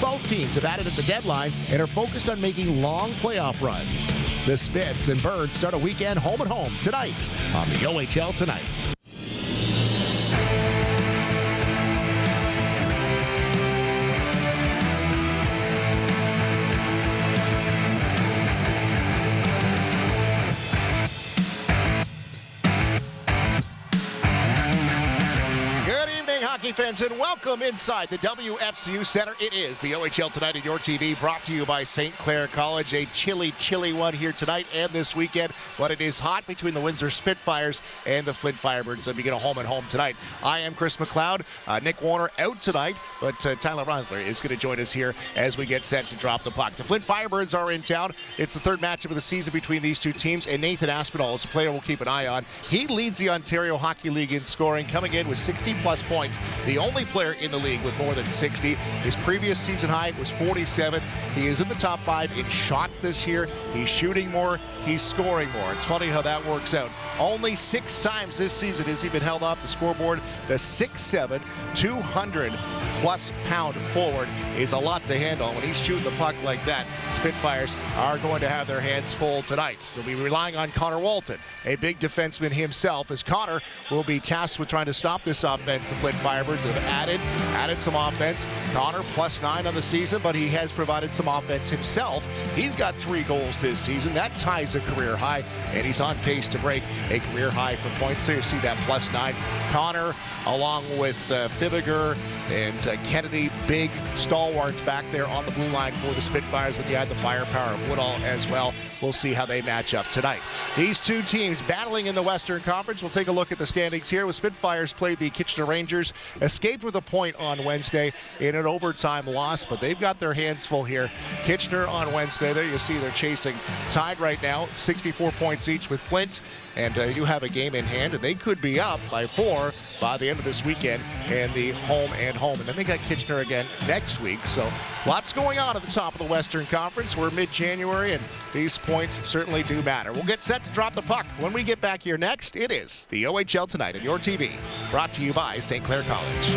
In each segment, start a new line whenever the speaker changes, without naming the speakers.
Both teams have added at the deadline and are focused on making long playoff runs. The Spits and Birds start a weekend home and home tonight on the OHL Tonight. Hockey fans, and welcome inside the WFCU Center. It is the OHL Tonight on your TV, brought to you by St. Clair College. A chilly one here tonight and this weekend, but it is hot between the Windsor Spitfires and the Flint Firebirds. So we get a home and home tonight. I am Chris McLeod. Nick Warner out tonight, but Tyler Rosler is going to join us here as we get set to drop the puck. The Flint Firebirds are in town. It's the third matchup of the season between these two teams, and Nathan Aspinall is a player we'll keep an eye on. He leads the Ontario Hockey League in scoring, coming in with 60-plus points. The only player in the league with more than 60. His previous season high was 47. He is in the top 5 in shots this year. He's shooting more. He's scoring more. It's funny how that works out. Only 6 times this season has he been held off the scoreboard. The 6'7", 200-plus pound forward is a lot to handle. When he's shooting the puck like that, Spitfires are going to have their hands full tonight. They'll be relying on Connor Walton, a big defenseman himself, as Connor will be tasked with trying to stop this offense. The Flint Firebirds have added some offense. Connor +9 on the season, but he has provided some offense himself. He's got 3 goals this season. That ties a career high, and he's on pace to break a career high for points. So you see that +9. Connor, along with Fibiger and Kennedy, big stalwarts back there on the blue line for the Spitfires, and you add the firepower of Woodall as well. We'll see how they match up tonight. These two teams battling in the Western Conference. We'll take a look at the standings here. With Spitfires played the Kitchener Rangers, escaped with a point on Wednesday in an overtime loss, but they've got their hands full here. Kitchener on Wednesday, there you see they're chasing, tied right now, 64 points each with Flint, and they do have a game in hand, and they could be up by 4 by the end of this weekend in the home and home. And then they got Kitchener again next week, so lots going on at the top of the Western Conference. We're mid-January, and these points certainly do matter. We'll get set to drop the puck when we get back here next. It is the OHL Tonight on your TV, brought to you by St. Clair College.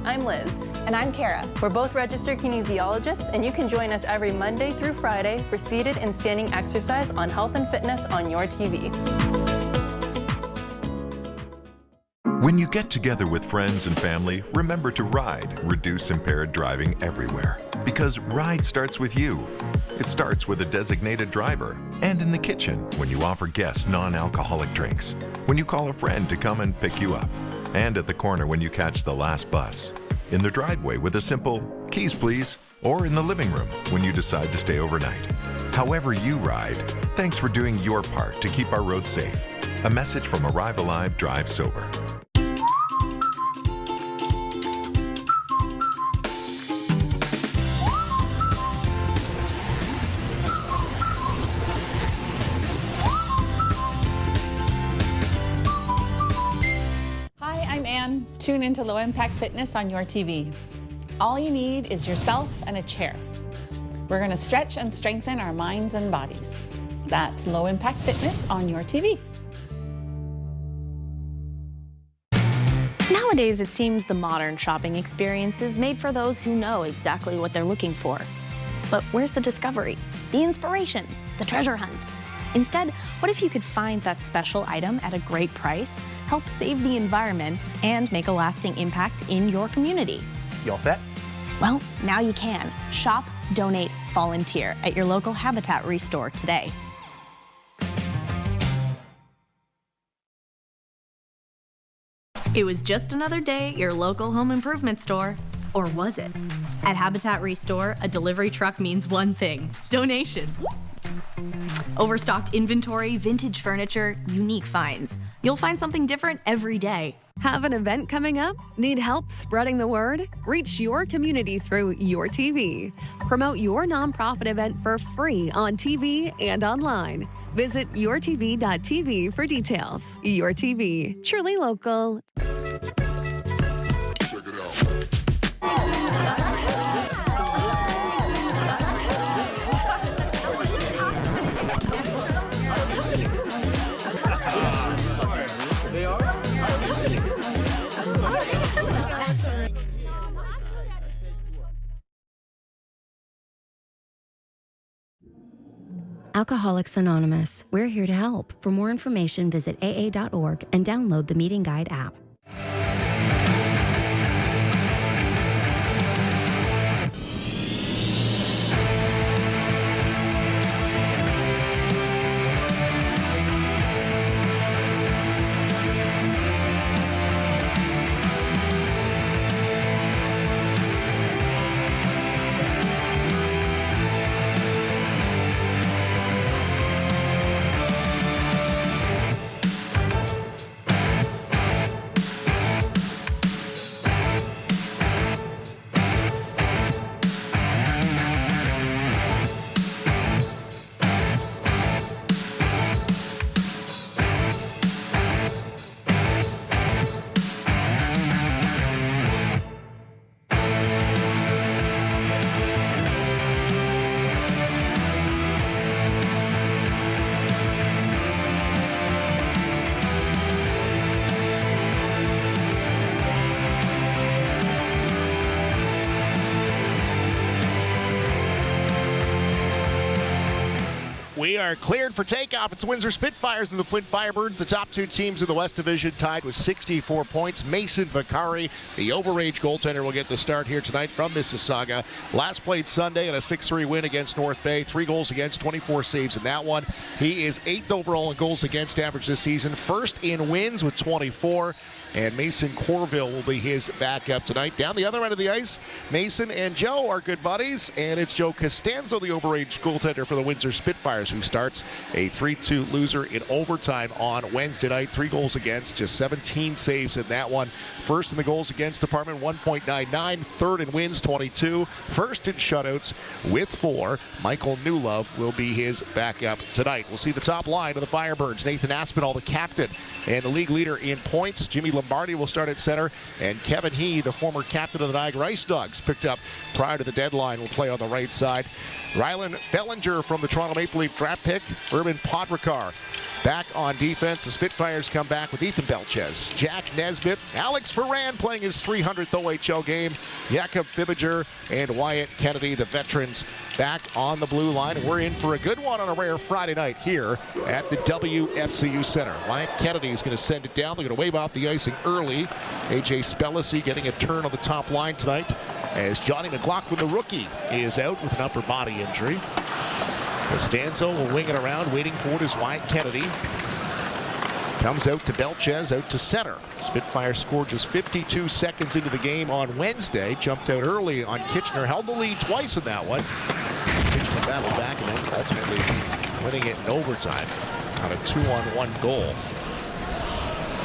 I'm Liz. And I'm Kara. We're both registered kinesiologists, and you can join us every Monday through Friday for seated and standing exercise on health and fitness on your TV.
When you get together with friends and family, remember to ride. Reduce impaired driving everywhere. Because ride starts with you. It starts with a designated driver. And in the kitchen, when you offer guests non-alcoholic drinks. When you call a friend to come and pick you up. And at the corner when you catch the last bus. In the driveway with a simple, "Keys please," or in the living room when you decide to stay overnight. However you ride, thanks for doing your part to keep our roads safe. A message from Arrive Alive, Drive Sober.
Tune into Low Impact Fitness on your TV. All you need is yourself and a chair. We're going to stretch and strengthen our minds and bodies. That's Low Impact Fitness on your TV.
Nowadays, it seems the modern shopping experience is made for those who know exactly what they're looking for. But where's the discovery, the inspiration, the treasure hunt? Instead, what if you could find that special item at a great price, help save the environment, and make a lasting impact in your community?
You all set?
Well, now you can. Shop, donate, volunteer at your local Habitat Restore today. It was just another day at your local home improvement store. Or was it? At Habitat Restore, a delivery truck means one thing: donations.
Overstocked inventory, vintage furniture, unique finds. You'll find something different every day.
Have an event coming up? Need help spreading the word? Reach your community through Your TV. Promote your nonprofit event for free on TV and online. Visit yourtv.tv for details. Your TV, truly local.
Alcoholics Anonymous. We're here to help. For more information, visit aa.org and download the Meeting Guide app.
We are cleared for takeoff. It's the Windsor Spitfires and the Flint Firebirds, the top two teams in the West Division, tied with 64 points. Mason Vicari, the overage goaltender, will get the start here tonight from Mississauga. Last played Sunday in a 6-3 win against North Bay. 3 goals against, 24 saves in that one. He is 8th overall in goals against average this season. First in wins with 24. And Mason Corville will be his backup tonight. Down the other end of the ice, Mason and Joe are good buddies, and it's Joe Costanzo, the overage goaltender for the Windsor Spitfires, who starts a 3-2 loser in overtime on Wednesday night. 3 goals against, just 17 saves in that one. First in the goals against department, 1.99. Third in wins, 22. First in shutouts with 4. Michael Newlove will be his backup tonight. We'll see the top line of the Firebirds. Nathan Aspinall, the captain, and the league leader in points. Jimmy Lombardi will start at center, and Kevin He, the former captain of the Niagara Ice Dogs, picked up prior to the deadline, will play on the right side. Rylan Fellinger from the Toronto Maple Leaf draft pick. Urban Podrakar back on defense. The Spitfires come back with Ethan Belchetz, Jack Nesbitt, Alex Ferran playing his 300th OHL game, Jakob Fibiger, and Wyatt Kennedy, the veterans, back on the blue line. We're in for a good one on a rare Friday night here at the WFCU Center. Wyatt Kennedy is going to send it down. They're going to wave off the icing early. AJ Spellacy getting a turn on the top line tonight as Johnny McLaughlin, the rookie, is out with an upper body injury. Costanzo will wing it around, waiting for it is Wyatt Kennedy. Comes out to Belchetz, out to center. Spitfire scored just 52 seconds into the game on Wednesday. Jumped out early on Kitchener, held the lead twice in that one. Kitchener battled back and then ultimately winning it in overtime on a 2-on-1 goal.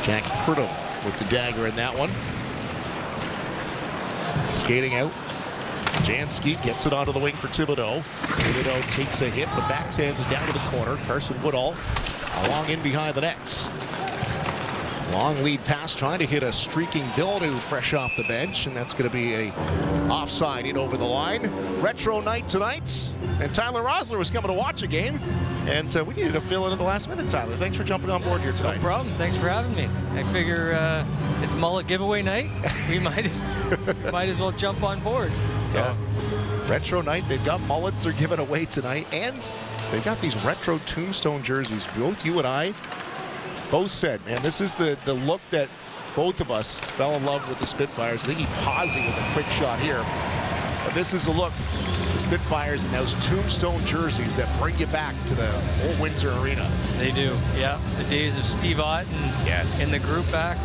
Jack Prudhomme with the dagger in that one. Skating out. Jansky gets it onto the wing for Thibodeau. Thibodeau takes a hit, but backhands it down to the corner. Carson Woodall along in behind the nets. Long lead pass trying to hit a streaking Villeneuve fresh off the bench, and that's going to be a offside in over the line. Retro night tonight, and Tyler Rosler was coming to watch a game, and we needed to fill in at the last minute. Tyler, thanks for jumping on board here tonight.
No problem. Thanks for having me. I figure it's mullet giveaway night. We might as well jump on board. So.
Yeah. Retro night. They've got mullets they're giving away tonight, and they've got these retro tombstone jerseys. Both you and I both said, man, this is the look that both of us fell in love with the Spitfires. I think he pausing with a quick shot here. But this is a look, the Spitfires and those tombstone jerseys that bring you back to the old Windsor Arena.
They do, yeah. The days of Steve Ott and
yes,
in the group back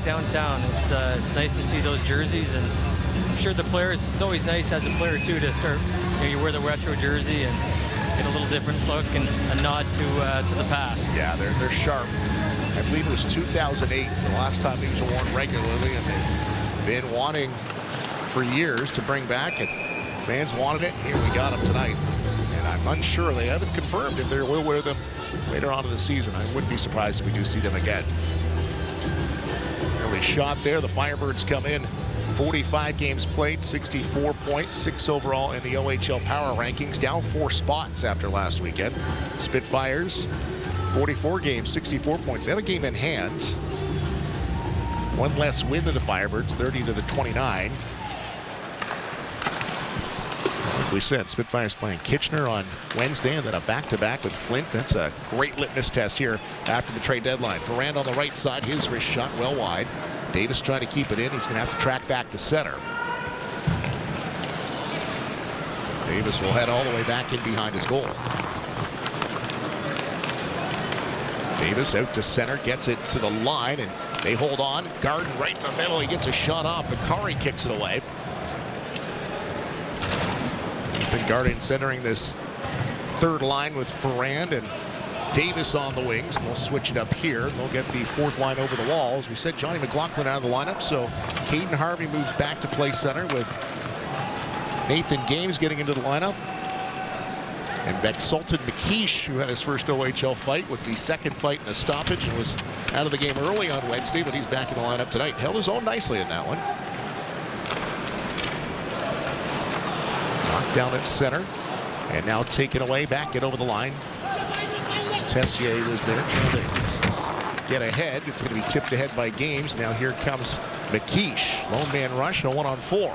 downtown. It's nice to see those jerseys, and I'm sure the players, it's always nice as a player too to start, you wear the retro jersey and get a little different look and a nod to the past.
Yeah, they're sharp. I believe it was 2008, the last time these were worn regularly, and they've been wanting for years to bring back, and fans wanted it. Here we got them tonight, and I'm unsure, they haven't confirmed if they will wear them later on in the season. I wouldn't be surprised if we do see them again. Early shot there. The Firebirds come in 45 games played, 64 points, 6 overall in the OHL power rankings, down 4 spots after last weekend. Spitfires, 44 games, 64 points. They have a game in hand. One less win than the Firebirds, 30-29. Like we said, Spitfires playing Kitchener on Wednesday, and then a back-to-back with Flint. That's a great litmus test here after the trade deadline. Ferrand on the right side, his wrist shot well wide. Davis trying to keep it in. He's going to have to track back to center. Davis will head all the way back in behind his goal. Davis out to center, gets it to the line, and they hold on. Garden right in the middle. He gets a shot off. Bakari kicks it away. Ethan Garden centering this third line with Ferrand and Davis on the wings, and they'll switch it up here. They'll get the fourth line over the wall. As we said, Johnny McLaughlin out of the lineup, so Caden Harvey moves back to play center with Nathan Games getting into the lineup. And Belchetz McKeish, who had his first OHL fight, was the second fight in the stoppage and was out of the game early on Wednesday, but he's back in the lineup tonight. Held his own nicely in that one. Knocked down at center, and now taken away, back it over the line. Tessier was there trying to get ahead. It's going to be tipped ahead by Games. Now here comes McKeish. Lone man rush, a 1-on-4.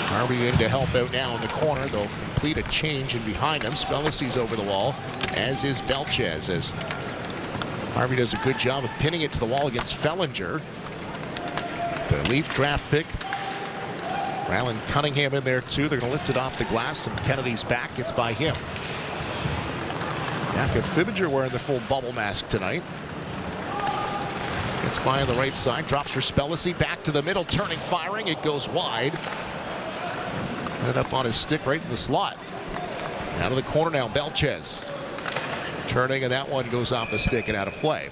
Harvey in to help out now in the corner. They'll complete a change in behind him. Spelesi's over the wall, as is Belchetz, as Harvey does a good job of pinning it to the wall against Fellinger. The Leaf draft pick. Rylan Cunningham in there too. They're going to lift it off the glass, and Kennedy's back. It's by him. Jakob Fibiger wearing the full bubble mask tonight. Gets by on the right side, drops for Spelesi, back to the middle, turning, firing. It goes wide. Ended up on his stick right in the slot. Out of the corner now, Belchetz. Turning, and that one goes off the stick and out of play.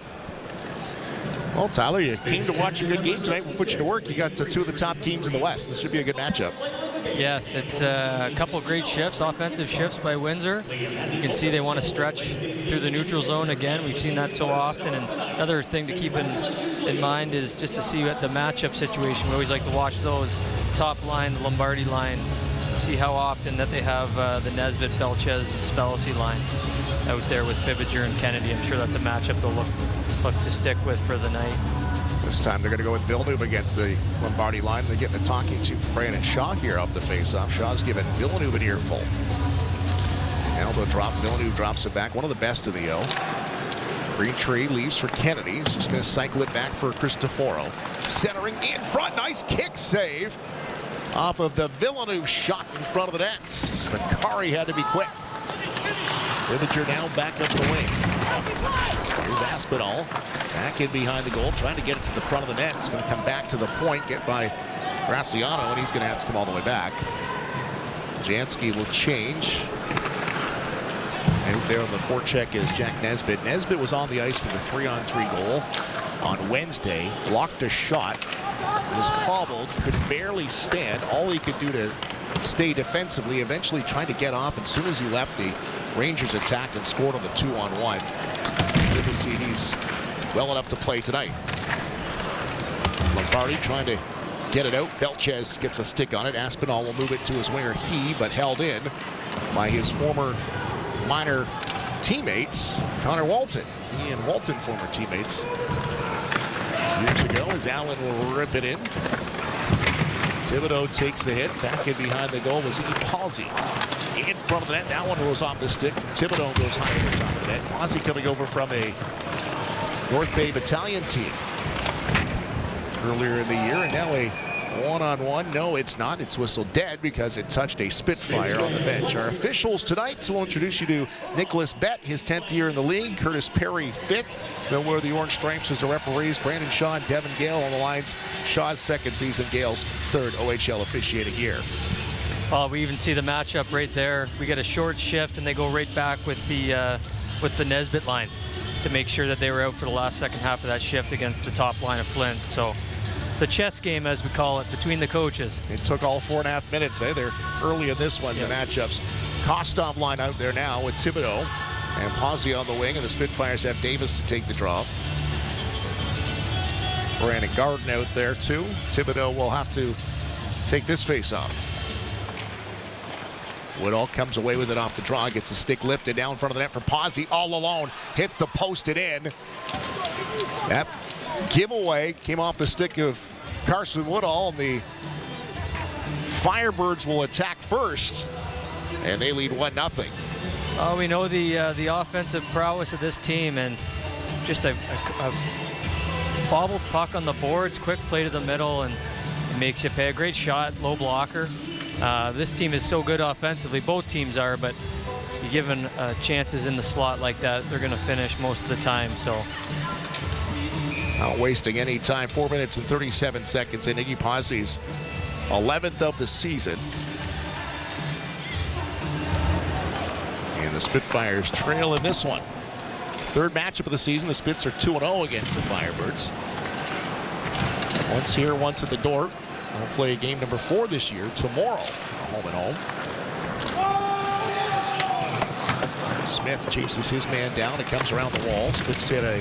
Well, Tyler, you came to watch a good game tonight. We'll put you to work. You got two of the top teams in the West. This should be a good matchup.
Yes, it's a couple of great shifts, offensive shifts by Windsor. You can see they want to stretch through the neutral zone again. We've seen that so often. And another thing to keep in mind is just to see at the matchup situation. We always like to watch those top line, the Lombardi line, see how often that they have the Nesbitt, Belchetz, and Spelesi line out there with Fibiger and Kennedy. I'm sure that's a matchup they'll look to stick with for the night.
This time they're going to go with Villeneuve against the Lombardi line. They're getting a talking to from Brandon Shaw here off the faceoff. Shaw's giving Villeneuve an earful. Elbow drop. Villeneuve drops it back. One of the best in the O. Green Tree leaves for Kennedy. He's just going to cycle it back for Cristoforo. Centering in front. Nice kick save off of the Villeneuve shot in front of the net. Bakari had to be quick. Fibiger now back up the wing. Here's Aspinall back in behind the goal, trying to get it to the front of the net. It's going to come back to the point, get by Graciano, and he's going to have to come all the way back. Jansky will change. Out there on the forecheck is Jack Nesbitt. Nesbitt was on the ice for the 3-on-3 goal on Wednesday. Blocked a shot. Was hobbled, could barely stand. All he could do to stay defensively, eventually trying to get off, and as soon as he left, the Rangers attacked and scored on the 2-on-1. Good to see he's well enough to play tonight. Lombardi trying to get it out. Belchetz gets a stick on it. Aspinall will move it to his winger, but held in by his former minor teammate, Connor Walton. He and Walton, former teammates years ago, as Allen will rip it in. Thibodeau takes the hit. Back in behind the goal was Iggy Palsy. In front of the net. That one rolls off the stick. Thibodeau goes high over top of the net. Palsy coming over from a North Bay Battalion team earlier in the year, and now a one-on-one. No, it's not. It's whistled dead because it touched a Spitfire on the bench. Our officials tonight, so we'll introduce you to Nicholas Bett, his 10th year in the league. Curtis Perry, 5th. They'll wear the orange stripes as the referees. Brandon Shaw and Devin Gale on the lines. Shaw's second season, Gale's third OHL officiating year.
We even see the matchup right there. We get a short shift, and they go right back with the Nesbitt line to make sure that they were out for the last second half of that shift against the top line of Flint. So the chess game, as we call it, between the coaches.
It took all 4.5 minutes. They're early in this one, the matchups. Kostov line out there now with Thibodeau and Pazzi on the wing, and the Spitfires have Davis to take the draw. Brandon Garden out there too. Thibodeau will have to take this face-off. Woodall comes away with it off the draw, gets the stick lifted down in front of the net for Pazzi, all alone, hits the post and in. That giveaway came off the stick of Carson Woodall, and the Firebirds will attack first, and they lead 1-0.
Oh, we know the offensive prowess of this team, and just a bobbled puck on the boards, quick play to the middle, and it makes you pay. A great shot, low blocker. This team is so good offensively. Both teams are, but you give them chances in the slot like that, they're going to finish most of the time. So,
not wasting any time. 4 minutes and 37 seconds in Iggy Pazzi's 11th of the season. And the Spitfires trail in this one. Third matchup of the season. The Spits are 2-0 against the Firebirds. Once here, once at the door. They'll play game number 4 this year tomorrow, home and home. Smith chases his man down. It comes around the wall. Spits hit a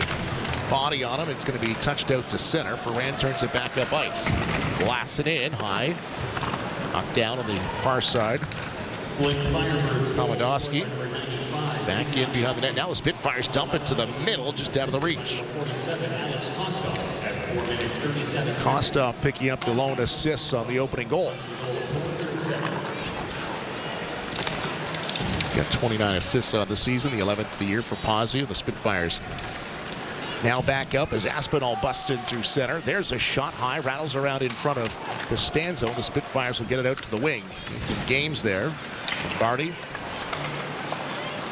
body on him. It's going to be touched out to center. Ferran turns it back up ice. Blasts it in high. Knocked down on the far side. Komodowski back in behind the net. Now the Spitfires dump it to the middle, just out of the reach. Kostov picking up the lone assists on the opening goal. Got 29 assists on the season, the 11th of the year for Pazzi, and the Spitfires now back up as Aspinall busts in through center. There's a shot high, rattles around in front of Costanzo. The Spitfires will get it out to the wing. Ethan Games there. Lombardi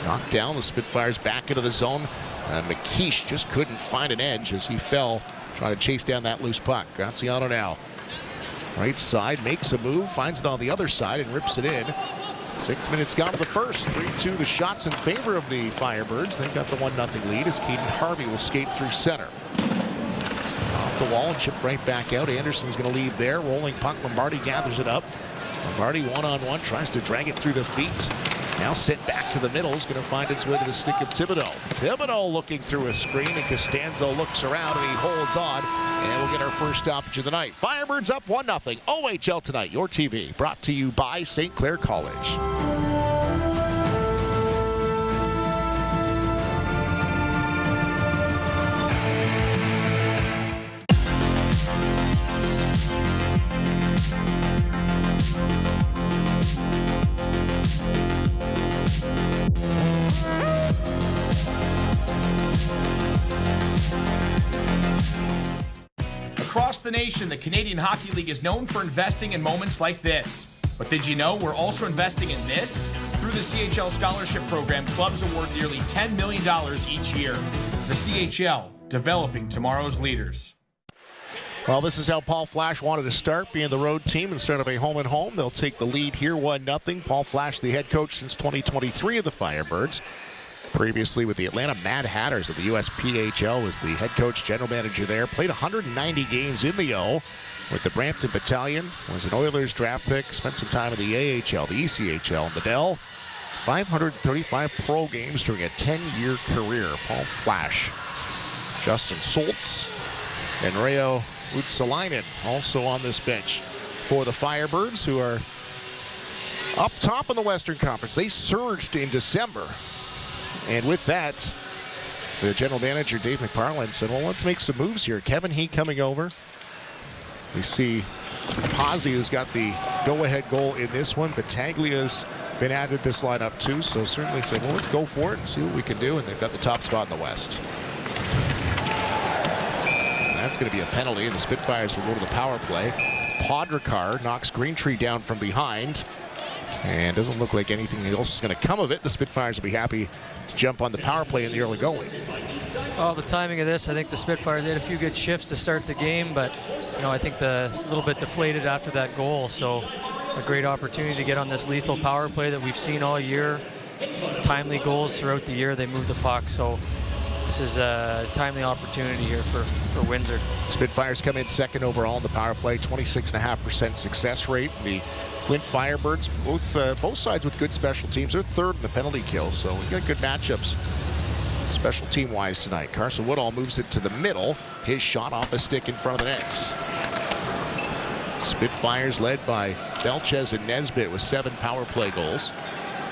knocked down. The Spitfires back into the zone. McKeish just couldn't find an edge as he fell trying to chase down that loose puck. Graziano now. Right side, makes a move, finds it on the other side and rips it in. 6 minutes gone to the first. 3-2 the shots in favor of the Firebirds. They've got the 1-0 lead as Caden Harvey will skate through center. Off the wall and chipped right back out. Anderson's going to leave there. Rolling puck. Lombardi gathers it up. Lombardi one-on-one, tries to drag it through the feet. Now sent back to the middle, is going to find its way to the stick of Thibodeau. Thibodeau looking through a screen, and Costanzo looks around and he holds on, and we'll get our first stoppage of the night. Firebirds up 1-0. OHL Tonight, your TV, brought to you by St. Clair College.
Across the nation, the Canadian Hockey League is known for investing in moments like this. But did you know we're also investing in this? Through the CHL Scholarship Program, clubs award nearly $10 million each year. The CHL, developing tomorrow's leaders.
Well, this is how Paul Flash wanted to start, being the road team instead of a home and home. They'll take the lead here 1-0. Paul Flash, the head coach since 2023 of the Firebirds. Previously with the Atlanta Mad Hatters of the USPHL, was the head coach, general manager there. Played 190 games in the O with the Brampton Battalion. Was an Oilers draft pick. Spent some time in the AHL, the ECHL, and the Dell. 535 pro games during a 10-year career. Paul Flash. Justin Schultz and Reijo Utsalainen also on this bench for the Firebirds, who are up top in the Western Conference. They surged in December. And with that, the general manager, Dave McParland, said, well, let's make some moves here. Kevin He coming over. We see Pazzi, who's got the go-ahead goal in this one. Battaglia's been added to this lineup too, so certainly said, well, let's go for it and see what we can do. And they've got the top spot in the West. That's going to be a penalty, and the Spitfires will go to the power play. Podrakar knocks Greentree down from behind. And doesn't look like anything else is going to come of it. The Spitfires will be happy to jump on the power play in the early going.
Oh, the timing of this, I think the Spitfires had a few good shifts to start the game, but I think a little bit deflated after that goal. So a great opportunity to get on this lethal power play that we've seen all year. Timely goals throughout the year. They move the puck, so this is a timely opportunity here for Windsor.
Spitfires come in second overall in the power play, 26.5% success rate. The Flint Firebirds, both sides with good special teams. They're third in the penalty kill, so we got good matchups special team-wise tonight. Carson Woodall moves it to the middle. His shot off the stick in front of the net. Spitfires led by Belchetz and Nesbitt with 7 power play goals.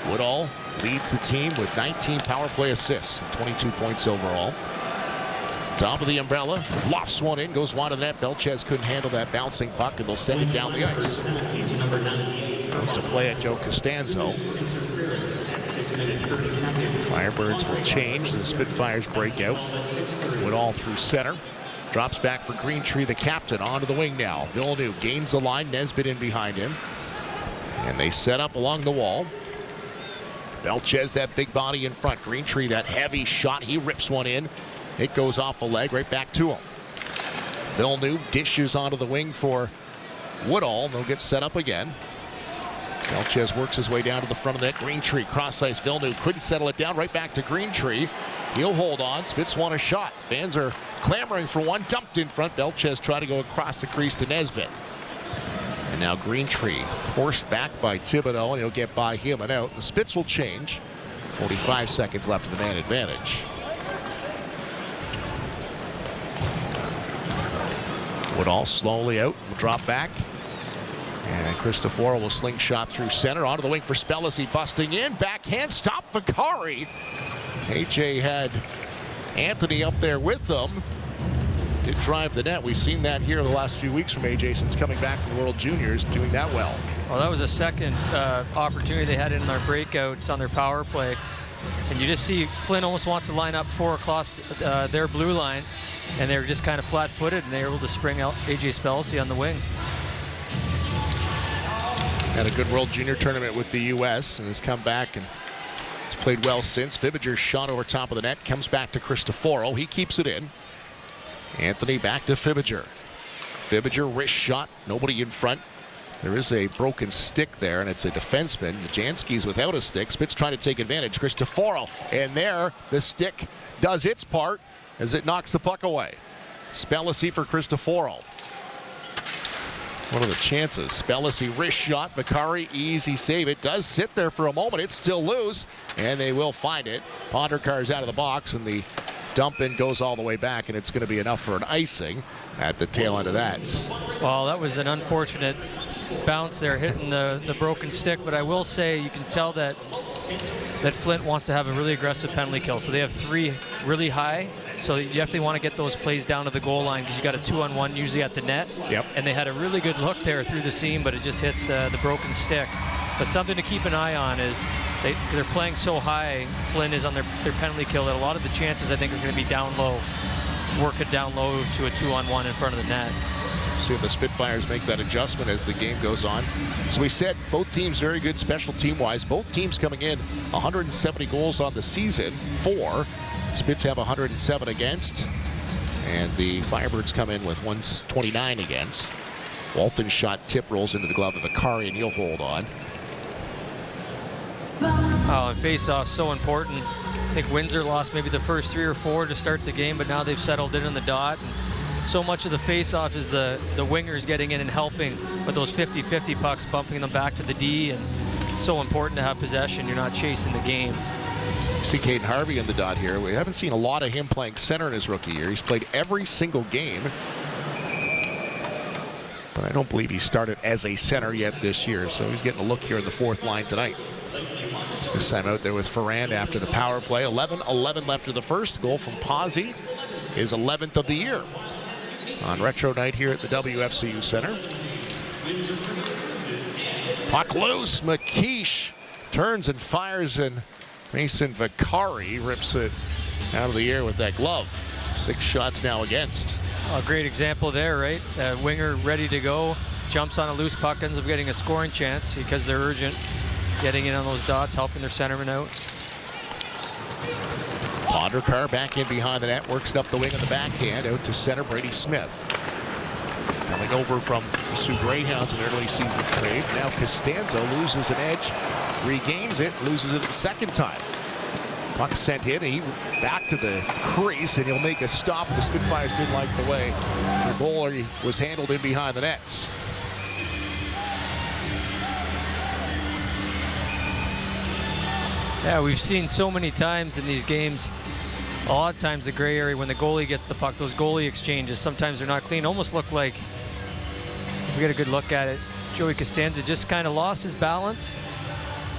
Woodall leads the team with 19 power play assists and 22 points overall. Top of the umbrella, lofts one in, goes wide of the net. Belchetz couldn't handle that bouncing puck, and they'll send it down the ice. To play at Joe Costanzo. Firebirds will change. The Spitfires break out. Woodall through center. Drops back for Greentree, the captain, onto the wing now. Villeneuve gains the line, Nesbitt in behind him. And they set up along the wall. Belchetz, that big body in front. Greentree, that heavy shot. He rips one in. It goes off a leg right back to him. Villeneuve dishes onto the wing for Woodall. They'll get set up again. Belchetz works his way down to the front of the net. Greentree, cross ice. Villeneuve couldn't settle it down. Right back to Greentree. He'll hold on. Spits want a shot. Fans are clamoring for one. Dumped in front. Belchetz try to go across the crease to Nesbitt. And now Greentree forced back by Thibodeau, and he'll get by him and out. The Spits will change. 45 seconds left in the man advantage. Woodall slowly out, will drop back. And Cristoforo will slingshot through center. Onto the wing for Spellisy, busting in. Backhand, stop Vicari. AJ had Anthony up there with them. Did drive the net. We've seen that here the last few weeks from AJ since coming back from the World Juniors, doing that well.
Well, that was a second opportunity they had in their breakouts on their power play. And you just see Flint almost wants to line up 4 across their blue line. And they were just kind of flat-footed, and they were able to spring out AJ Spellisy on the wing.
Had a good World Junior tournament with the U.S. and has come back and has played well since. Fibiger's shot over top of the net comes back to Cristoforo. He keeps it in. Anthony back to Fibiger. Fibiger, wrist shot, nobody in front. There is a broken stick there, and it's a defenseman. Jansky's without a stick. Spitz trying to take advantage. Cristoforo, and there the stick does its part as it knocks the puck away. Spellisy for Cristoforo. What are the chances? Spellisy, wrist shot. Vicari, easy save. It does sit there for a moment. It's still loose, and they will find it. Ponderkar's out of the box, and the dump in goes all the way back, and it's going to be enough for an icing at the tail end of that.
Well, that was an unfortunate bounce there, hitting the broken stick, but I will say you can tell that Flint wants to have a really aggressive penalty kill. So they have 3 really high. So you definitely want to get those plays down to the goal line because you got a 2-on-1 usually at the net.
Yep.
And they had a really good look there through the seam, but it just hit the broken stick. But something to keep an eye on is they're playing so high. Flint is on their penalty kill that a lot of the chances I think are going to be down low. Work it down low to a 2-on-1 in front of the net.
See if the Spitfires make that adjustment as the game goes on. So we said both teams very good special team-wise. Both teams coming in 170 goals on the season. 4. Spits have 107 against. And the Firebirds come in with 129 against. Walton's shot tip rolls into the glove of Vicari, and he'll hold on.
Oh, and face-off so important. I think Windsor lost maybe the first 3 or 4 to start the game, but now they've settled in on the dot. And so much of the face-off is the wingers getting in and helping with those 50-50 pucks, bumping them back to the D, and so important to have possession. You're not chasing the game.
See Caden Harvey in the dot here. We haven't seen a lot of him playing center in his rookie year. He's played every single game, but I don't believe he started as a center yet this year, so he's getting a look here in the 4th line tonight. This time out there with Ferrand after the power play. 11-11 left in the first. Goal from Pazzi, his 11th of the year. On retro night here at the WFCU Center. Puck loose. McKeish turns and fires, and Mason Vicari rips it out of the air with that glove. 6 shots now against.
A great example there, right? Winger ready to go, jumps on a loose puck, ends up getting a scoring chance because they're urgent. Getting in on those dots, helping their centerman out.
Ponderkar back in behind the net, works up the wing on the backhand, out to center, Brady Smith. Coming over from the Sioux Greyhounds in early season trade. Now Costanzo loses an edge, regains it, loses it a second time. Puck sent in, he back to the crease, and he'll make a stop. The Spitfires didn't like the way the goalie was handled in behind the nets.
Yeah, we've seen so many times in these games, a lot of times the gray area when the goalie gets the puck, those goalie exchanges, sometimes they're not clean. Almost look like, if we get a good look at it, Joey Costanza just kind of lost his balance.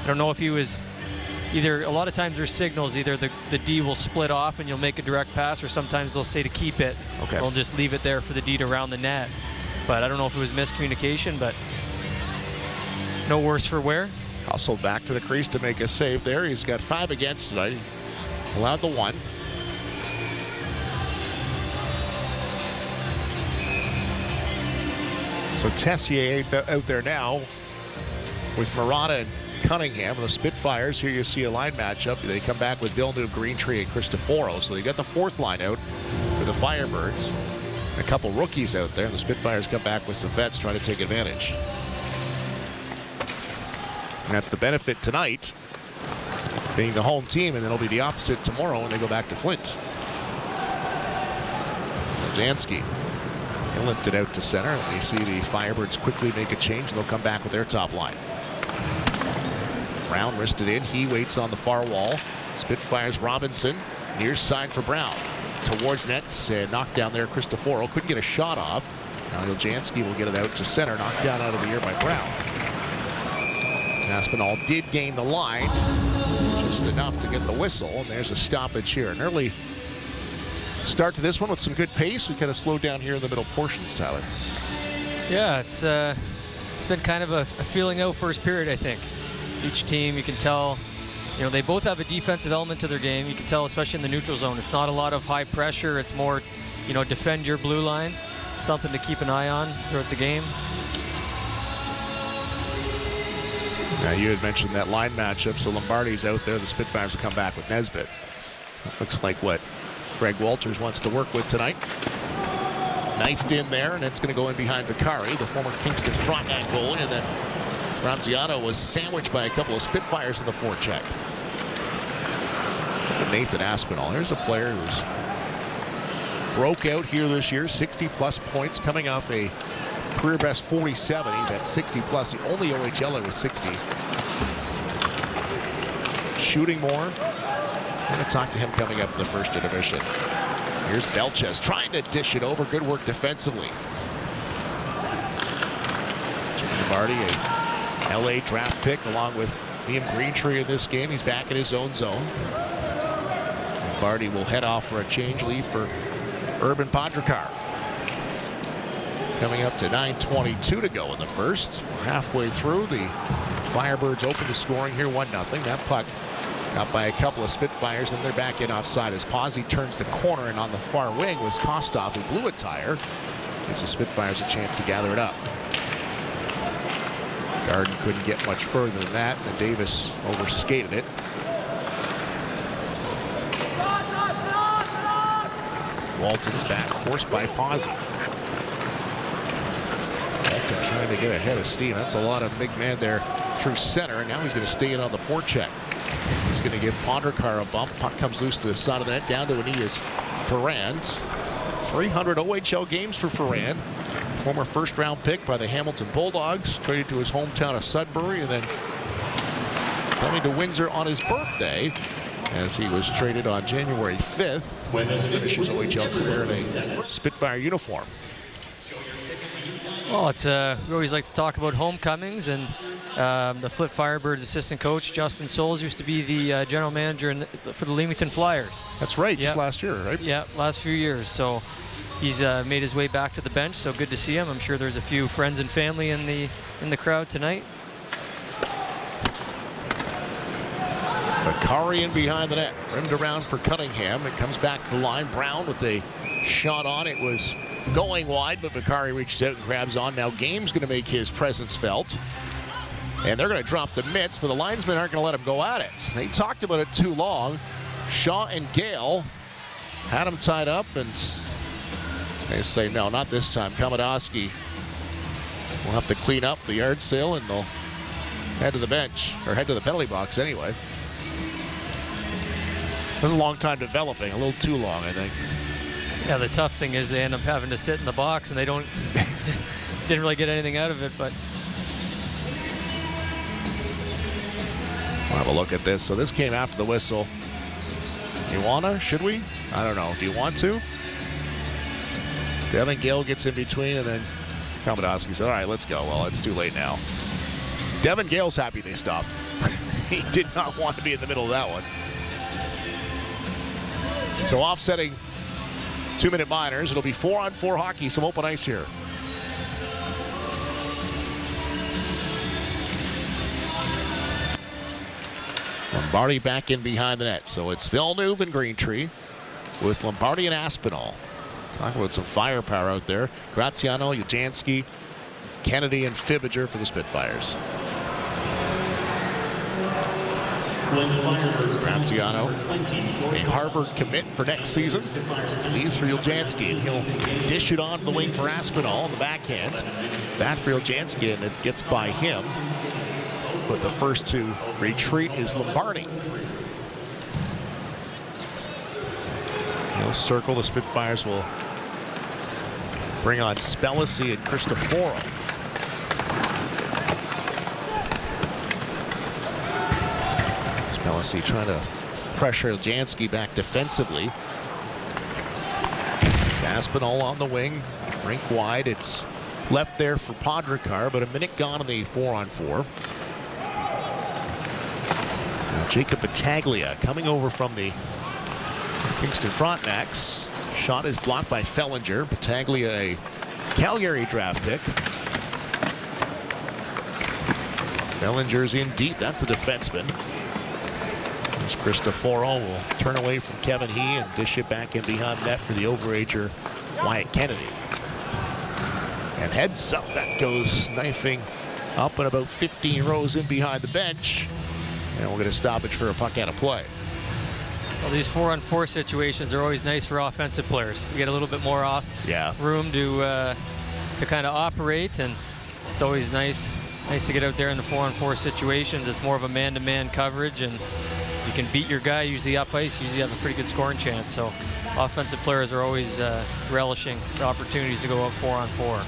I don't know if he was either, a lot of times there's signals, either the D will split off and you'll make a direct pass, or sometimes they'll say to keep it.
Okay.
They'll just leave it there for the D to round the net. But I don't know if it was miscommunication, but no worse for wear.
Hustled back to the crease to make a save there. He's got 5 against tonight. He allowed the 1. So Tessier out there now with Murata and Cunningham. The Spitfires, here you see a line matchup. They come back with Villeneuve, Greentree, and Cristoforo. So they got the 4th line out for the Firebirds. A couple rookies out there. And the Spitfires come back with some vets trying to take advantage. And that's the benefit tonight, being the home team, and then it'll be the opposite tomorrow when they go back to Flint. Jansky, he'll lift it out to center. And we see the Firebirds quickly make a change, and they'll come back with their top line. Brown wristed in. He waits on the far wall. Spitfires Robinson, near side for Brown. Towards net, knocked down there. Cristoforo couldn't get a shot off. Now Jansky will get it out to center, knocked down out of the air by Brown. Aspinall did gain the line, just enough to get the whistle, and there's a stoppage here. An early start to this one with some good pace. We kind of slowed down here in the middle portions, Tyler.
Yeah, it's been kind of a feeling out first period, I think. Each team, you can tell, you know, they both have a defensive element to their game. You can tell, especially in the neutral zone, it's not a lot of high pressure. It's more, you know, defend your blue line, something to keep an eye on throughout the game.
Now, you had mentioned that line matchup, so Lombardi's out there. The Spitfires will come back with Nesbitt. Looks like what Greg Walters wants to work with tonight. Knifed in there, and it's going to go in behind Vicari, the former Kingston Frontenac goalie, and then Graziano was sandwiched by a couple of Spitfires in the forecheck. Nathan Aspinall, here's a player who's broke out here this year, 60-plus points, coming off a career best 47. He's at 60-plus, the only OHLer with 60. Shooting more. I'm going to talk to him coming up in the first intermission. Here's Belchetz trying to dish it over. Good work defensively. Lombardi, a LA draft pick, along with Liam Greentree in this game. He's back in his own zone. Lombardi will head off for a change, leave for Urban Podrakar. Coming up to 9:22 to go in the first. We're halfway through. The Firebirds open to scoring here, 1-0. That puck got by a couple of Spitfires, and they're back in offside as Pazzi turns the corner, and on the far wing was Kostov, who blew a tire. Gives the Spitfires a chance to gather it up. Garden couldn't get much further than that, and Davis overskated it. Walton's back, forced by Pazzi. Walton trying to get ahead of Steve. That's a lot of big man there through center, and now he's going to stay in on the forecheck. He's going to give Podrakar a bump. Puck comes loose to the side of the net, down to Aeneas Ferrand. 300 OHL games for Ferrand. Former first-round pick by the Hamilton Bulldogs, traded to his hometown of Sudbury, and then coming to Windsor on his birthday, as he was traded on January 5th. Finishes his OHL career in a Spitfire uniform.
Well, it's we always like to talk about homecomings, and the Flint Firebirds assistant coach Justin Souls used to be the general manager for the Leamington Flyers.
That's right, just last year, right?
Yeah, last few years. So he's made his way back to the bench. So good to see him. I'm sure there's a few friends and family in the crowd tonight.
Vicari in behind the net, rimmed around for Cunningham. It comes back to the line. Brown with a shot on. It was going wide, but Vicari reaches out and grabs on. Now Game's going to make his presence felt. And they're going to drop the mitts, but the linesmen aren't going to let him go at it. They talked about it too long. Shaw and Gale had him tied up, and They say, no, not this time. Kamadowski will have to clean up the yard sale, and they'll head to the bench, or head to the penalty box anyway. This is a long time developing, a little too long, I think.
Yeah, the tough thing is they end up having to sit in the box, and they didn't really get anything out of it, but.
We'll have a look at this. So this came after the whistle. You wanna? Should we? I don't know. Do you want to? Devin Gale gets in between, and then Kamadowski said, all right, let's go. Well, it's too late now. Devin Gale's happy they stopped. He did not want to be in the middle of that one. So offsetting 2-minute minors. It'll be 4-on-4 hockey, some open ice here. Lombardi back in behind the net. So it's Villeneuve and Greentree with Lombardi and Aspinall. Talk about some firepower out there. Graziano, Ujansky, Kennedy, and Fibiger for the Spitfires. Graziano, a Harvard commit for next season. Leaves for Ujansky, and he'll dish it on the wing for Aspinall on the backhand. Back for Ujansky, and it gets by him. But the first to retreat is Lombardi. He'll circle. The Spitfires will bring on Spellisy and Cristoforo. Spellisy trying to pressure Jansky back defensively. It's Aspinall on the wing, rink wide. It's left there for Podrakar, but a minute gone in the 4-on-4. Now Jacob Battaglia coming over from the Kingston Frontenacs. Shot is blocked by Fellinger. Battaglia, a Calgary draft pick. Fellinger's in deep. That's the defenseman. Cristoforo will turn away from Kevin He and dish it back in behind net for the overager Wyatt Kennedy. And heads up, that goes knifing up and about 15 rows in behind the bench. And we'll get a stoppage for a puck out of play.
Well, these 4-on-4 situations are always nice for offensive players. You get a little bit more room to kind of operate, and it's always nice to get out there in the 4-on-4 situations. It's more of a man-to-man coverage, and you can beat your guy usually up ice. Usually have a pretty good scoring chance. So offensive players are always relishing the opportunities to go up 4-on-4.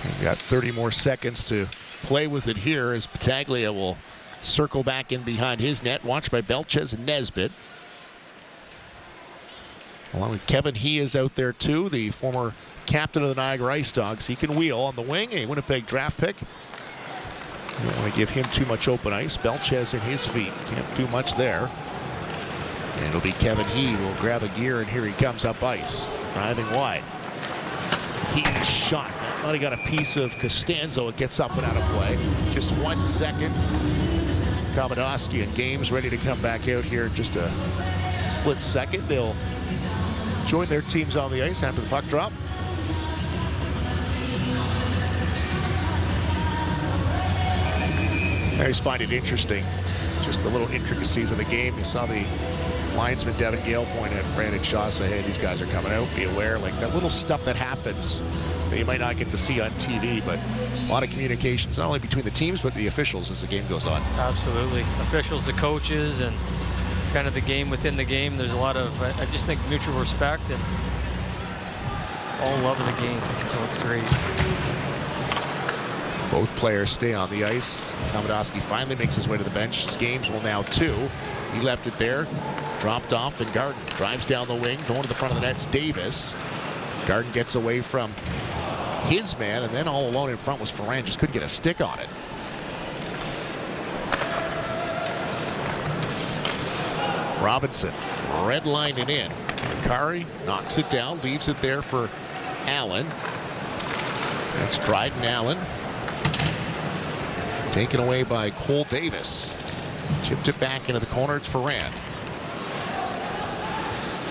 We've got 30 more seconds to play with it here as Battaglia will circle back in behind his net, watched by Belchetz and Nesbitt. Along with Kevin He is out there too, the former captain of the Niagara Ice Dogs. He can wheel on the wing, a Winnipeg draft pick. You don't want to give him too much open ice. Belchetz in his feet. Can't do much there. And it'll be Kevin He will grab a gear, and here he comes up ice. Driving wide. He shot. Thought he got a piece of Costanzo. It gets up and out of play. Just 1 second. Kamadowski and Games ready to come back out here in just a split second. They'll join their teams on the ice after the puck drop. I always find it interesting, just the little intricacies of the game. You saw the linesman Devin Gale point at Brandon Shaw, say, hey, these guys are coming out, be aware. Like that little stuff that happens that you might not get to see on TV, but a lot of communications, not only between the teams, but the officials as the game goes on.
Absolutely. Officials, the coaches, and it's kind of the game within the game. There's a lot of, I just think, mutual respect and all love of the game, so it's great.
Both players stay on the ice. Kamadowski finally makes his way to the bench. His games will now 2. He left it there, dropped off, and Garden drives down the wing, going to the front of the net's Davis. Garden gets away from his man, and then all alone in front was Ferran. Just couldn't get a stick on it. Robinson redlined it in. Kari knocks it down, leaves it there for Allen. That's Dryden Allen. Taken away by Cole Davis. Chipped it back into the corner. It's Ferrand.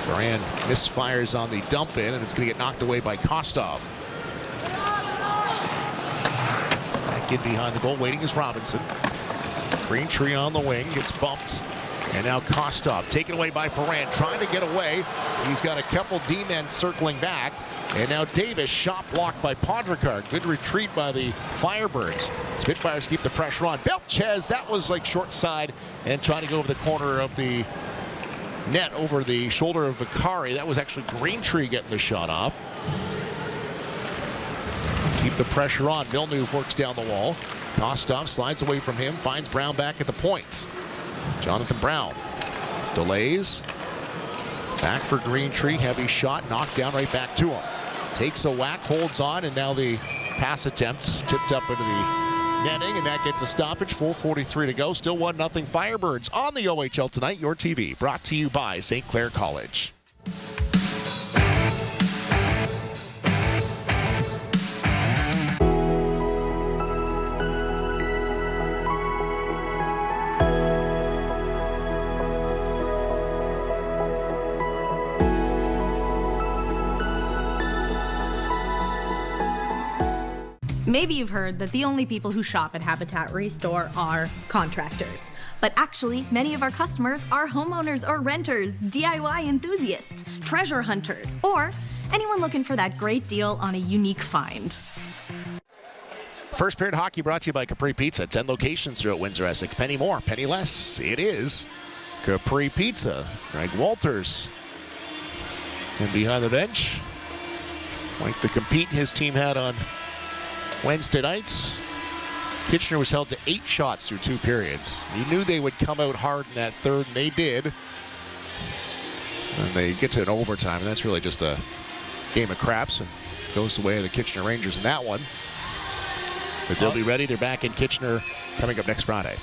Ferrand misfires on the dump in, and it's going to get knocked away by Kostov. Back in behind the goal, waiting is Robinson. Greentree on the wing, gets bumped. And now Kostov taken away by Ferrand, trying to get away. He's got a couple D-men circling back. And now Davis, shot blocked by Podrakar. Good retreat by the Firebirds. Spitfires keep the pressure on. Belchetz, that was like short side and trying to go over the corner of the net over the shoulder of Vicari. That was actually Greentree getting the shot off. Keep the pressure on. Villeneuve works down the wall. Kostov slides away from him, finds Brown back at the point. Jonathan Brown delays. Back for Greentree, heavy shot, knocked down right back to him. Takes a whack, holds on, and now the pass attempt tipped up into the netting, and that gets a stoppage. 4:43 to go. Still 1-0 Firebirds on the OHL Tonight, your TV. Brought to you by St. Clair College.
Maybe you've heard that the only people who shop at Habitat Restore are contractors. But actually, many of our customers are homeowners or renters, DIY enthusiasts, treasure hunters, or anyone looking for that great deal on a unique find.
First period hockey brought to you by Capri Pizza. 10 locations throughout Windsor, Essex. Penny more, penny less. It is Capri Pizza. Greg Walters. And behind the bench, like the compete his team had on Wednesday night, Kitchener was held to 8 shots through 2 periods. You knew they would come out hard in that third, and they did. And they get to an overtime, and that's really just a game of craps, and goes the way of the Kitchener Rangers in that one. But they'll be ready. They're back in Kitchener coming up next Friday.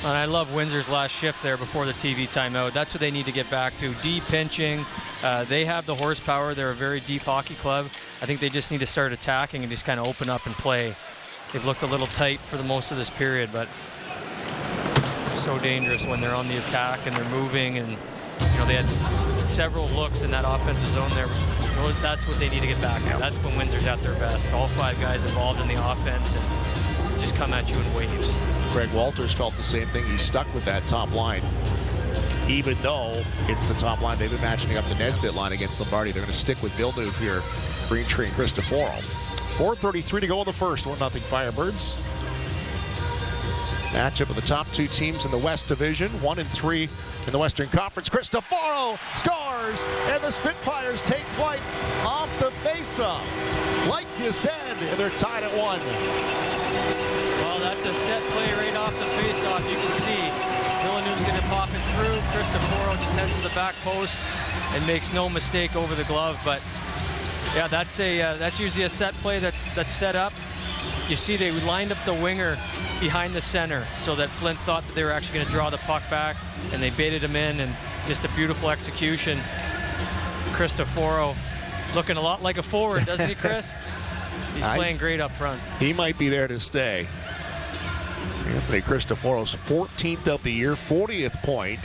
And I love Windsor's last shift there before the TV timeout. That's what they need to get back to. Deep pinching. They have the horsepower. They're a very deep hockey club. I think they just need to start attacking and just kind of open up and play. They've looked a little tight for the most of this period, but so dangerous when they're on the attack and they're moving. And you know, they had several looks in that offensive zone there. That's what they need to get back to. That's when Windsor's at their best. All 5 guys involved in the offense and just come at you in waves.
Greg Walters felt the same thing. He's stuck with that top line. Even though it's the top line, they've been matching up the Nesbitt line against Lombardi. They're going to stick with Villeneuve here. Greentree and Cristoforo. 4:33 to go in the first. 1-0 Firebirds. Matchup of the top 2 teams in the West Division. 1-3 in the Western Conference. Cristoforo scores, and the Spitfires take flight off the faceoff. Like you said, and they're tied at 1.
Well, that's a set play right off the faceoff. You can see Villeneuve's going to pop it through. Cristoforo just heads to the back post and makes no mistake over the glove. But yeah, that's usually a set play that's set up. You see they lined up the winger behind the center so that Flint thought that they were actually going to draw the puck back, and they baited him in, and just a beautiful execution. Cristoforo looking a lot like a forward, doesn't he, Chris? He's playing great up front.
He might be there to stay. Anthony Cristoforo's 14th of the year, 40th point.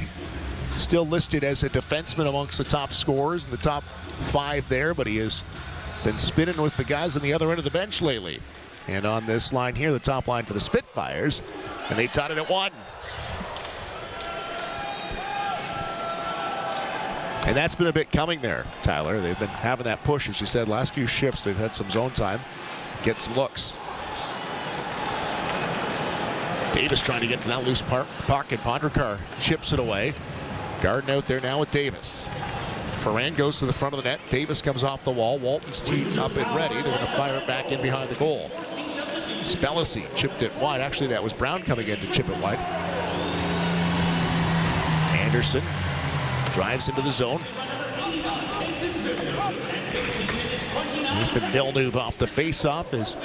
Still listed as a defenseman amongst the top scorers in the top 5 there, but he has been spinning with the guys on the other end of the bench lately. And on this line here, the top line for the Spitfires, and they tied it at 1. And that's been a bit coming there, Tyler. They've been having that push, as you said, last few shifts. They've had some zone time, get some looks. Davis trying to get to that loose puck, and Podrakar chips it away. Garden out there now with Davis. Ferran goes to the front of the net. Davis comes off the wall. Walton's teed up and ready. They're going to fire it back in behind the goal. Spellacy chipped it wide. Actually, that was Brown coming in to chip it wide. Anderson drives into the zone. Nathan Villeneuve off the faceoff as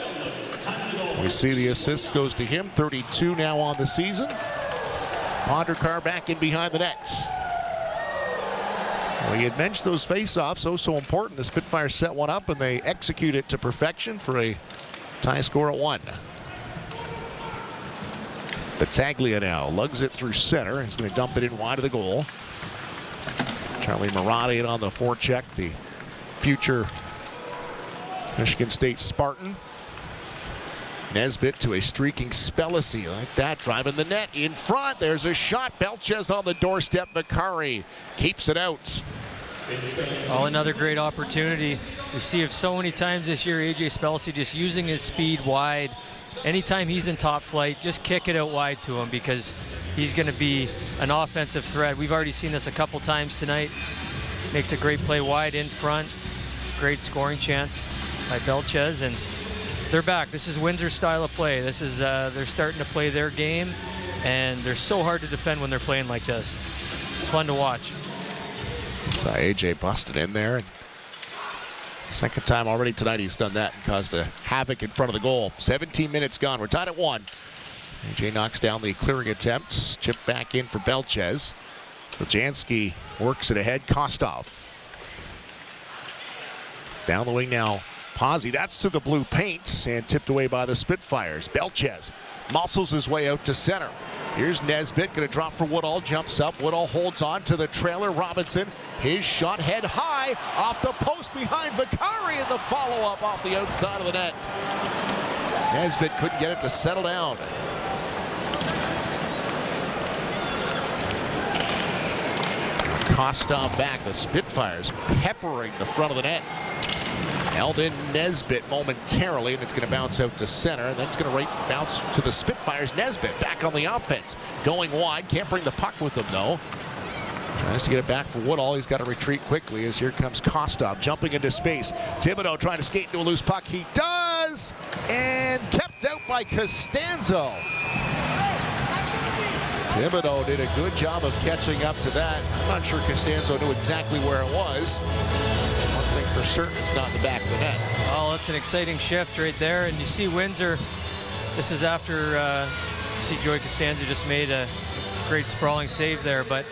we see the assist goes to him. 32 now on the season. Podrakar back in behind the nets. Well, you had mentioned those faceoffs, so important. The Spitfires set one up and they execute it to perfection for a tie score at 1. Battaglia now lugs it through center. He's going to dump it in wide of the goal. Charlie Marotti on the forecheck, the future Michigan State Spartan. Nesbitt to a streaking Spellacy like that, driving the net in front. There's a shot. Belchetz on the doorstep. Vicari keeps it out.
Well, another great opportunity. We see it so many times this year, AJ Spelcy just using his speed wide. Anytime he's in top flight, just kick it out wide to him because he's going to be an offensive threat. We've already seen this a couple times tonight. Makes a great play wide in front. Great scoring chance by Belchetz, and they're back. This is Windsor's style of play. This is they're starting to play their game, and they're so hard to defend when they're playing like this. It's fun to watch.
So AJ busted in there. And second time already tonight he's done that and caused a havoc in front of the goal. 17 minutes gone. We're tied at 1. AJ knocks down the clearing attempt. Chip back in for Belchetz. Lajansky works it ahead. Kostov. Down the wing now. Pozzi, that's to the blue paint and tipped away by the Spitfires. Belchetz muscles his way out to center. Here's Nesbitt, going to drop for Woodall, jumps up. Woodall holds on to the trailer. Robinson, his shot head high off the post behind Vicari, and the follow-up off the outside of the net. Nesbitt couldn't get it to settle down. Kostov back, the Spitfires peppering the front of the net. Held in Nesbitt momentarily, and it's going to bounce out to center, and then it's going to bounce to the Spitfires. Nesbitt back on the offense, going wide. Can't bring the puck with him, though. Tries to get it back for Woodall. He's got to retreat quickly as here comes Kostov jumping into space. Thibodeau trying to skate into a loose puck. He does, and kept out by Costanzo. Thibodeau did a good job of catching up to that. I'm not sure Costanzo knew exactly where it was. One thing for certain, it's not in the back of the net.
Oh, that's an exciting shift right there. And you see Windsor, this is after, you see Joey Costanzo just made a great sprawling save there. But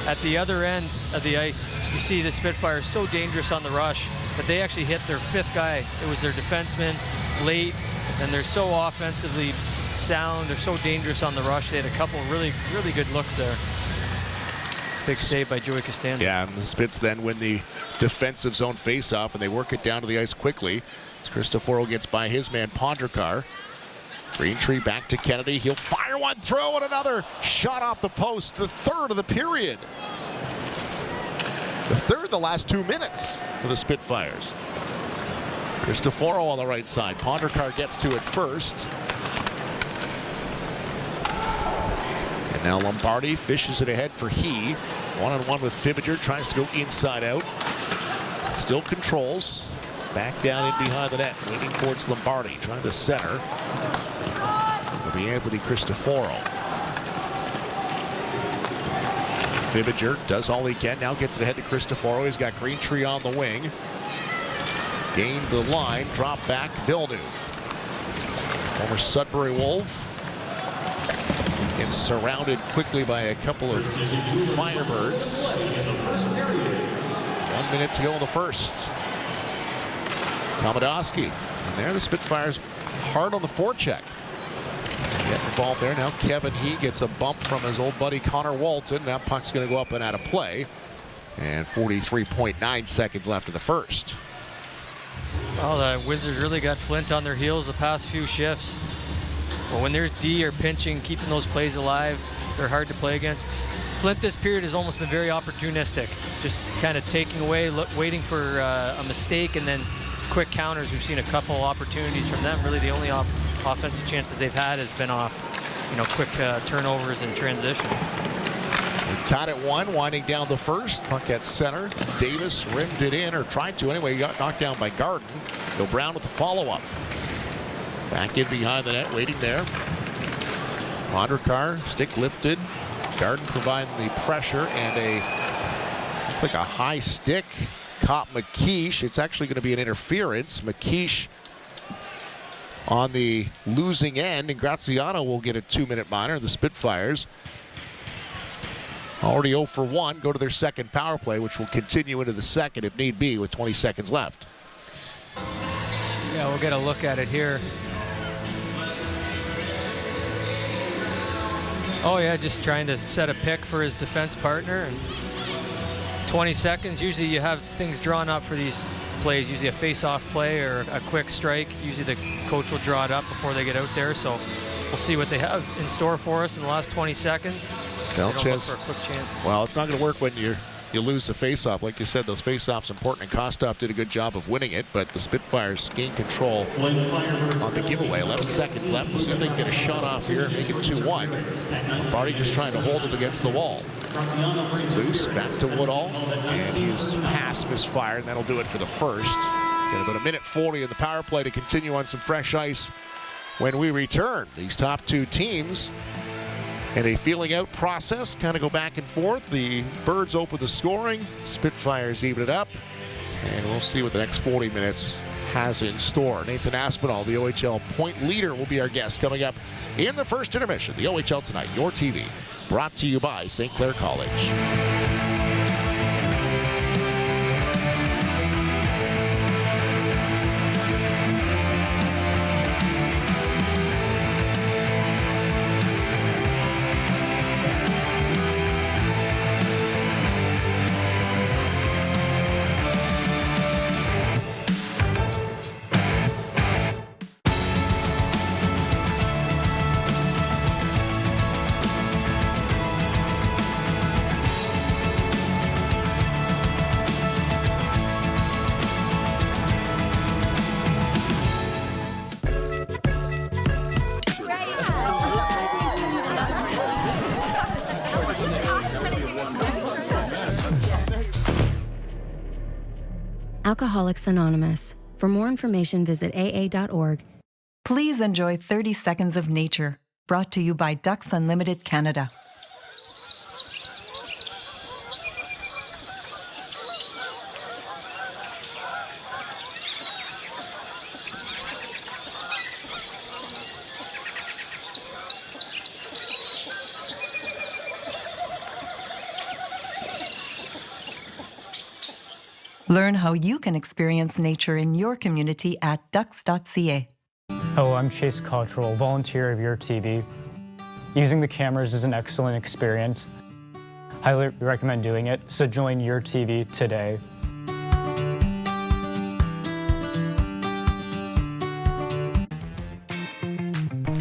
at the other end of the ice, you see the Spitfires so dangerous on the rush, but they actually hit their 5th guy. It was their defenseman late, and they're so offensively sound. They're so dangerous on the rush. They had a couple really, really good looks there. Big save by Joey Costanzo.
Yeah, and the Spits then win the defensive zone faceoff, and they work it down to the ice quickly. As Cristoforo gets by his man Ponderkar. Greentree back to Kennedy. He'll fire one through, and another shot off the post. The third of the period. The third of the last 2 minutes for the Spitfires. Cristoforo on the right side. Ponderkar gets to it first. And now Lombardi fishes it ahead for He. One-on-one with Fibiger. Tries to go inside out. Still controls. Back down in behind the net. Leaning towards Lombardi. Trying to center. It'll be Anthony Cristoforo. Fibiger does all he can. Now gets it ahead to Cristoforo. He's got Greentree on the wing. Gains the line. Drop back. Villeneuve. Former Sudbury Wolf. Gets surrounded quickly by a couple of Firebirds. 1 minute to go in the first. Komodowski. And there the Spitfires hard on the forecheck. Getting involved there. Now Kevin He gets a bump from his old buddy Connor Walton. That puck's going to go up and out of play. And 43.9 seconds left in the first.
Well, the Wizards really got Flint on their heels the past few shifts. Well, when their D are pinching, keeping those plays alive, they're hard to play against. Flint this period has almost been very opportunistic, just kind of taking away, waiting for a mistake, and then quick counters. We've seen a couple opportunities from them. Really, the only offensive chances they've had has been off, quick turnovers and transition.
We're tied at 1, winding down the first. Puck at center. Davis rimmed it in, or tried to anyway. He got knocked down by Garden. Bill Brown with the follow-up. Back in behind the net, waiting there. Ponderkar, stick lifted. Garden providing the pressure, and like a high stick caught McKeish. It's actually going to be an interference. McKeish on the losing end, and Graziano will get a 2-minute minor. The Spitfires already 0 for 1, go to their second power play, which will continue into the second if need be with 20 seconds left.
Yeah, we'll get a look at it here. Oh yeah, just trying to set a pick for his defense partner. And 20 seconds, usually you have things drawn up for these plays, usually a face-off play or a quick strike. Usually the coach will draw it up before they get out there, so we'll see what they have in store for us in the last 20 seconds.
Belchetz
for a quick chance.
Well, it's not going to work when you you lose the faceoff. Like you said, those faceoffs important, and Kostov did a good job of winning it, but the Spitfires gained control on the giveaway. 11 seconds left. We'll see if they can get a shot off here and make it 2-1. Barty just trying to hold it against the wall. Loose, back to Woodall, and his pass misfired, and that'll do it for the first. Got about 1:40 in the power play to continue on some fresh ice when we return. These top two teams and a feeling out process, kind of go back and forth. The Birds open the scoring, Spitfires even it up, and we'll see what the next 40 minutes has in store. Nathan Aspinall, the OHL point leader, will be our guest coming up in the first intermission. The OHL Tonight, your TV, brought to you by St. Clair College.
Alcoholics Anonymous. For more information, visit aa.org.
Please enjoy 30 seconds of nature, brought to you by Ducks Unlimited Canada. Learn how you can experience nature in your community at ducks.ca.
Hello, I'm Chase Cottrell, volunteer of Your TV. Using the cameras is an excellent experience. Highly recommend doing it, so join Your TV today.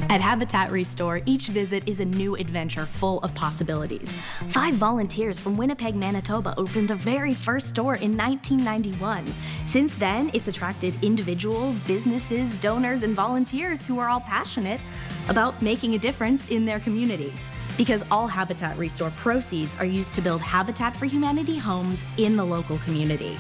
At Habitat Restore, each visit is a new adventure full of possibilities. 5 volunteers from Winnipeg, Manitoba opened their very first store in 1991. Since then, it's attracted individuals, businesses, donors, and volunteers who are all passionate about making a difference in their community. Because all Habitat Restore proceeds are used to build Habitat for Humanity homes in the local community.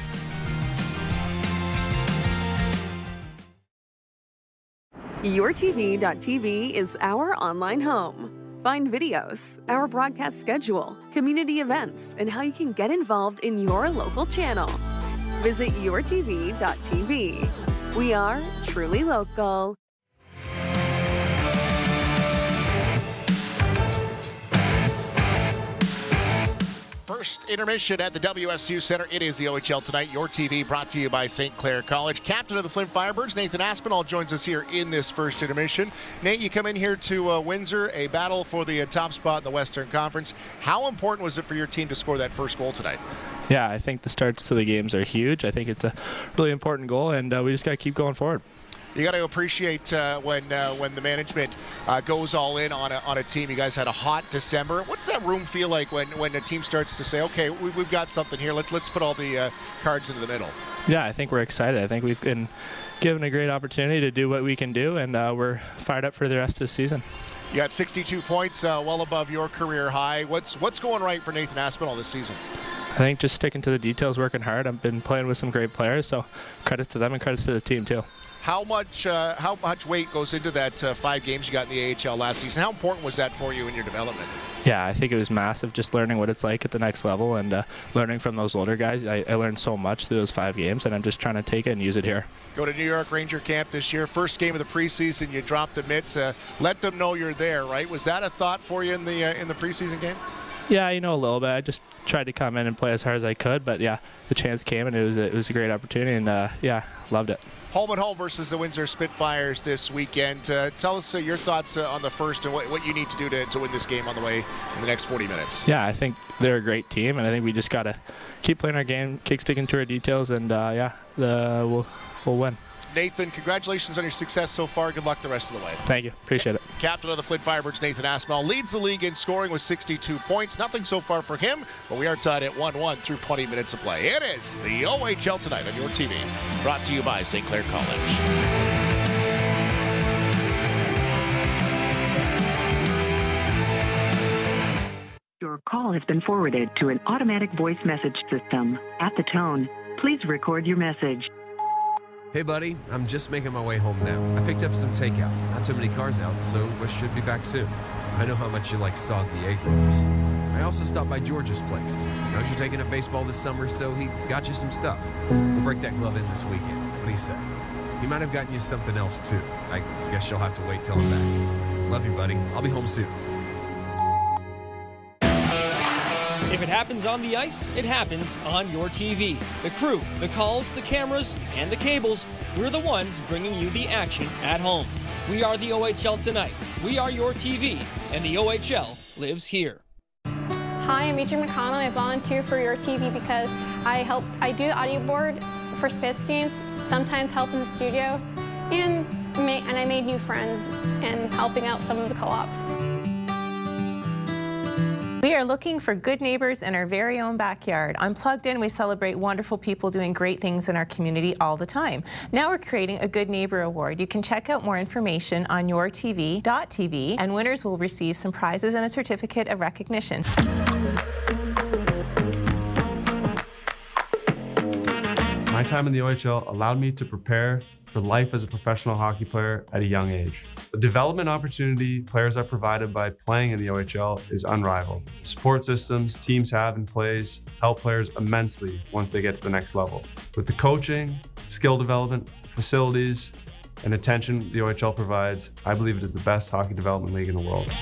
YourTV.tv is our online home. Find videos, our broadcast schedule, community events, and how you can get involved in your local channel. Visit YourTV.tv. We are truly local.
First intermission at the WSU Center. It is the OHL Tonight, your TV, brought to you by St. Clair College. Captain of the Flint Firebirds, Nathan Aspinall, joins us here in this first intermission. Nate, you come in here to Windsor, a battle for the top spot in the Western Conference. How important was it for your team to score that first goal tonight?
Yeah, I think the starts to the games are huge. I think it's a really important goal, and we just got to keep going forward.
You got to appreciate when the management goes all in on a team. You guys had a hot December. What does that room feel like when the team starts to say, okay, we've got something here. Let's put all the cards into the middle?
Yeah, I think we're excited. I think we've been given a great opportunity to do what we can do, and we're fired up for the rest of the season.
You got 62 points, well above your career high. What's going right for Nathan Aspinall this season?
I think just sticking to the details, working hard. I've been playing with some great players, so credits to them and credits to the team too.
How much weight goes into that 5 games you got in the AHL last season? How important was that for you in your development?
Yeah, I think it was massive, just learning what it's like at the next level and learning from those older guys. I learned so much through those 5 games, and I'm just trying to take it and use it here.
Go to New York Ranger camp this year. First game of the preseason, you dropped the mitts. Let them know you're there, right? Was that a thought for you in the preseason game?
Yeah, a little bit. I just tried to come in and play as hard as I could, but yeah, the chance came and it was a great opportunity, and yeah, loved it.
Home and home versus the Windsor Spitfires this weekend. Tell us your thoughts on the first and what you need to do to win this game on the way in the next 40 minutes.
Yeah, I think they're a great team, and I think we just got to keep playing our game, keep sticking to our details, and yeah, we'll win.
Nathan, congratulations on your success so far. Good luck the rest of the way.
Thank you. Appreciate it.
Captain of the Flint Firebirds, Nathan Aspinall, leads the league in scoring with 62 points. Nothing so far for him, but we are tied at 1-1 through 20 minutes of play. It is the OHL Tonight on your TV, brought to you by St. Clair College.
Your call has been forwarded to an automatic voice message system. At the tone, please record your message.
Hey buddy, I'm just making my way home now. I picked up some takeout. Not too many cars out, so I should be back soon. I know how much you like soggy egg rolls. I also stopped by George's place. Knows you're taking up baseball this summer, so he got you some stuff. We'll break that glove in this weekend. What do you say? He might have gotten you something else too. I guess you'll have to wait till I'm back. Love you, buddy. I'll be home soon.
If it happens on the ice, it happens on your TV. The crew, the calls, the cameras, and the cables, we're the ones bringing you the action at home. We are the OHL Tonight. We are your TV, and the OHL lives here.
Hi, I'm Adrian McConnell. I volunteer for your TV because I do the audio board for Spitz games, sometimes help in the studio, and I made new friends and helping out some of the co-ops.
We are looking for good neighbors in our very own backyard. On Plugged In, we celebrate wonderful people doing great things in our community all the time. Now we're creating a Good Neighbor Award. You can check out more information on yourtv.tv, and winners will receive some prizes and a certificate of recognition.
My time in the OHL allowed me to prepare for life as a professional hockey player at a young age. The development opportunity players are provided by playing in the OHL is unrivaled. Support systems teams have in place help players immensely once they get to the next level. With the coaching, skill development, facilities, and attention the OHL provides, I believe it is the best hockey development league in the world.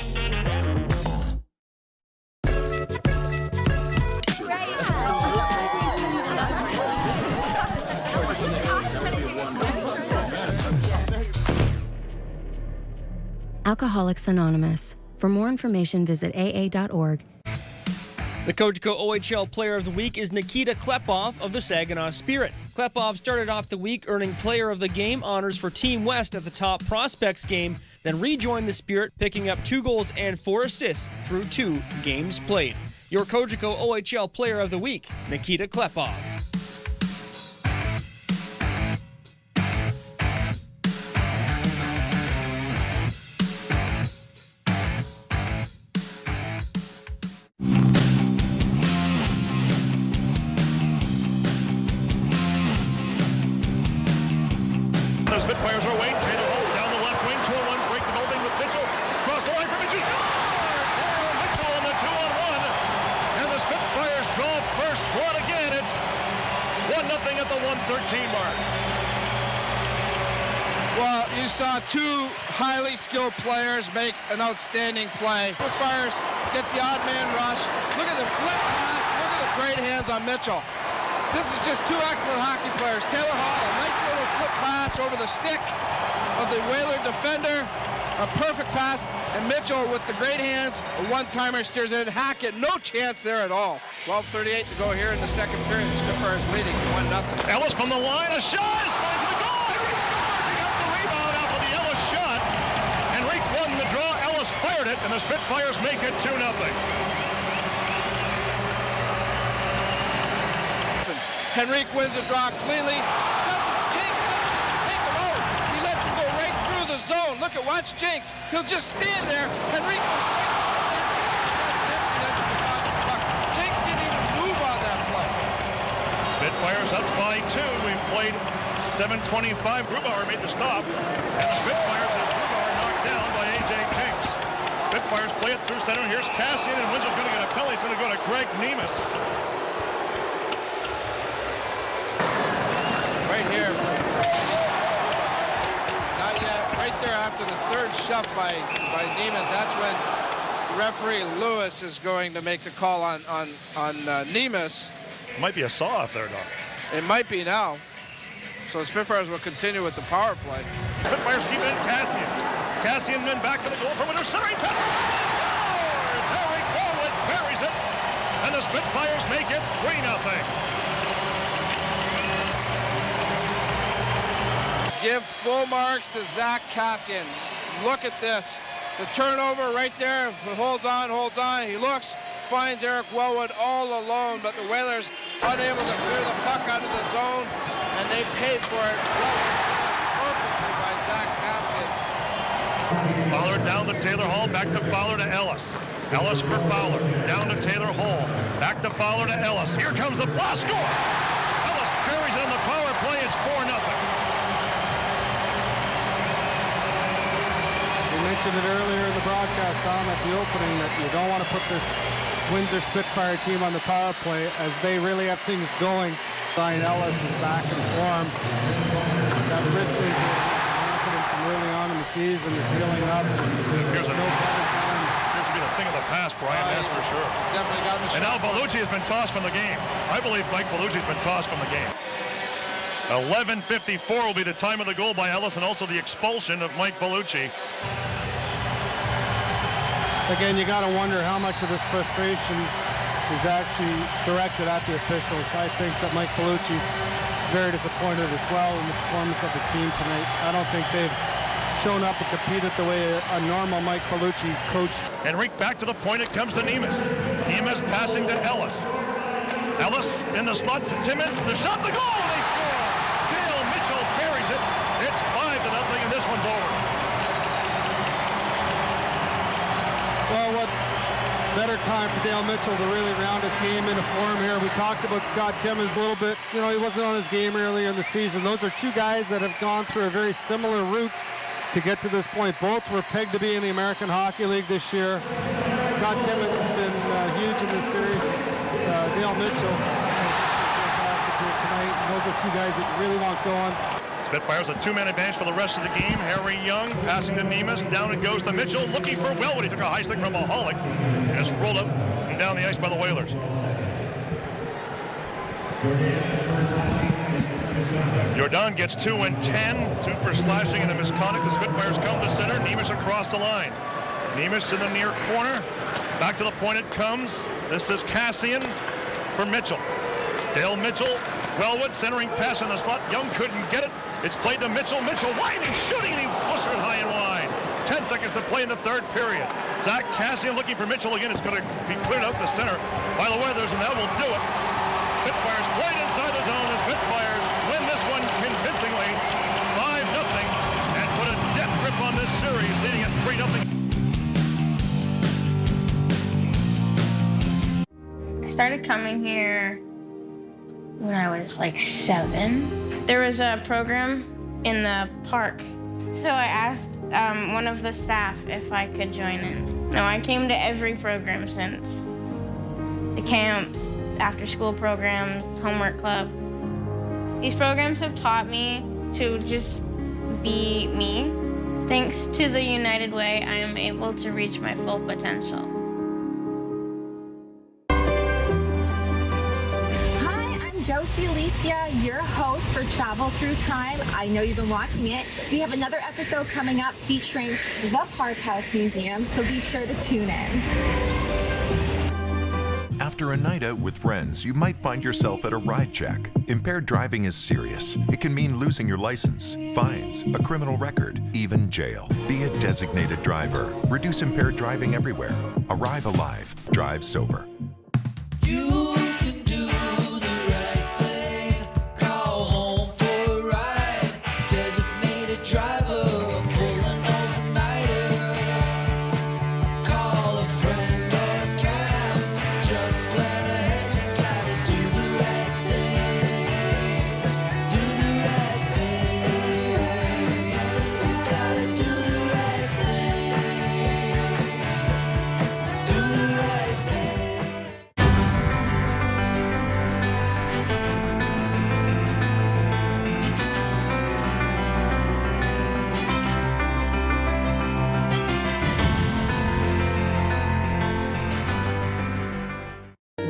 Alcoholics Anonymous. For more information, visit aa.org.
The Kojiko OHL Player of the Week is Nikita Klepov of the Saginaw Spirit. Klepov started off the week earning Player of the Game honors for Team West at the Top Prospects game, then rejoined the Spirit, picking up 2 goals and 4 assists through 2 games played. Your Kojiko OHL Player of the Week, Nikita Klepov.
The Spitfires are away. Taylor Holt down the left wing, 2-on-1 break developing with Mitchell. Cross the line for Mitchell. Score! Mitchell on the 2-on-1. And the Spitfires draw first blood again. It's 1-0 at the 1:13 mark.
Well, you saw 2 highly skilled players make an outstanding play. Spitfires get the odd man rush. Look at the flip pass. Look at the great hands on Mitchell. This is just 2 excellent hockey players. Taylor Hall, a nice little flip pass over the stick of the Whaler defender. A perfect pass. And Mitchell with the great hands, a one-timer steers in. Hackett, no chance there at all. 12:38 to go here in the second period. The Spitfires leading 1-0.
Ellis from the line, a shot is going to the goal. Henrik Starr up the rebound off of the Ellis shot. Henrik won the draw. Ellis fired it, and the Spitfires make it 2-0.
Henrik wins the draw cleanly. Jinx doesn't take him out. He lets him go right through the zone. Look at watch Jinx. He'll just stand there. Henrik goes right through that. Jinx didn't even move on that play.
Spitfires up by 2. We've played 7:25. Grubauer made the stop. And the Spitfires have Grubauer knocked down by A.J. Jinx. Spitfires play it through center. Here's Cassian, and Windsor's going to get a penalty. It's going to go to Greg Nemus.
Right here. Not yet. Right there after the third shove by Nemus. That's when referee Lewis is going to make the call on Nemus.
Might be a saw-off there, Doc.
It might be now. So the Spitfires will continue with the power play.
Spitfires keep in Cassian. Cassian then back to the goal from under centering pass. Scores! Harry Corwin buries it. And the Spitfires make it 3-0.
give full marks to Zach Cassian. Look at this. The turnover right there. Holds on. He looks, finds Eric Wellwood all alone, but the Whalers unable to clear the puck out of the zone, and they paid for it perfectly by Zach Cassian.
Fowler down to Taylor Hall, back to Fowler to Ellis. Ellis for Fowler, down to Taylor Hall, back to Fowler to Ellis. Here comes the blast score! Ellis carries on the power play, it's 4-0.
We mentioned it earlier in the broadcast, Tom, at the opening, that you don't want to put this Windsor Spitfire team on the power play as they really have things going. Brian Ellis is back in form. That wrist injury happened from early on in the season is healing up.
Here's no time. Appears to be the thing of the past, Brian, that's for sure.
Definitely got the
and now Bellucci has been tossed from the game. I believe Mike Bellucci has been tossed from the game. 11:54 will be the time of the goal by Ellis and also the expulsion of Mike Bellucci.
Again, you got to wonder how much of this frustration is actually directed at the officials. I think that Mike Bellucci's very disappointed as well in the performance of his team tonight. I don't think they've shown up and competed the way a normal Mike Bellucci coached.
Enrique back to the point, it comes to Nemes. Nemes passing to Ellis. Ellis in the slot to Timmins, the shot, the goal, they score! Dale Mitchell carries it. It's 5-0 and this one's over.
Well, what better time for Dale Mitchell to really round his game into form here. We talked about Scott Timmins a little bit. You know, he wasn't on his game earlier in the season. Those are two guys that have gone through a very similar route to get to this point. Both were pegged to be in the American Hockey League this year. Scott Timmins has been huge in this series. Dale Mitchell fantastic here tonight. And those are two guys that you really want going.
Spitfires a two-man advantage for the rest of the game. Harry Young passing to Nemes. Down it goes to Mitchell, looking for Wellwood. He took a high stick from Mahalik and it's rolled up and down the ice by the Whalers. Jordan gets 2 and 10. 2 for slashing and a misconduct. The Spitfires come to center. Nemes across the line. Nemes in the near corner. Back to the point it comes. This is Cassian for Mitchell. Dale Mitchell. Wellwood centering pass in the slot. Young couldn't get it. It's played to Mitchell. Mitchell wide, he's shooting, and he pushed it high and wide. 10 seconds to play in the third period. Zach Cassian looking for Mitchell again. It's going to be cleared out to center by the Whalers, and that will do it. Spitfires played inside the zone. The Spitfires win this one convincingly, 5-0, and put a death grip on this series, leading at 3-0.
I started coming here when I was like 7. There was a program in the park. So I asked one of the staff if I could join in. No, I came to every program since. The camps, after school programs, homework club. These programs have taught me to just be me. Thanks to the United Way, I am able to reach my full potential.
Josie Alicia, your host for Travel Through Time. I know you've been watching it. We have another episode coming up featuring the Park House Museum, so be sure to tune in.
After a night out with friends, you might find yourself at a ride check. Impaired driving is serious. It can mean losing your license, fines, a criminal record, even jail. Be a designated driver. Reduce impaired driving everywhere. Arrive alive. Drive sober.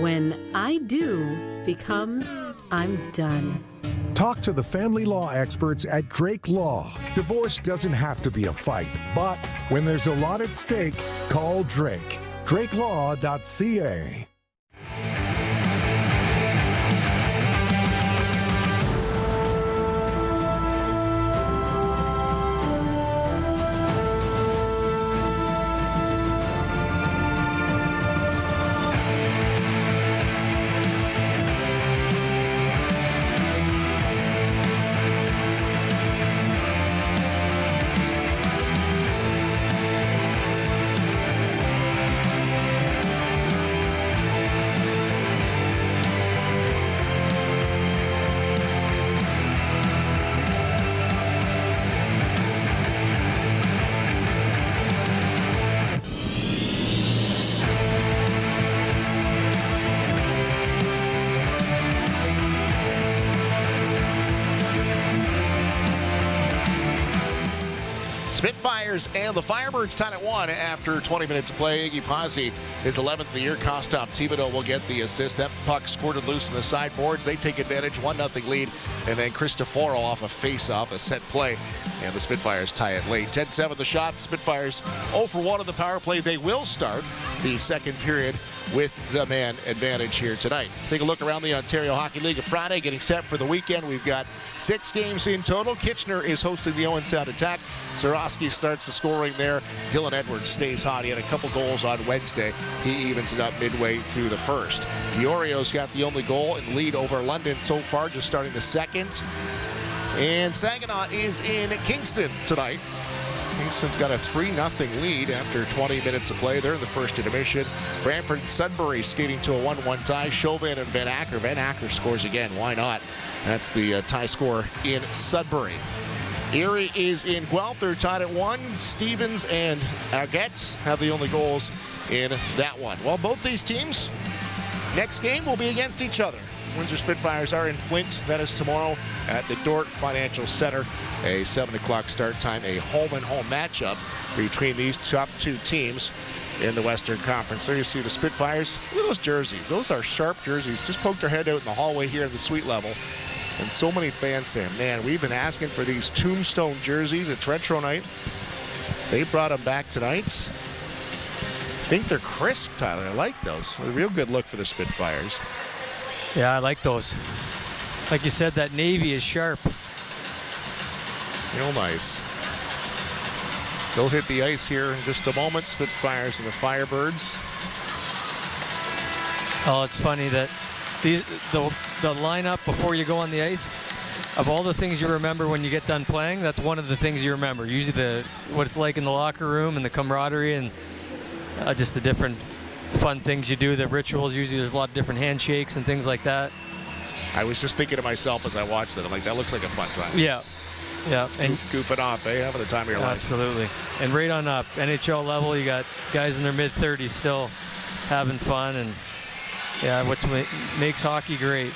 When I do becomes I'm done.
Talk to the family law experts at Drake Law. Divorce doesn't have to be a fight, but when there's a lot at stake, call Drake. DrakeLaw.ca.
Spitfires and the Firebirds tied at 1 after 20 minutes of play. Iggy Pazzi, his 11th of the year. Kostov Thibodeau will get the assist. That puck squirted loose in the sideboards. They take advantage, 1-0 lead. And then Cristoforo off a face-off, a set play. And the Spitfires tie it late. 10-7 the shots. Spitfires 0 for 1 on the power play. They will start the second period with the man advantage here tonight. Let's take a look around the Ontario Hockey League of Friday, getting set for the weekend. We've got 6 games in total. Kitchener is hosting the Owen Sound Attack. Zorowski starts the scoring there. Dylan Edwards stays hot. He had a couple goals on Wednesday. He evens it up midway through the first. The Oreos got the only goal and lead over London so far, just starting the second. And Saginaw is in Kingston tonight. Kingston's got a 3-0 lead after 20 minutes of play. They're in the first intermission. Brantford and Sudbury skating to a 1-1 tie. Chauvin and Van Acker. Van Acker scores again. Why not? That's the tie score in Sudbury. Erie is in Guelph. They're tied at 1. Stevens and Aguettes have the only goals in that one. Well, both these teams, next game will be against each other. Windsor Spitfires are in Flint. That is tomorrow at the Dort Financial Center. A 7 o'clock start time, a home-and-home matchup between these top 2 teams in the Western Conference. There you see the Spitfires. Look at those jerseys. Those are sharp jerseys. Just poked their head out in the hallway here in the suite level. And so many fans saying, man, we've been asking for these tombstone jerseys. It's retro night. They brought them back tonight. I think they're crisp, Tyler. I like those. A real good look for the Spitfires.
Yeah, I like those. Like you said, that navy is sharp.
Real nice. They'll hit the ice here in just a moment. Spitfires and the Firebirds.
Oh, it's funny that the lineup before you go on the ice, of all the things you remember when you get done playing, that's one of the things you remember. Usually what it's like in the locker room and the camaraderie and just the different fun things you do, the rituals. Usually there's a lot of different handshakes and things like that.
I was just thinking to myself as I watched it, I'm like, that looks like a fun time.
Yeah. Yeah.
And goofing off, eh? Having the time of your life.
Absolutely. And right on up, NHL level, you got guys in their mid-30s still having fun, and yeah, what makes hockey great.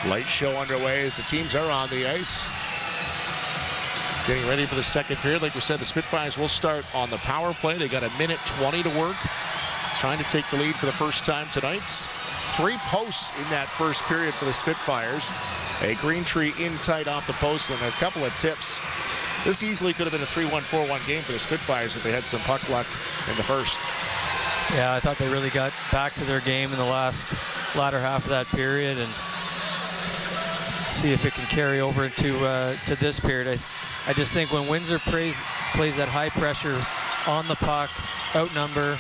Light show underway as the teams are on the ice. Getting ready for the second period. Like we said, the Spitfires will start on the power play. They got 1:20 to work. Trying to take the lead for the first time tonight. 3 posts in that first period for the Spitfires. A Green Tree in tight off the post and a couple of tips. This easily could have been a 3-1, 4-1 game for the Spitfires if they had some puck luck in the first.
Yeah, I thought they really got back to their game in the latter half of that period, and see if it can carry over to this period. I just think when Windsor plays that high pressure on the puck, outnumber,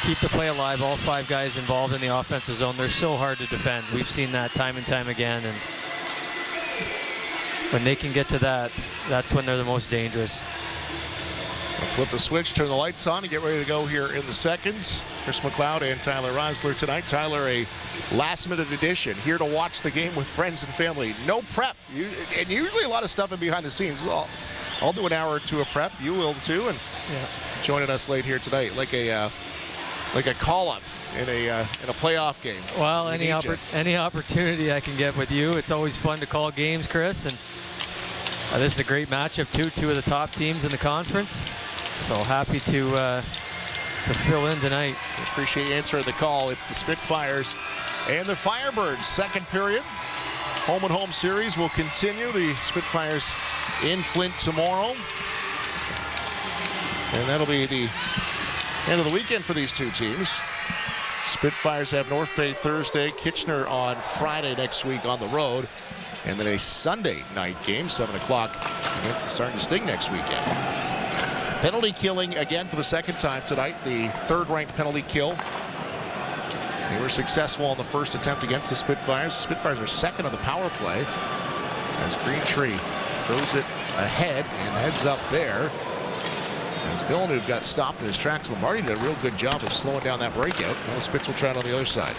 keep the play alive, all 5 guys involved in the offensive zone, they're so hard to defend. We've seen that time and time again, and when they can get to that, that's when they're the most dangerous.
We'll flip the switch, turn the lights on, and get ready to go here in the second. Chris McLeod and Tyler Rosler tonight. Tyler, a last-minute addition, here to watch the game with friends and family. No prep, and usually a lot of stuff in behind the scenes. I'll do an hour or 2 of prep. You will too, and joining us late here tonight, like a call-up in a playoff game.
Well, any opportunity I can get with you. It's always fun to call games, Chris, and this is a great matchup too. 2 of the top teams in the conference. So happy to fill in tonight.
Appreciate you answering the call. It's the Spitfires and the Firebirds. Second period. Home and home series will continue. The Spitfires in Flint tomorrow. And that'll be the end of the weekend for these 2 teams. Spitfires have North Bay Thursday, Kitchener on Friday next week on the road, and then a Sunday night game, 7 o'clock, against the Sarnia Sting next weekend. Penalty killing again for the second time tonight, the 3rd-ranked penalty kill. They were successful on the first attempt against the Spitfires. The Spitfires are second on the power play as Green Tree throws it ahead and heads up there. As Villeneuve got stopped in his tracks, Lombardi did a real good job of slowing down that breakout. Now the Spits will try it on the other side.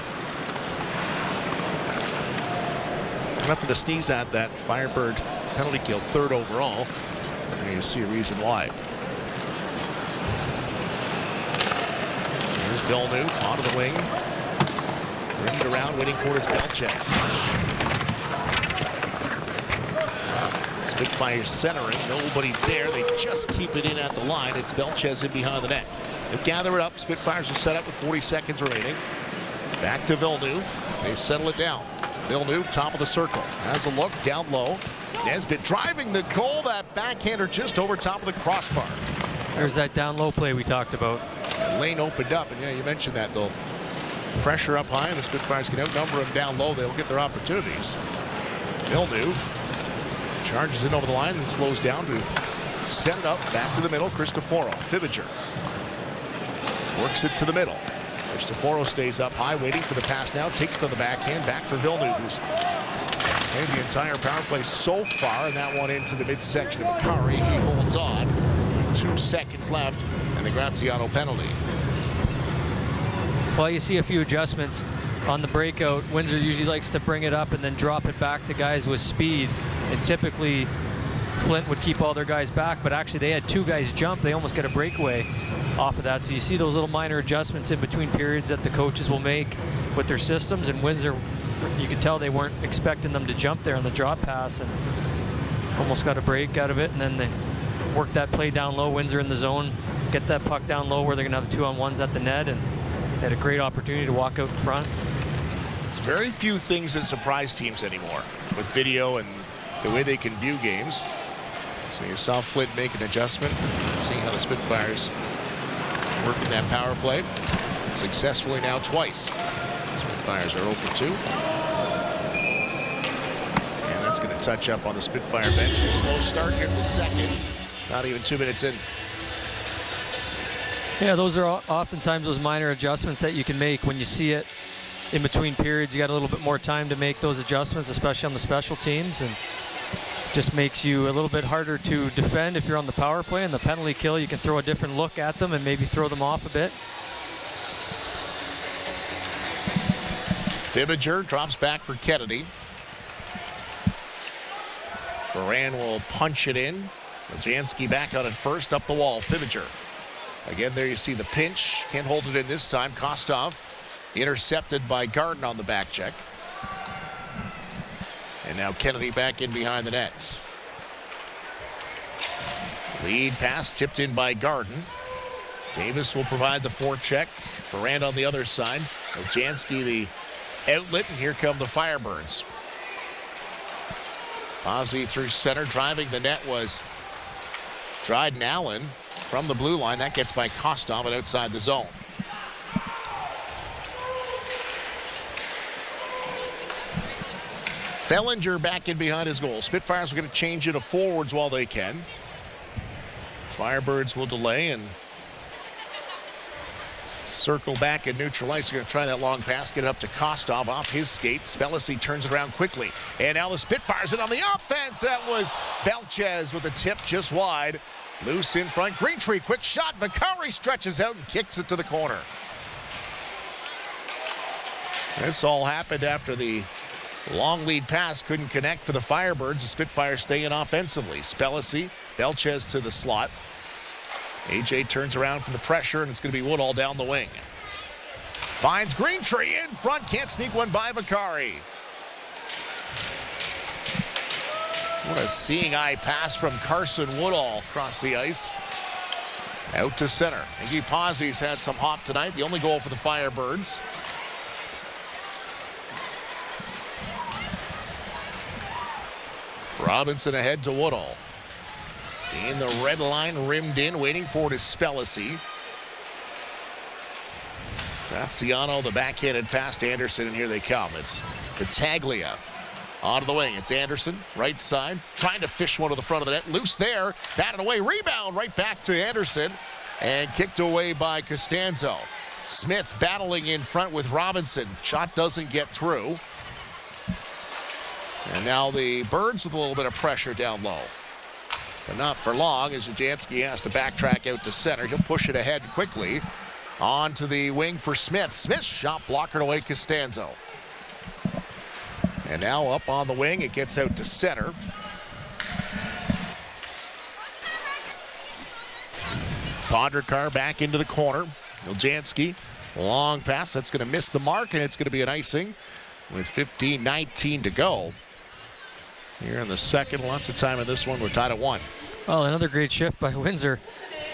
Nothing to sneeze at, that Firebird penalty kill, 3rd overall. And you see a reason why. Here's Villeneuve onto the wing. Bringing it around, waiting for his Belchetz. Spitfires centering, nobody there. They just keep it in at the line. It's Belchetz in behind the net. They'll gather it up. Spitfires are set up with 40 seconds remaining. Back to Villeneuve. They settle it down. Villeneuve, top of the circle. Has a look, down low. Nesbitt driving the goal. That backhander just over top of the crossbar.
There's that down low play we talked about.
Lane opened up, and yeah, you mentioned that. They'll pressure up high, and the Spitfires can outnumber them down low. They'll get their opportunities. Villeneuve charges in over the line and slows down to set it up back to the middle. Cristoforo, Fibiger works it to the middle. Cristoforo stays up high, waiting for the pass now. Takes to the backhand, back for Villeneuve, who's made the entire power play so far, and that one into the midsection of Bakari. He holds on. 2 seconds left, and the Graziano penalty.
Well, you see a few adjustments on the breakout. Windsor usually likes to bring it up and then drop it back to guys with speed, and typically Flint would keep all their guys back, but actually they had 2 guys jump. They almost get a breakaway off of that. So you see those little minor adjustments in between periods that the coaches will make with their systems, and Windsor, you could tell they weren't expecting them to jump there on the drop pass and almost got a break out of it, and then they work that play down low. Windsor in the zone, get that puck down low where they're gonna have 2-on-1s at the net, and they had a great opportunity to walk out in front.
There's very few things that surprise teams anymore with video and the way they can view games. So you saw Flint make an adjustment, see how the Spitfires work in that power play successfully now twice. Spitfires are 0 for 2. And that's going to touch up on the Spitfire bench. A slow start here in the second. Not even 2 minutes in.
Yeah, those are oftentimes those minor adjustments that you can make when you see it in between periods. You got a little bit more time to make those adjustments, especially on the special teams, and just makes you a little bit harder to defend if you're on the power play. And the penalty kill, you can throw a different look at them and maybe throw them off a bit.
Fibiger drops back for Kennedy. Ferran will punch it in. Lajansky back out at first, up the wall. Fibiger. Again, there you see the pinch. Can't hold it in this time. Kostov intercepted by Garden on the back check. And now Kennedy back in behind the net. Lead pass tipped in by Garden. Davis will provide the forecheck. Ferrand on the other side. Lajansky the outlet, and here come the Firebirds. Ozzie through center. Driving the net was Dryden Allen from the blue line. That gets by Kostov and outside the zone. Fellinger back in behind his goal. Spitfires are going to change into forwards while they can. Firebirds will delay and circle back and neutralize. They're going to try that long pass, get it up to Kostov off his skates. Spellacy turns it around quickly. And now the Spitfires in on the offense. That was Belchetz with a tip just wide. Loose in front. Greentree, quick shot. Bakari stretches out and kicks it to the corner. This all happened after the long lead pass couldn't connect for the Firebirds. The Spitfires stay in offensively. Spellacy, Belchetz to the slot. AJ turns around from the pressure, and it's going to be Woodall down the wing. Finds Greentree in front. Can't sneak one by Bakari. What a seeing eye pass from Carson Woodall across the ice. Out to center. Iggy Pazzi's had some hop tonight. The only goal for the Firebirds. Robinson ahead to Woodall. In the red line, rimmed in, waiting for it is Spellacy. Graziano, the backhanded pass to Anderson, and here they come. It's Battaglia out of the wing. It's Anderson, right side, trying to fish one to the front of the net. Loose there, batted away, rebound right back to Anderson, and kicked away by Costanzo. Smith battling in front with Robinson. Shot doesn't get through. And now the Birds with a little bit of pressure down low. But not for long, as Lajansky has to backtrack out to center. He'll push it ahead quickly. On to the wing for Smith. Smith's shot blockered away Costanzo. And now up on the wing, it gets out to center. Pondrakar back into the corner. Lajansky, long pass. That's going to miss the mark, and it's going to be an icing with 15:19 to go. here in the second. Lots of time in this one. We're tied at 1.
Well, another great shift by Windsor.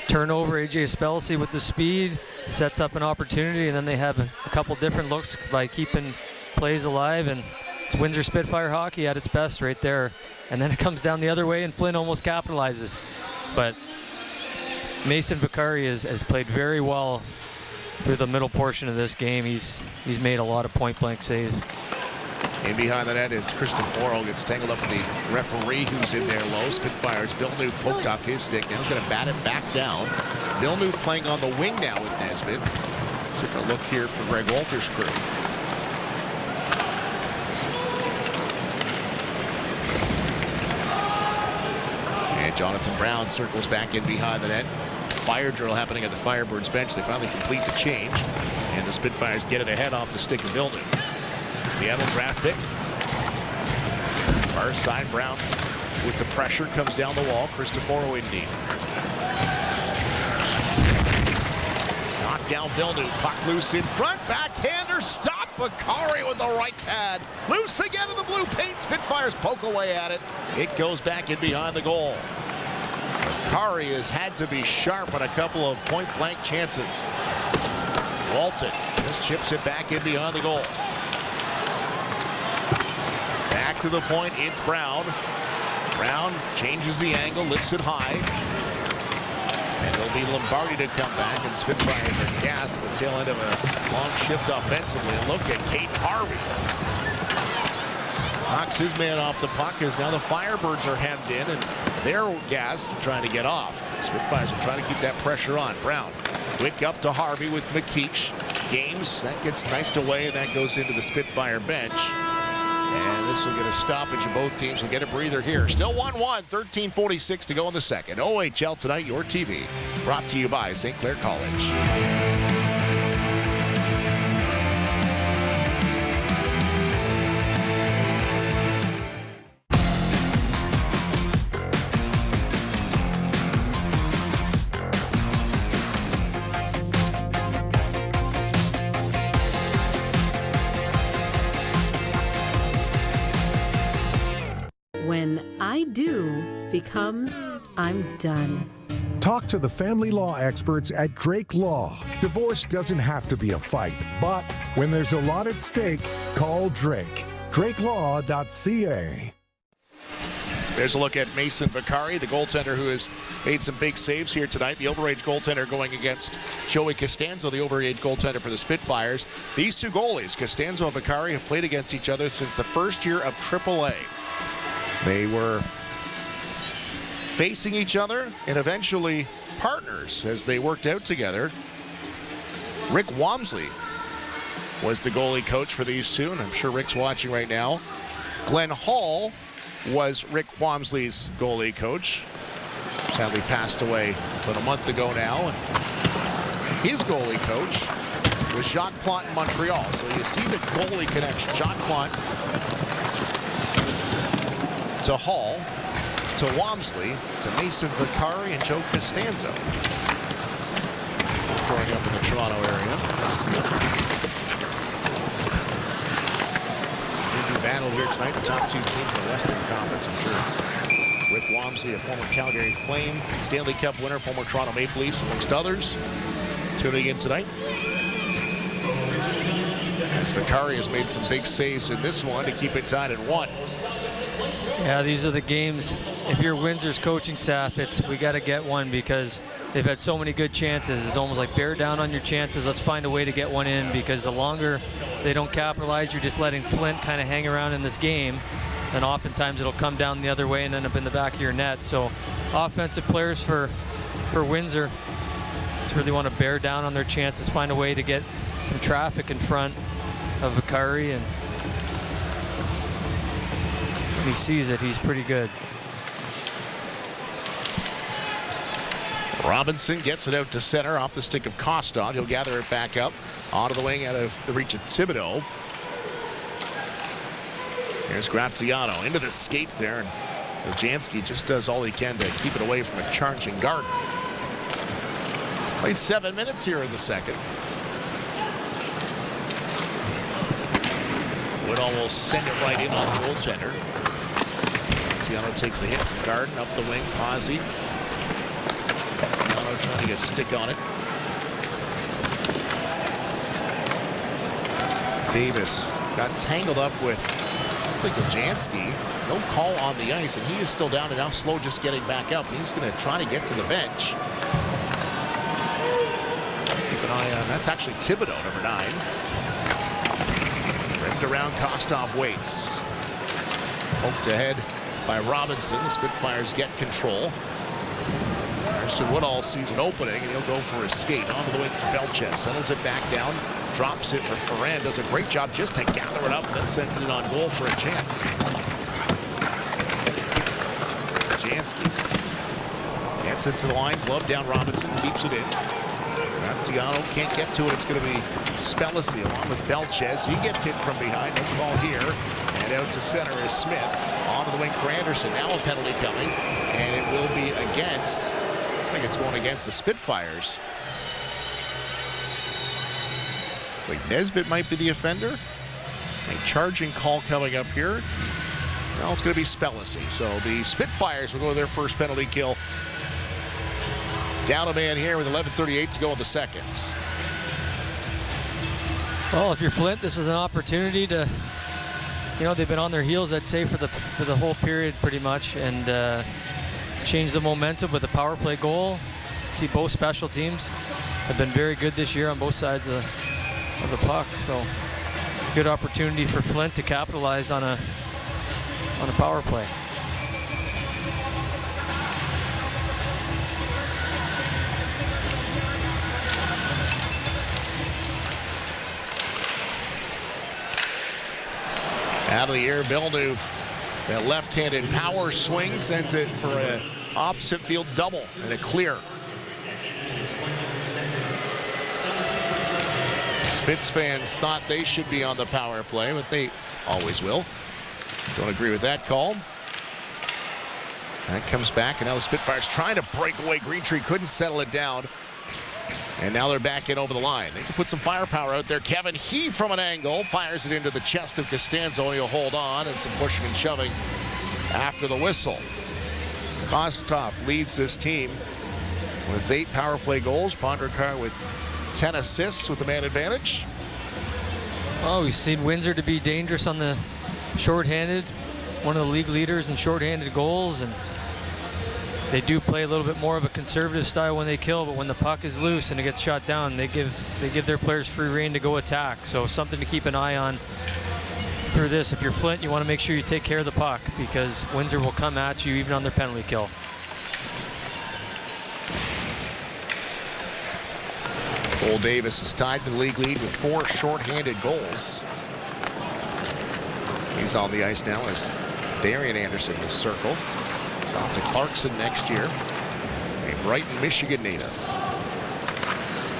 Turnover, AJ Spelcy with the speed, sets up an opportunity, and then they have a couple different looks by keeping plays alive, and it's Windsor Spitfire hockey at its best right there. And then it comes down the other way, and Flint almost capitalizes. But Mason Vicari has played very well through the middle portion of this game. He's made a lot of point-blank saves.
In behind the net is Cristoforo, gets tangled up with the referee who's in there low. Spitfires, Villeneuve poked off his stick. Now he's going to bat it back down. Villeneuve playing on the wing now with Nesbitt. Different look here for Greg Walter's crew. And Jonathan Brown circles back in behind the net. Fire drill happening at the Firebirds bench. They finally complete the change. And the Spitfires get it ahead off the stick of Villeneuve. Seattle draft pick. Far side, Brown with the pressure comes down the wall. Cristoforo in deep. Knocked down Villeneuve. Puck loose in front. Backhander. Stop. Vicari with the right pad. Loose again in the blue paint. Spitfires poke away at it. It goes back in behind the goal. Vicari has had to be sharp on a couple of point-blank chances. Walton just chips it back in behind the goal. Back to the point, it's Brown. Brown changes the angle, lifts it high. And it'll be Lombardi to come back, and Spitfires are gassed at the tail end of a long shift offensively. And look at Kate Harvey. Knocks his man off the puck as now the Firebirds are hemmed in, and they're gassed and trying to get off. Spitfires are trying to keep that pressure on. Brown, quick up to Harvey with McKeach. Games, that gets knifed away, and that goes into the Spitfire bench. And this will get a stoppage, and both teams will get a breather here. Still 1-1, 13:46 to go in the second. OHL Tonight, your TV. Brought to you by St. Clair College.
When I do becomes I'm done.
Talk to the family law experts at Drake Law. Divorce doesn't have to be a fight, but when there's a lot at stake, call Drake. DrakeLaw.ca.
There's a look at Mason Vicari, the goaltender who has made some big saves here tonight. The overage goaltender going against Joey Costanzo, the overage goaltender for the Spitfires. These two goalies, Costanzo and Vicari, have played against each other since the first year of AAA. They were facing each other and eventually partners as they worked out together. Rick Wamsley was the goalie coach for these two, and I'm sure Rick's watching right now. Glenn Hall was Rick Wamsley's goalie coach. Sadly passed away about a month ago now. And his goalie coach was Jacques Plante in Montreal. So you see the goalie connection. Jacques Plante to Hall, to Wamsley, to Mason Vicari and Joe Costanzo. Growing up in the Toronto area. Battle here tonight, the top two teams in the Western Conference, I'm sure. Rick Wamsley, a former Calgary Flame, Stanley Cup winner, former Toronto Maple Leafs, amongst others, tuning in tonight. As Vicari has made some big saves in this one to keep it tied at 1.
Yeah, these are the games. If you're Windsor's coaching staff, we got to get one because they've had so many good chances. It's almost like bear down on your chances. Let's find a way to get one in, because the longer they don't capitalize, you're just letting Flint kind of hang around in this game, and oftentimes it'll come down the other way and end up in the back of your net. So offensive players for Windsor just really want to bear down on their chances, find a way to get some traffic in front of Vicari, and when he sees it, he's pretty good.
Robinson gets it out to center off the stick of Kostov. He'll gather it back up onto the wing out of the reach of Thibodeau. Here's Graziano into the skates there, and Jansky just does all he can to keep it away from a charging Garden. Played 7 minutes here in the second. Would almost send it right in on the goaltender. Ciano takes a hit from Garden, up the wing, Pozzi. Ciano trying to get a stick on it. Davis got tangled up with, looks like Jansky. No call on the ice, and he is still down, and now Slow just getting back up. He's going to try to get to the bench. Keep an eye on, that's actually Thibodeau, number 9. Rimmed around, Kostov waits. Poked ahead by Robinson. The Spitfires get control. Anderson Woodall sees an opening, and he'll go for a skate onto the wing for Belchetz. Settles it back down, drops it for Ferrand. Does a great job just to gather it up, and then sends it on goal for a chance. Jansky gets it to the line, glove down Robinson, keeps it in. Graziano can't get to it. It's going to be Spellacy along with Belchetz. He gets hit from behind. No call here. And out to center is Smith. Onto the wing for Anderson. Now a penalty coming. And it will be against, looks like it's going against the Spitfires. Looks like Nesbitt might be the offender. A charging call coming up here. Well, it's going to be Spellacy. So the Spitfires will go to their first penalty kill. Down a man here with 11:38 to go in the second.
Well, if you're Flint, this is an opportunity to, you know, they've been on their heels, I'd say, for the whole period pretty much, and change the momentum with a power play goal. See, both special teams have been very good this year on both sides of the puck. So good opportunity for Flint to capitalize on a power play.
Out of the air, Villeneuve. That left-handed power swing sends it for an opposite field double and a clear. Spitz fans thought they should be on the power play, but they always will. Don't agree with that call. That comes back, and now the Spitfires trying to break away. Greentree couldn't settle it down. And now they're back in over the line. They can put some firepower out there. Kevin He from an angle fires it into the chest of Costanzo. He'll hold on, and some pushing and shoving after the whistle. Kostov leads this team with 8 power play goals. Pondrakar with 10 assists with the man advantage.
Oh, we've seen Windsor to be dangerous on the shorthanded. One of the league leaders in shorthanded goals, and they do play a little bit more of a conservative style when they kill, but when the puck is loose and it gets shot down, they give their players free rein to go attack. So something to keep an eye on through this. If you're Flint, you want to make sure you take care of the puck, because Windsor will come at you even on their penalty kill.
Cole Davis is tied for the league lead with 4 shorthanded goals. He's on the ice now as Darian Anderson will circle. It's off to Clarkson next year. A Brighton, Michigan native.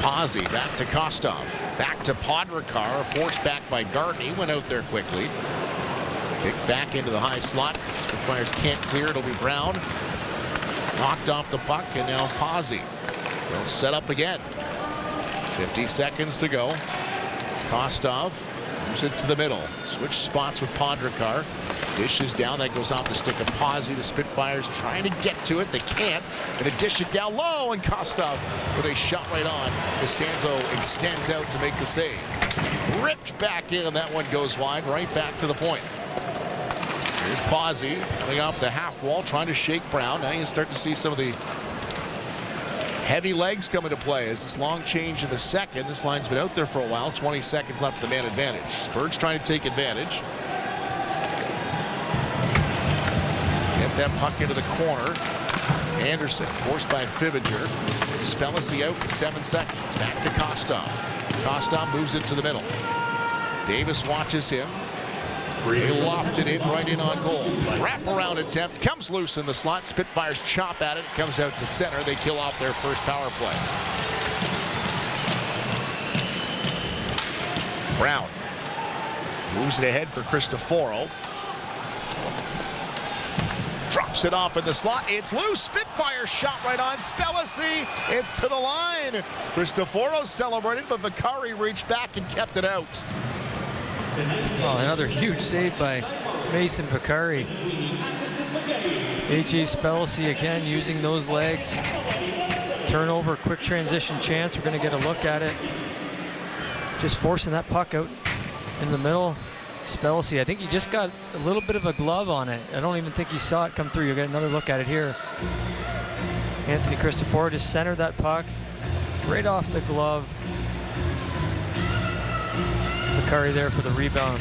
Pozzi back to Kostov. Back to Pondrakar. Forced back by Garden. He went out there quickly. Kicked back into the high slot. Spitfires can't clear. It'll be Brown. Knocked off the puck, and now Pozzi. They'll set up again. 50 seconds to go. Kostov moves it to the middle. Switch spots with Pondrakar. Dishes down, that goes off the stick of Pozzi. The Spitfires trying to get to it. They can't. Gonna dish it down low, and Kostov with a shot right on. Costanzo extends out to make the save. Ripped back in, and that one goes wide, right back to the point. Here's Pozzi coming off the half wall, trying to shake Brown. Now you start to see some of the heavy legs come into play as this long change in the second. This line's been out there for a while. 20 seconds left for the man advantage. Spurs trying to take advantage. Get that puck into the corner. Anderson forced by Fibinger. Spellacy out in 7 seconds. Back to Kostov. Kostov moves it to the middle. Davis watches him. They lofted it right in on goal. Wraparound attempt comes loose in the slot. Spitfires chop at it. Comes out to center. They kill off their first power play. Brown moves it ahead for Cristoforo. Drops it off in the slot. It's loose. Spitfire shot right on Spellacy. It's to the line. Cristoforo celebrated, but Vicari reached back and kept it out.
Oh, another huge save by Mason Vicari. AJ Spelcey again using those legs. Turnover, quick transition chance. We're going to get a look at it. Just forcing that puck out in the middle. Spelcey, I think he just got a little bit of a glove on it. I don't even think he saw it come through. You'll get another look at it here. Anthony Cristoforo just centered that puck right off the glove. Vicari there for the rebound.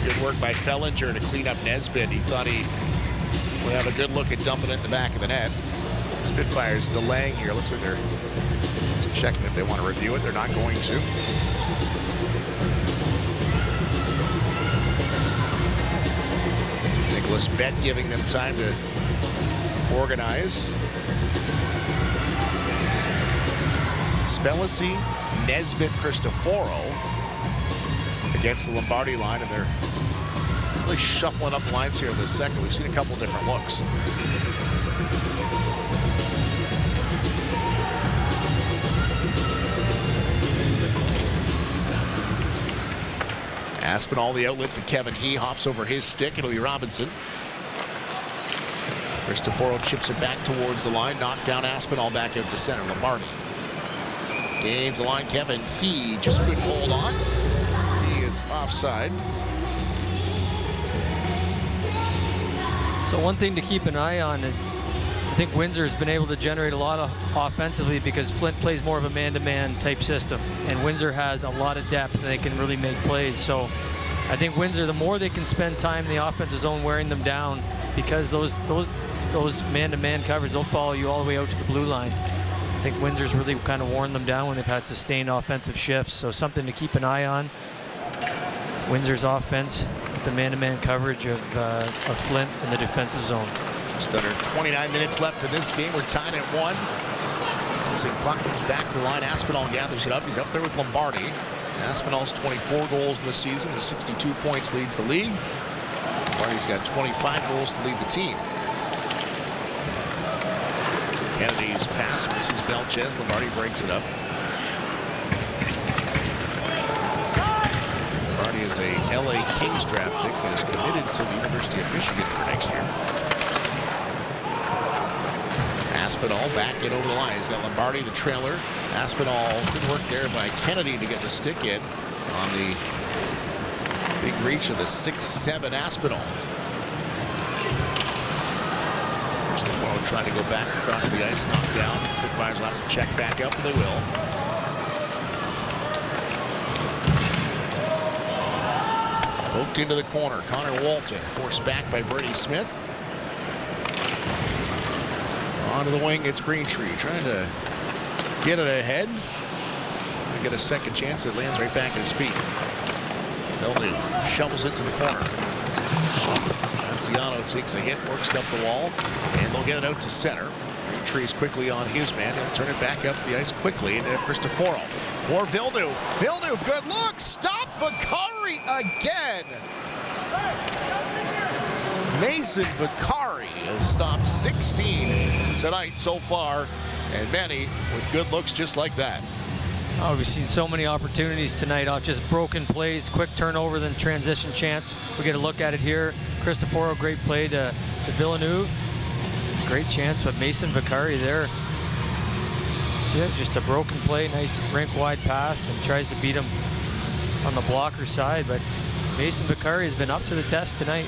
Good work by Fellinger to clean up Nesbitt. He thought he would have a good look at dumping it in the back of the net. Spitfires delaying here. Looks like they're just checking if they want to review it. They're not going to. Nicholas Bett giving them time to organize. Spelcey, Nesbitt, Cristoforo against the Lombardi line, and they're really shuffling up lines here in the second. We've seen a couple different looks. Aspinall, the outlet to Kevin He, hops over his stick. It'll be Robinson. Cristoforo chips it back towards the line. Knocked down Aspinall back out to center. Lombardi gains the line. Kevin He just couldn't hold on. He is offside.
So one thing to keep an eye on is I think Windsor's been able to generate a lot of offensively because Flint plays more of a man-to-man type system, and Windsor has a lot of depth and they can really make plays. So I think Windsor, the more they can spend time in the offensive zone wearing them down, because those man-to-man coverage, they'll follow you all the way out to the blue line. I think Windsor's really kind of worn them down when they've had sustained offensive shifts. So something to keep an eye on. Windsor's offense, the man-to-man coverage of Flint in the defensive zone.
Just under 29 minutes left in this game. We're tied at 1. So puck comes back to the line. Aspinall gathers it up. He's up there with Lombardi. Aspinall's 24 goals in the season. His 62 points leads the league. Lombardi's got 25 goals to lead the team. Kennedy's pass misses Belchetz. Lombardi breaks it up. Lombardi is a LA Kings draft pick that is committed to the University of Michigan for next year. Aspinall back it over the line. He's got Lombardi, the trailer. Aspinall, good work there by Kennedy to get the stick in on the big reach of the 6'7" Aspinall. Cristoforo trying to go back across the ice, knocked down. Spitfires will have to check back up, and they will. Poked into the corner. Connor Walton forced back by Brady Smith. Onto the wing, it's Greentree trying to get it ahead. Get a second chance. It lands right back at his feet. Villeneuve shovels it to the corner. Graziano takes a hit, works it up the wall, and they'll get it out to center. Greentree's quickly on his man. He'll turn it back up the ice quickly. And Cristoforo for Villeneuve. Villeneuve, good look. Stop Vicari again. Mason Vicari has stopped 16 tonight so far, and many with good looks just like that.
Oh, we've seen so many opportunities tonight off just broken plays, quick turnover, then transition chance. We get a look at it here. Cristoforo, great play to Villeneuve. Great chance, but Mason Vicari there. Yeah, just a broken play, nice rink-wide pass, and tries to beat him on the blocker side, but Mason Vicari has been up to the test tonight.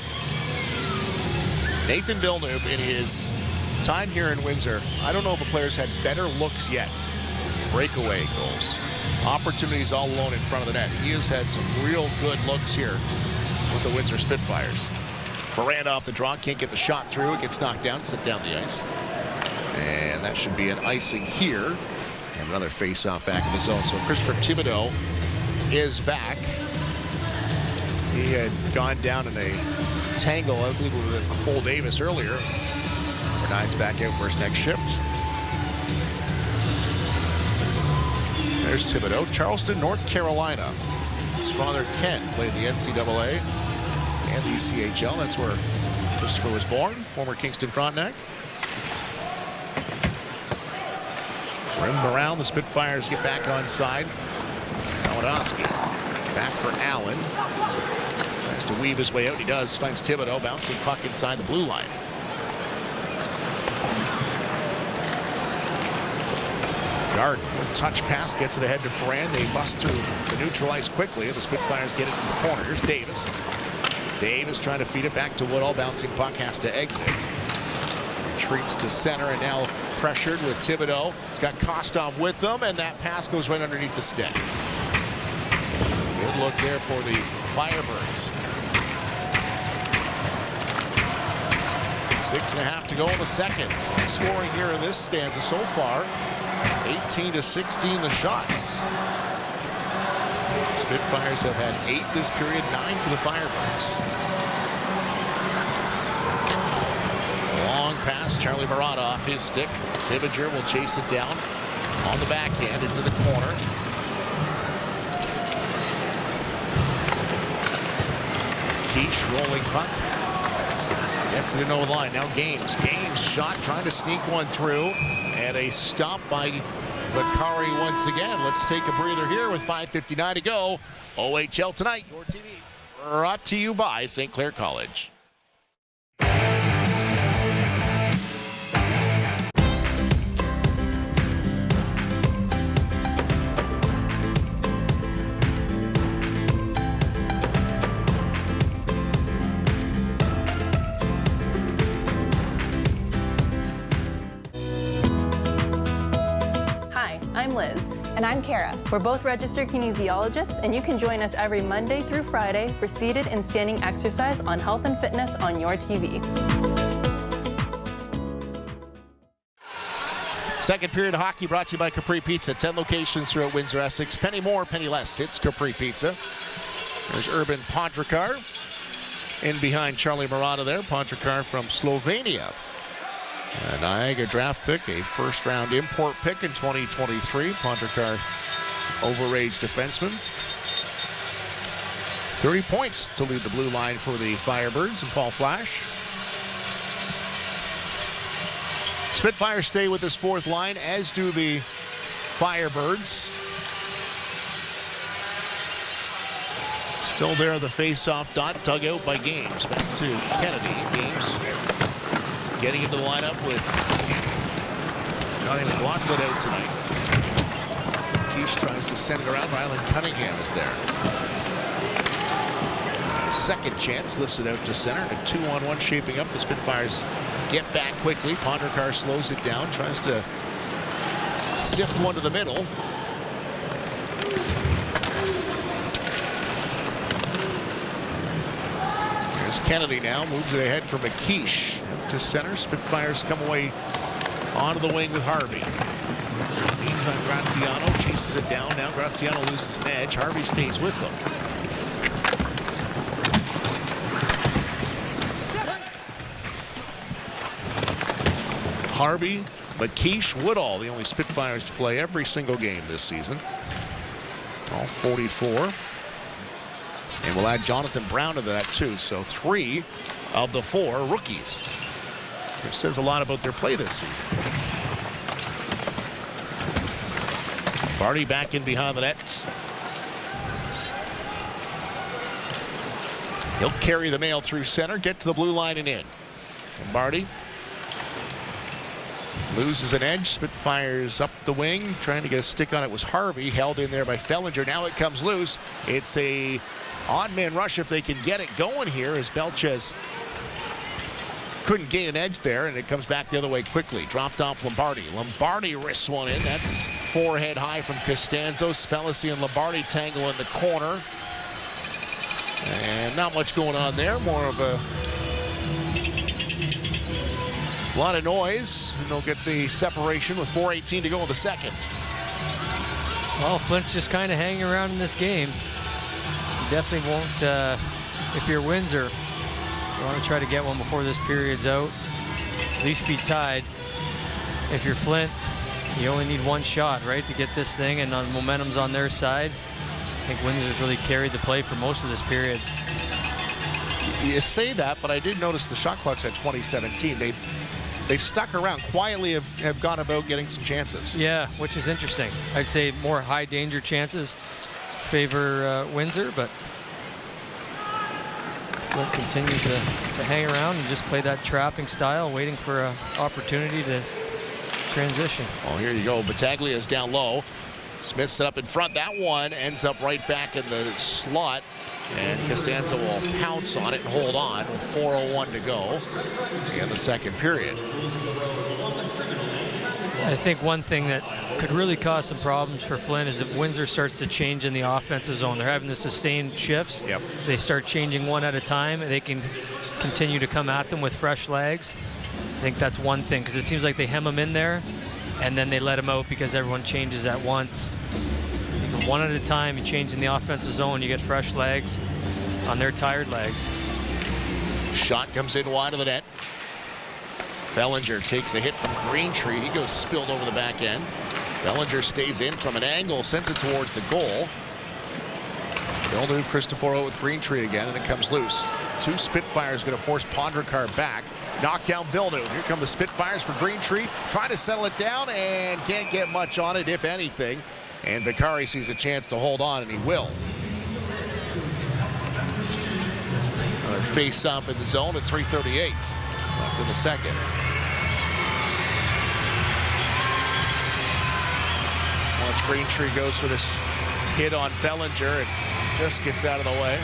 Nathan Villeneuve, in his time here in Windsor, I don't know if a player's had better looks yet. Breakaway goals, opportunities all alone in front of the net. He has had some real good looks here with the Windsor Spitfires. Ferrand off the draw, can't get the shot through. It gets knocked down, sent down the ice. And that should be an icing here. And another face-off back in the zone. So Christopher Thibodeau is back. He had gone down in a tangle, I believe, with Cole Davis earlier. Bernard's back out for his next shift. There's Thibodeau, Charleston, North Carolina. His father, Ken, played the NCAA and the ECHL. That's where Christopher was born, former Kingston Frontenac. Rimmed around, the Spitfires get back on side. Kawadowski back for Allen. Tries to weave his way out. He does. Finds Thibodeau, bouncing puck inside the blue line. Garden, touch pass, gets it ahead to Ferran. They bust through the neutral ice quickly, and the Spitfires get it in the corner. Here's Davis. Davis trying to feed it back to Woodall. Bouncing puck has to exit. Retreats to center, and now pressured with Thibodeau. He's got Kostov with them, and that pass goes right underneath the stick. Good look there for the Firebirds. 6.5 to go in the second. Scoring here in this stanza so far, 18-16 the shots. Spitfires have had 8 this period, 9 for the Firebirds. Long pass, Charlie Marotta off his stick. Fibiger will chase it down on the backhand into the corner. Quiche rolling puck. Gets it in the line. Now Games. Games shot, trying to sneak one through. And a stop by Vakari once again. Let's take a breather here with 5:59 to go. OHL Tonight, your TV. Brought to you by St. Clair College.
I'm Liz. And I'm Kara. We're both registered kinesiologists, and you can join us every Monday through Friday for seated and standing exercise on health and fitness on your TV.
Second period of hockey brought to you by Capri Pizza. 10 locations throughout Windsor, Essex. Penny more, penny less. It's Capri Pizza. There's Urban Pontrekar in behind Charlie Marotta there. Pontrekar from Slovenia. A Niagara draft pick, a first-round import pick in 2023. Pontrekar, overage defenseman. 30 points to lead the blue line for the Firebirds and Paul Flash. Spitfires stay with this fourth line, as do the Firebirds. Still there, the face-off dot, dug out by Games. Back to Kennedy. Games getting into the lineup with not even Blockwood out tonight. Quiche tries to send it around. Ryland Cunningham is there. Second chance, lifts it out to center. A 2-on-1 shaping up. The Spitfires get back quickly. Pontrekar slows it down, tries to sift one to the middle. There's Kennedy now, moves it ahead for McKeish. To center, Spitfires come away onto the wing with Harvey. Leans on Graziano, chases it down. Now Graziano loses an edge. Harvey stays with them. Harvey, McKeish, Woodall, the only Spitfires to play every single game this season. All 44. And we'll add Jonathan Brown to that too. So 3 of the 4 rookies. Which says a lot about their play this season. Barty back in behind the net. He'll carry the mail through center, get to the blue line and in. And Barty loses an edge. Spitfires up the wing, trying to get a stick on it was Harvey, held in there by Fellinger. Now it comes loose. It's a odd man rush if they can get it going here, as Belchetz couldn't gain an edge there, and it comes back the other way quickly. Dropped off Lombardi. Lombardi wrists one in. That's forehead high from Costanzo. Spellici and Lombardi tangle in the corner. And not much going on there. More of a lot of noise. And they'll get the separation with 4:18 to go in the second.
Well, Flint's just kind of hanging around in this game. You definitely won't, if you're Windsor, you want to try to get one before this period's out. At least be tied. If you're Flint, you only need one shot, right, to get this thing, and momentum's on their side. I think Windsor's really carried the play for most of this period.
You say that, but I did notice the shot clock's at 2017. They've stuck around, quietly have gone about getting some chances.
Yeah, which is interesting. I'd say more high danger chances favor Windsor, but Flint continues to hang around and just play that trapping style, waiting for an opportunity to transition.
Oh, here you go. Battaglia's down low. Smith set up in front. That one ends up right back in the slot. And Costanza will pounce on it and hold on with 4:01 to go in the second period.
I think one thing that could really cause some problems for Flint is if Windsor starts to change in the offensive zone. They're having the sustained shifts.
Yep.
They start changing one at a time, and they can continue to come at them with fresh legs. I think that's one thing, because it seems like they hem them in there, and then they let them out because everyone changes at once. One at a time, you change in the offensive zone, you get fresh legs on their tired legs.
Shot comes in wide of the net. Fellinger takes a hit from Greentree. He goes spilled over the back end. Fellinger stays in from an angle, sends it towards the goal. Villeneuve, Cristoforo with Greentree again, and it comes loose. Two Spitfires going to force Pondrakar back. Knock down Villeneuve. Here come the Spitfires for Greentree. Trying to settle it down and can't get much on it, if anything. And Vicari sees a chance to hold on, and he will. Another face-off in the zone at 3:38 left in the second. Once Greentree goes for this hit on Fellinger, and just gets out of the way.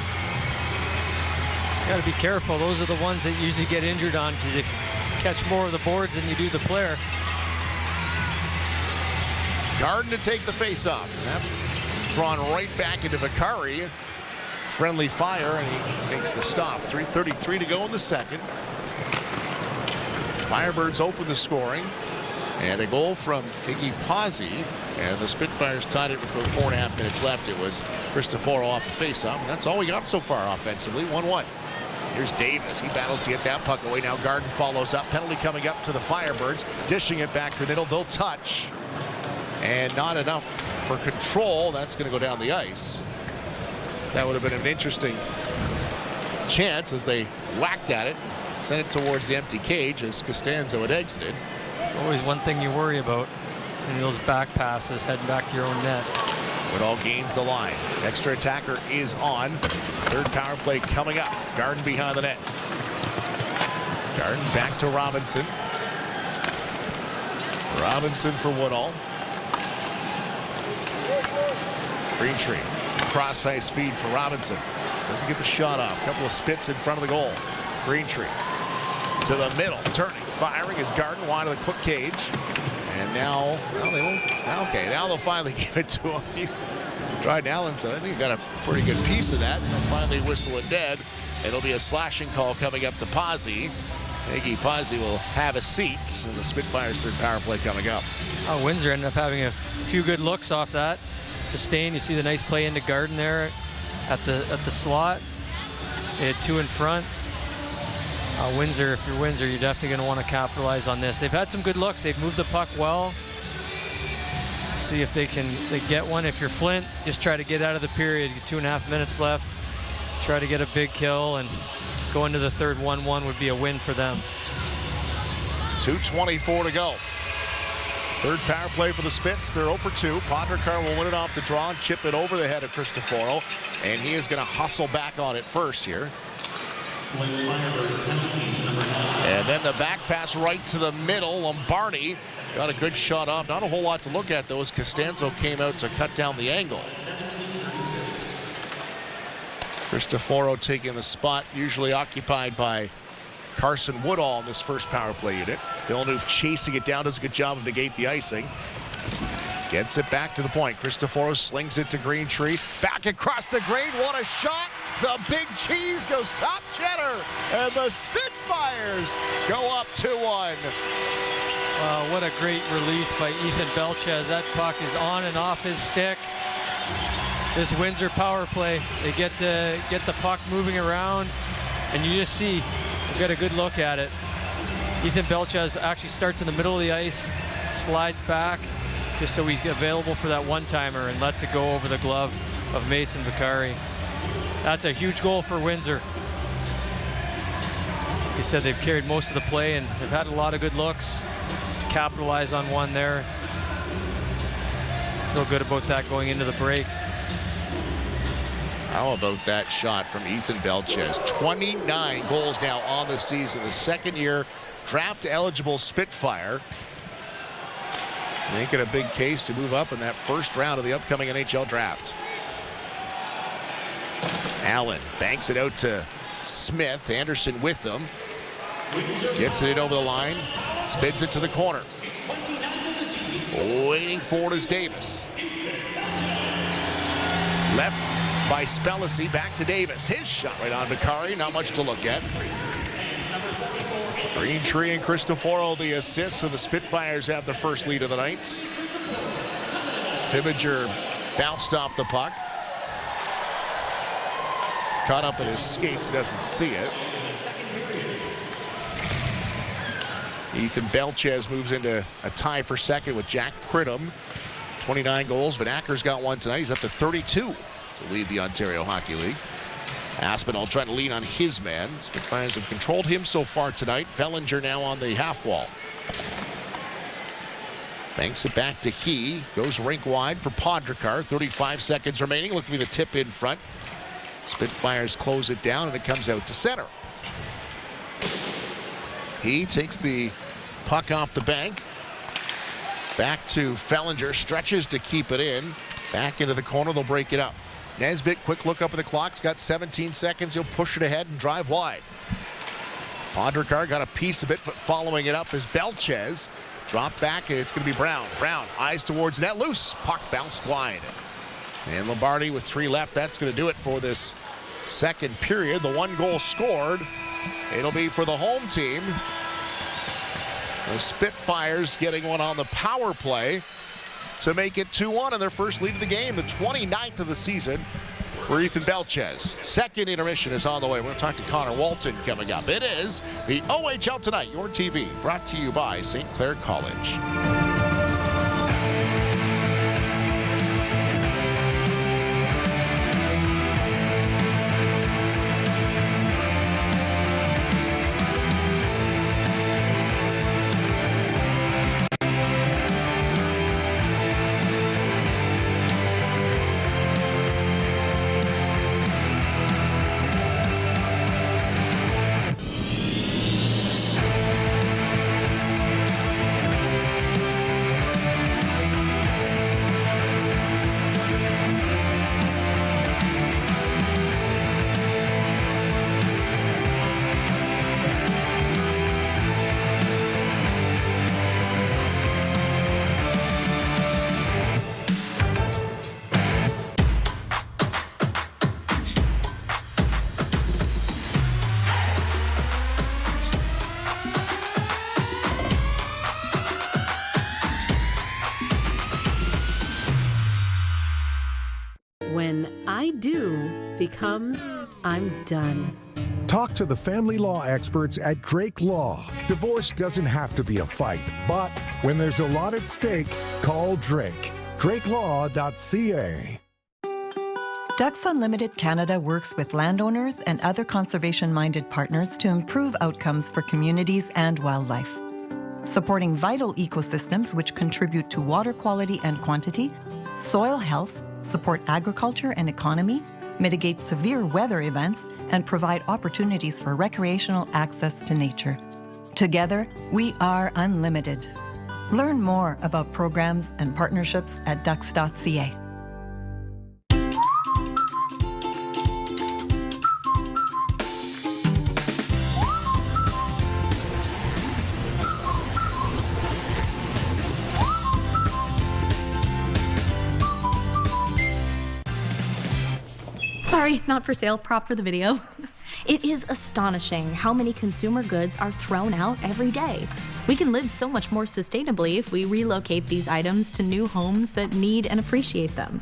Got to be careful. Those are the ones that usually get injured on. You catch more of the boards than you do the player.
Garden to take the face-off. Drawn right back into Vicari. Friendly fire, and he makes the stop. 3:33 to go in the second. Firebirds open the scoring. And a goal from Iggy Pazzi. And the Spitfires tied it with about 4.5 minutes left. It was Cristoforo off the face-off. And that's all we got so far offensively. 1-1. Here's Davis. He battles to get that puck away. Now Garden follows up. Penalty coming up to the Firebirds. Dishing it back to the middle. They'll touch. And not enough for control. That's going to go down the ice. That would have been an interesting chance as they whacked at it. Sent it towards the empty cage as Costanzo had exited.
It's always one thing you worry about in those back passes heading back to your own net.
Woodall gains the line. Extra attacker is on. Third power play coming up. Garden behind the net. Garden back to Robinson. Robinson for Woodall. Greentree. Cross ice feed for Robinson. Doesn't get the shot off. Couple of spits in front of the goal. Greentree to the middle. Turning. Firing is Garden wide of the Cook cage. And now, well, they won't. Okay, now they'll finally give it to him. Dryden Allenson, I think he got a pretty good piece of that. They'll finally whistle it dead. It'll be a slashing call coming up to Pazzi. Iggy Pazzi will have a seat. And the Spitfires third power play coming up.
Oh, Windsor ended up having a few good looks off that. Sustain. You see the nice play into Garden there at the slot. They had two in front. Windsor, if you're Windsor, you're definitely going to want to capitalize on this. They've had some good looks. They've moved the puck well. See if they get one. If you're Flint, just try to get out of the period. 2.5 minutes left. Try to get a big kill, and go into the third 1-1 would be a win for them.
2:24 to go. Third power play for the Spits. They're 0 for 2. Pondrakar will win it off the draw and chip it over the head of Cristoforo, and he is going to hustle back on it first here. And then the back pass right to the middle. Lombardi got a good shot off. Not a whole lot to look at, though, as Costanzo came out to cut down the angle. Cristoforo taking the spot usually occupied by Carson Woodall in this first power play unit. Villeneuve chasing it down, does a good job to negate the icing. Gets it back to the point. Cristoforo slings it to Greentree. Back across the grade. What a shot. The big cheese goes top cheddar. And the Spitfires go up 2-1.
What a great release by Ethan Belchetz. That puck is on and off his stick. This Windsor power play, they get the puck moving around, and you just see, we've got a good look at it. Ethan Belchetz actually starts in the middle of the ice, slides back, just so he's available for that one-timer, and lets it go over the glove of Mason Vicari. That's a huge goal for Windsor. He said they've carried most of the play, and they've had a lot of good looks. Capitalize on one there. Feel good about that going into the break.
How about that shot from Ethan Belchetz? 29 goals now on the season. The second-year draft-eligible Spitfire. Making a big case to move up in that first round of the upcoming NHL draft. Allen banks it out to Smith. Anderson with them. Gets it over the line. Spins it to the corner. Waiting for it is Davis. Left by Spellacy. Back to Davis. His shot right on Vicari. Not much to look at. Greentree and Cristoforo the assists, so the Spitfires have the first lead of the night. Fibiger bounced off the puck. He's caught up in his skates, doesn't see it. Ethan Belchetz moves into a tie for second with Jack Pridham. 29 goals. Van Acker's got one tonight. He's up to 32 to lead the Ontario Hockey League. Aspinall trying to lean on his man. Spitfires have controlled him so far tonight. Fellinger now on the half wall. Banks it back to He. Goes rink wide for Podrakar. 35 seconds remaining. Looking for the tip in front. Spitfires close it down and it comes out to center. He takes the puck off the bank. Back to Fellinger. Stretches to keep it in. Back into the corner. They'll break it up. Nesbitt, quick look up at the clock. He's got 17 seconds. He'll push it ahead and drive wide. Podrakar got a piece of it, but following it up is Belchetz. Drop back, and it's going to be Brown. Brown, eyes towards net, loose. Puck bounced wide. And Lombardi with 3 left. That's going to do it for this second period. The 1 goal scored. It'll be for the home team. The Spitfires getting one on the power play to make it 2-1 in their first lead of the game, the 29th of the season for Ethan Belchetz. Second intermission is on the way. We're going to talk to Connor Walton coming up. It is the OHL Tonight, your TV, brought to you by St. Clair College.
When I do becomes I'm done.
Talk to the family law experts at Drake Law. Divorce doesn't have to be a fight, but when there's a lot at stake, call Drake. DrakeLaw.ca.
Ducks Unlimited Canada works with landowners and other conservation-minded partners to improve outcomes for communities and wildlife. Supporting vital ecosystems which contribute to water quality and quantity, soil health, support agriculture and economy, mitigate severe weather events, and provide opportunities for recreational access to nature. Together, we are unlimited. Learn more about programs and partnerships at ducks.ca.
Sorry, not for sale, prop for the video. It is astonishing how many consumer goods are thrown out every day. We can live so much more sustainably if we relocate these items to new homes that need and appreciate them.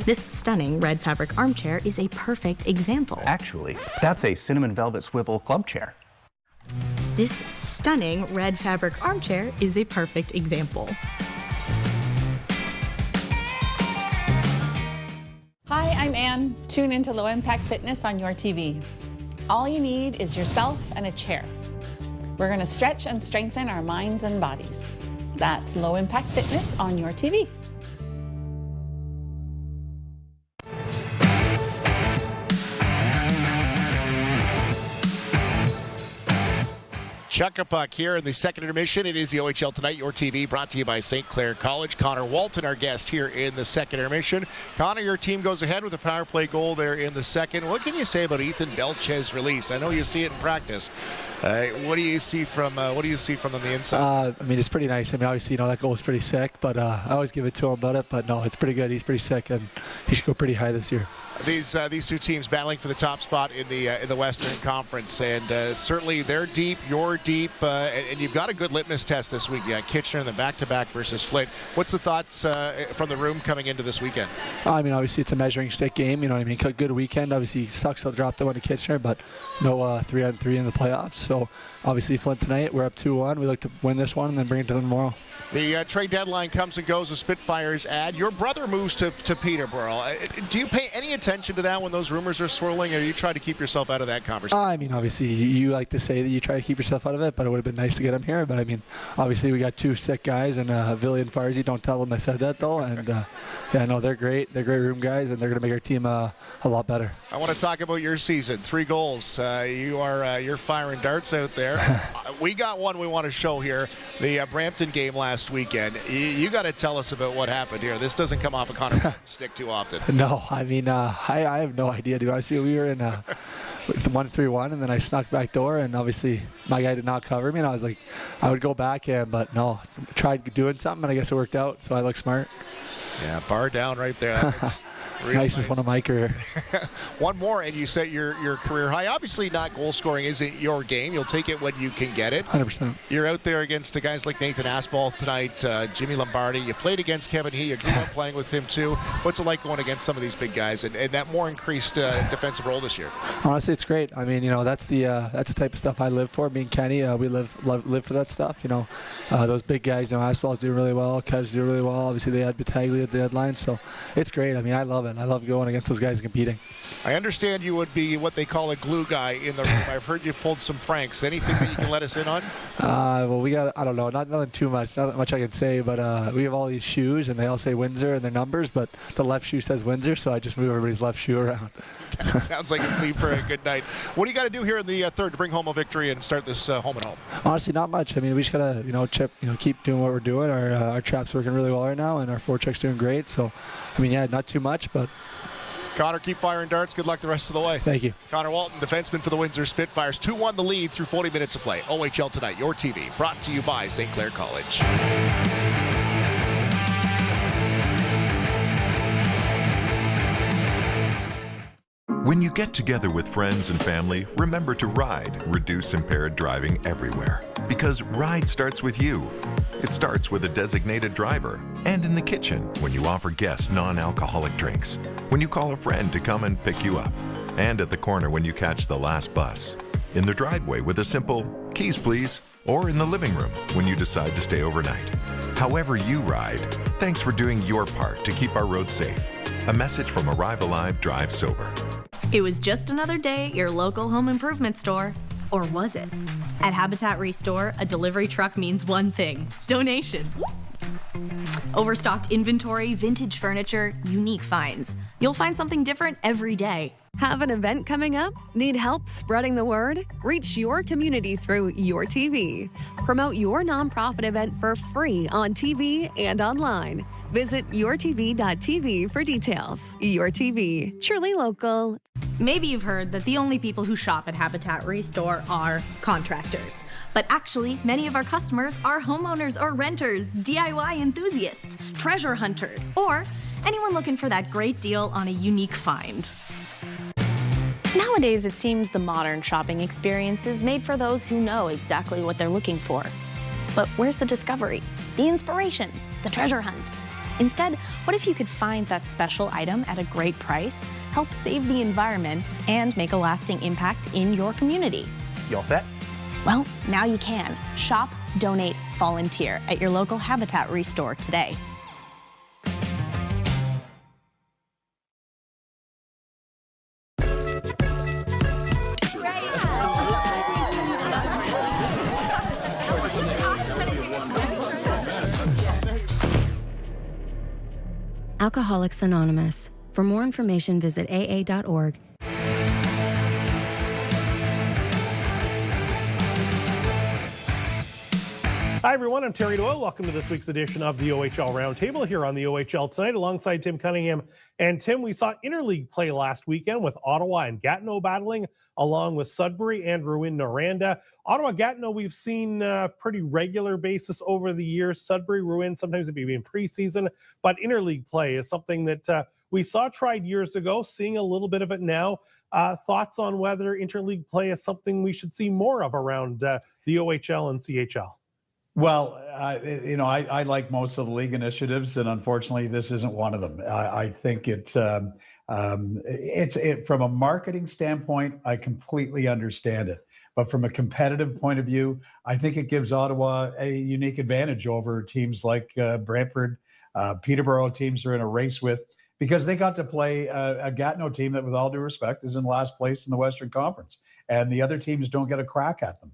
This stunning red fabric armchair is a perfect example.
Actually, that's a cinnamon velvet swivel club chair.
This stunning red fabric armchair is a perfect example.
Hi, I'm Ann. Tune into Low Impact Fitness on your TV. All you need is yourself and a chair. We're going to stretch and strengthen our minds and bodies. That's Low Impact Fitness on your TV.
Chuck a puck here in the second intermission. It is the OHL Tonight, your TV, brought to you by St. Clair College. Connor Walton, our guest here in the second intermission. Connor, your team goes ahead with a power play goal there in the second. What can you say about Ethan Belchetz's release? I know you see it in practice. What do you see from them on the inside?
I mean, it's pretty nice. I mean, obviously, that goal was pretty sick, but I always give it to him about it. But no, it's pretty good. He's pretty sick, and he should go pretty high this year.
These two teams battling for the top spot in the Western Conference, and certainly they're deep, you're deep, and you've got a good litmus test this week. You got Kitchener in the back-to-back versus Flint. What's the thoughts from the room coming into this weekend?
I mean, obviously it's a measuring stick game. You know what I mean? Good weekend. Obviously, sucks to drop the one to Kitchener, but no 3-on-3 in the playoffs. So obviously Flint tonight, we're up 2-1. We look to win this one and then bring it to them tomorrow.
The trade deadline comes and goes. The Spitfires add. Your brother moves to Peterborough. Do you pay any attention to that when those rumors are swirling, or you try to keep yourself out of that conversation?
I mean, obviously, you like to say that you try to keep yourself out of it, but it would have been nice to get him here. But I mean, obviously, we got two sick guys, and Villy and Farzy. Don't tell them I said that, though. And yeah, no, they're great. They're great room guys, and they're going to make our team a lot better.
I want to talk about your season. 3 goals. You're firing darts out there. We got one we want to show here. The Brampton game last weekend. You got to tell us about what happened here. This doesn't come off a Connor stick too often.
No, I mean, I have no idea, to be honest with you. We were in with 1-3-1, and then I snuck back door, and obviously my guy did not cover me, and I was like, I would go back, but no, tried doing something, and I guess it worked out, so I look smart.
Yeah, bar down right there.
Nicest one of my career.
One more, and you set your career high. Obviously, not goal scoring isn't your game. You'll take it when you can get it.
100%.
You're out there against guys like Nathan Aspall tonight, Jimmy Lombardi. You played against Kevin He. You grew up playing with him too. What's it like going against some of these big guys and that more increased defensive role this year?
Honestly, it's great. I mean, that's the type of stuff I live for. Me and Kenny, we live for that stuff. Those big guys. Aspall's doing really well. Kev's doing really well. Obviously, they had Battaglia at the deadline, so it's great. I mean, I love it. I love going against those guys and competing.
I understand you would be what they call a glue guy in the room. I've heard you've pulled some pranks. Anything that you can let us in on?
Well, we got, I don't know, nothing too much. Not much I can say, but we have all these shoes, and they all say Windsor and their numbers, but the left shoe says Windsor, so I just move everybody's left shoe around.
That sounds like a plea for a good night. What do you got to do here in the third to bring home a victory and start this home and home?
Honestly, not much. I mean, we just got to, keep doing what we're doing. Our trap's working really well right now, and our forecheck's doing great. So, I mean, yeah, not too much, but...
Connor, keep firing darts. Good luck the rest of the way.
Thank you.
Connor Walton, defenseman for the Windsor Spitfires. 2-1 the lead through 40 minutes of play. OHL Tonight, your TV, brought to you by St. Clair College.
When you get together with friends and family, remember to ride, reduce impaired driving everywhere. Because ride starts with you. It starts with a designated driver, and in the kitchen when you offer guests non-alcoholic drinks, when you call a friend to come and pick you up, and at the corner when you catch the last bus, in the driveway with a simple, "Keys please," or in the living room when you decide to stay overnight. However you ride, thanks for doing your part to keep our roads safe. A message from Arrive Alive, Drive Sober.
It was just another day at your local home improvement store. Or was it? At Habitat Restore, a delivery truck means one thing: donations. Overstocked inventory, vintage furniture, unique finds. You'll find something different every day.
Have an event coming up? Need help spreading the word? Reach your community through Your TV. Promote your nonprofit event for free on TV and online. Visit yourtv.tv for details. Your TV, truly local.
Maybe you've heard that the only people who shop at Habitat Restore are contractors. But actually, many of our customers are homeowners or renters, DIY enthusiasts, treasure hunters, or anyone looking for that great deal on a unique find.
Nowadays, it seems the modern shopping experience is made for those who know exactly what they're looking for. But where's the discovery, the inspiration, the treasure hunt? Instead, what if you could find that special item at a great price, help save the environment, and make a lasting impact in your community?
You all set?
Well, now you can. Shop, donate, volunteer at your local Habitat Restore today.
Alcoholics Anonymous. For more information, visit aa.org.
Hi, everyone. I'm Terry Doyle. Welcome to this week's edition of the OHL Roundtable here on the OHL Tonight alongside Tim Cunningham. And Tim, we saw interleague play last weekend with Ottawa and Gatineau battling along with Sudbury and Rouyn-Noranda. Ottawa-Gatineau we've seen pretty regular basis over the years. Sudbury-Rouyn, sometimes it'd be in preseason, but interleague play is something that we saw tried years ago, seeing a little bit of it now. Thoughts on whether interleague play is something we should see more of around the OHL and CHL?
Well, I like most of the league initiatives, and unfortunately, this isn't one of them. I think it's from a marketing standpoint, I completely understand it. But from a competitive point of view, I think it gives Ottawa a unique advantage over teams like Brantford, Peterborough, teams are in a race with, because they got to play a Gatineau team that, with all due respect, is in last place in the Western Conference, and the other teams don't get a crack at them.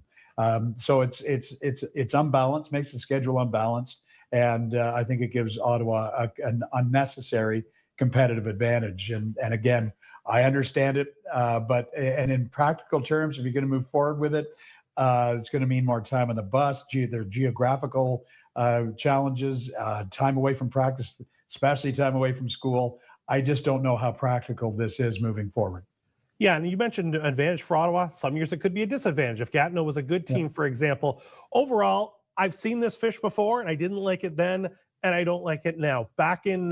So it's unbalanced, makes the schedule unbalanced, and I think it gives Ottawa an unnecessary competitive advantage. And again, I understand it, but in practical terms, if you're going to move forward with it, it's going to mean more time on the bus. There are geographical challenges, time away from practice, especially time away from school. I just don't know how practical this is moving forward.
Yeah, and you mentioned advantage for Ottawa. Some years it could be a disadvantage. If Gatineau was a good team, for example. Overall, I've seen this fish before, and I didn't like it then, and I don't like it now. Back in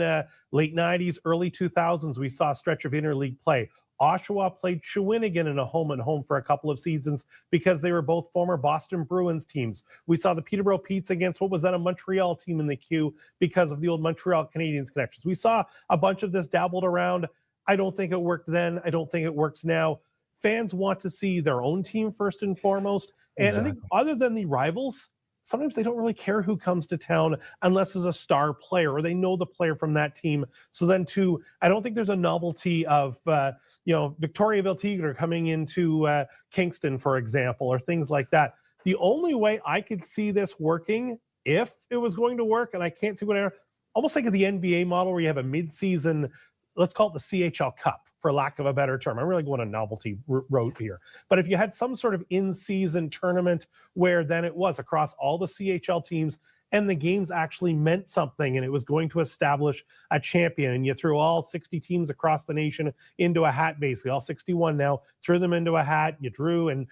late 90s, early 2000s, we saw a stretch of interleague play. Oshawa played Shawinigan in a home-and-home for a couple of seasons because they were both former Boston Bruins teams. We saw the Peterborough Petes against what was then a Montreal team in the queue because of the old Montreal Canadiens connections. We saw a bunch of this dabbled around. I don't think it worked then. I don't think it works now. Fans want to see their own team first and foremost. And I think other than the rivals, sometimes they don't really care who comes to town unless there's a star player or they know the player from that team. So then too, I don't think there's a novelty of, Victoria Beltigre coming into Kingston, for example, or things like that. The only way I could see this working, if it was going to work, and I can't see whatever, almost like the NBA model where you have a mid-season, let's call it the CHL Cup, for lack of a better term. I'm really going a novelty road here. But if you had some sort of in-season tournament where then it was across all the CHL teams and the games actually meant something and it was going to establish a champion, and you threw all 60 teams across the nation into a hat, basically, all 61 now, threw them into a hat, you drew, and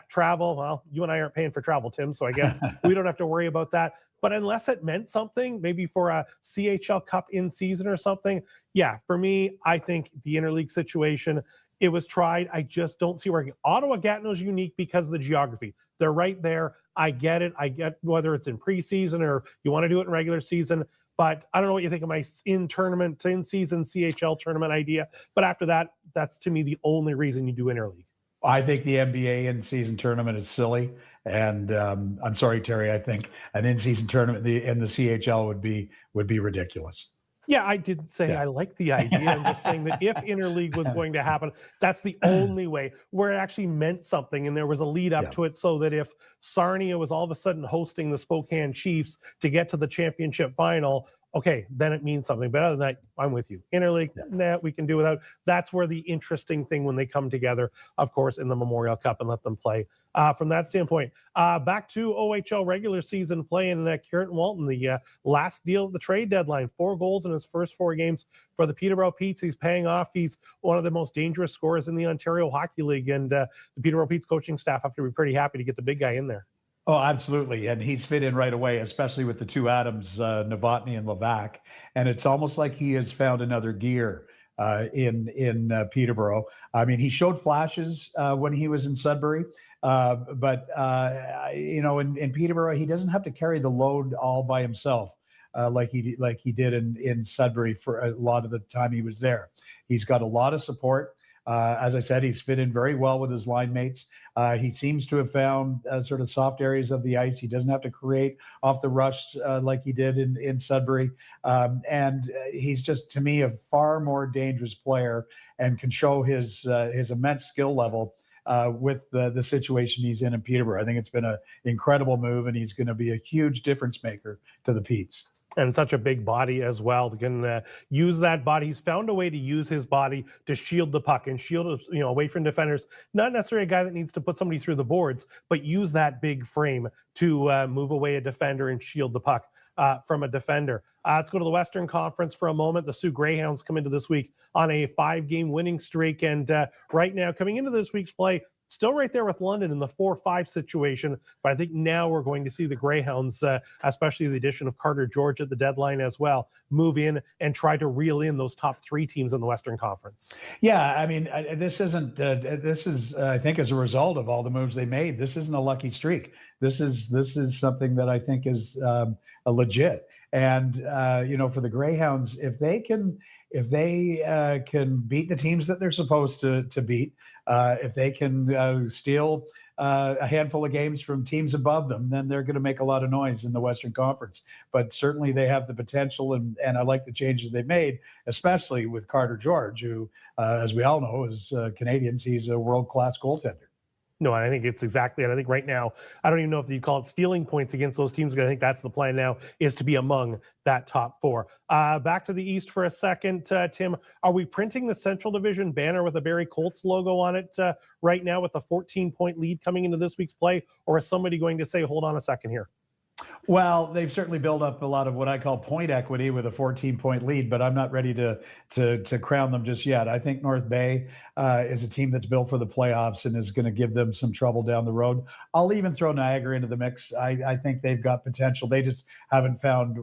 travel. Well, you and I aren't paying for travel, Tim, so I guess we don't have to worry about that. But unless it meant something, maybe for a CHL Cup in season or something, for me, I think the interleague situation, it was tried. I just don't see working. Ottawa-Gatineau is unique because of the geography. They're right there. I get it. I get whether it's in preseason or you want to do it in regular season. But I don't know what you think of my in-season CHL tournament idea. But after that, that's to me the only reason you do interleague.
I think the NBA in-season tournament is silly. And I'm sorry, Terry, I think an in-season tournament in the CHL would be ridiculous.
Yeah, I did say I like the idea. I'm just saying that if interleague was going to happen, that's the only way where it actually meant something and there was a lead up to it, so that if Sarnia was all of a sudden hosting the Spokane Chiefs to get to the championship final, okay, then it means something. But other than that, I'm with you. Interleague, we can do without. That's where the interesting thing when they come together, of course, in the Memorial Cup and let them play. From that standpoint, back to OHL regular season play in Kieran Walton, the last deal at the trade deadline, 4 goals in his first 4 games for the Peterborough Petes. He's paying off. He's one of the most dangerous scorers in the Ontario Hockey League, and the Peterborough Petes coaching staff have to be pretty happy to get the big guy in there.
Oh, absolutely. And he's fit in right away, especially with the 2 Adams, Novotny and Levac. And it's almost like he has found another gear in Peterborough. I mean, he showed flashes when he was in Sudbury. But in Peterborough, he doesn't have to carry the load all by himself like he did in Sudbury for a lot of the time he was there. He's got a lot of support. As I said, he's fit in very well with his line mates. He seems to have found sort of soft areas of the ice. He doesn't have to create off the rush like he did in Sudbury. And he's just, to me, a far more dangerous player and can show his immense skill level with the situation he's in Peterborough. I think it's been an incredible move, and he's going to be a huge difference maker to the Petes.
And such a big body as well. He can use that body. He's found a way to use his body to shield the puck and shield, away from defenders. Not necessarily a guy that needs to put somebody through the boards, but use that big frame to move away a defender and shield the puck from a defender. Let's go to the Western Conference for a moment. The Sioux Greyhounds come into this week on a 5-game winning streak. And right now, coming into this week's play, still right there with London in the 4-5 situation, but I think now we're going to see the Greyhounds, especially the addition of Carter George at the deadline as well, move in and try to reel in those top 3 teams in the Western Conference.
Yeah, I mean, this is, I think, as a result of all the moves they made. This isn't a lucky streak. This is something that I think is a legit. And for the Greyhounds, if they can beat the teams that they're supposed to beat, if they can steal a handful of games from teams above them, then they're going to make a lot of noise in the Western Conference. But certainly they have the potential, and I like the changes they've made, especially with Carter George, who, as we all know, as Canadians, he's a world-class goaltender.
No, I think it's exactly it. I think right now, I don't even know if you call it stealing points against those teams, because I think that's the plan now, is to be among that top 4. Back to the East for a second, Tim. Are we printing the Central Division banner with a Barrie Colts logo on it right now with a 14-point lead coming into this week's play? Or is somebody going to say, hold on a second here?
Well, they've certainly built up a lot of what I call point equity with a 14-point lead, but I'm not ready to crown them just yet. I think North Bay is a team that's built for the playoffs and is going to give them some trouble down the road. I'll even throw Niagara into the mix. I think they've got potential. They just haven't found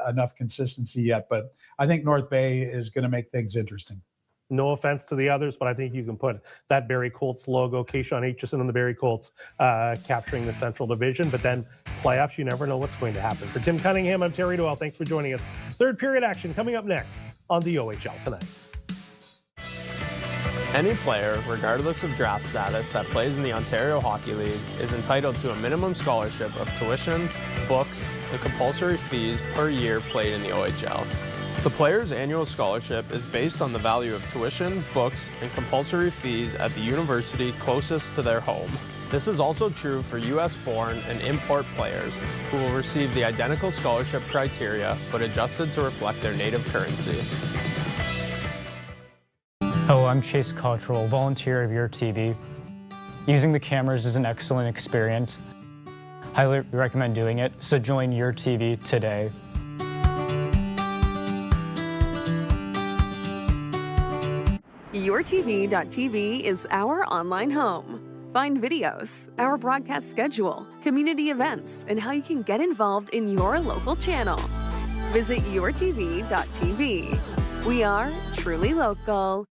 enough consistency yet, but I think North Bay is going to make things interesting.
No offense to the others, but I think you can put that Barrie Colts logo, Keyshawn Aitchison and the Barrie Colts capturing the Central Division. But then playoffs, you never know what's going to happen. For Tim Cunningham, I'm Terry Doyle. Thanks for joining us. Third period action coming up next on the OHL Tonight.
Any player, regardless of draft status, that plays in the Ontario Hockey League is entitled to a minimum scholarship of tuition, books, and compulsory fees per year played in the OHL. The player's annual scholarship is based on the value of tuition, books, and compulsory fees at the university closest to their home. This is also true for U.S.-born and import players who will receive the identical scholarship criteria but adjusted to reflect their native currency.
Hello, I'm Chase Cottrell, volunteer of Your TV. Using the cameras is an excellent experience. Highly recommend doing it, so join Your TV today.
YourTV.tv is our online home. Find videos, our broadcast schedule, community events, and how you can get involved in your local channel. Visit YourTV.tv. We are truly local.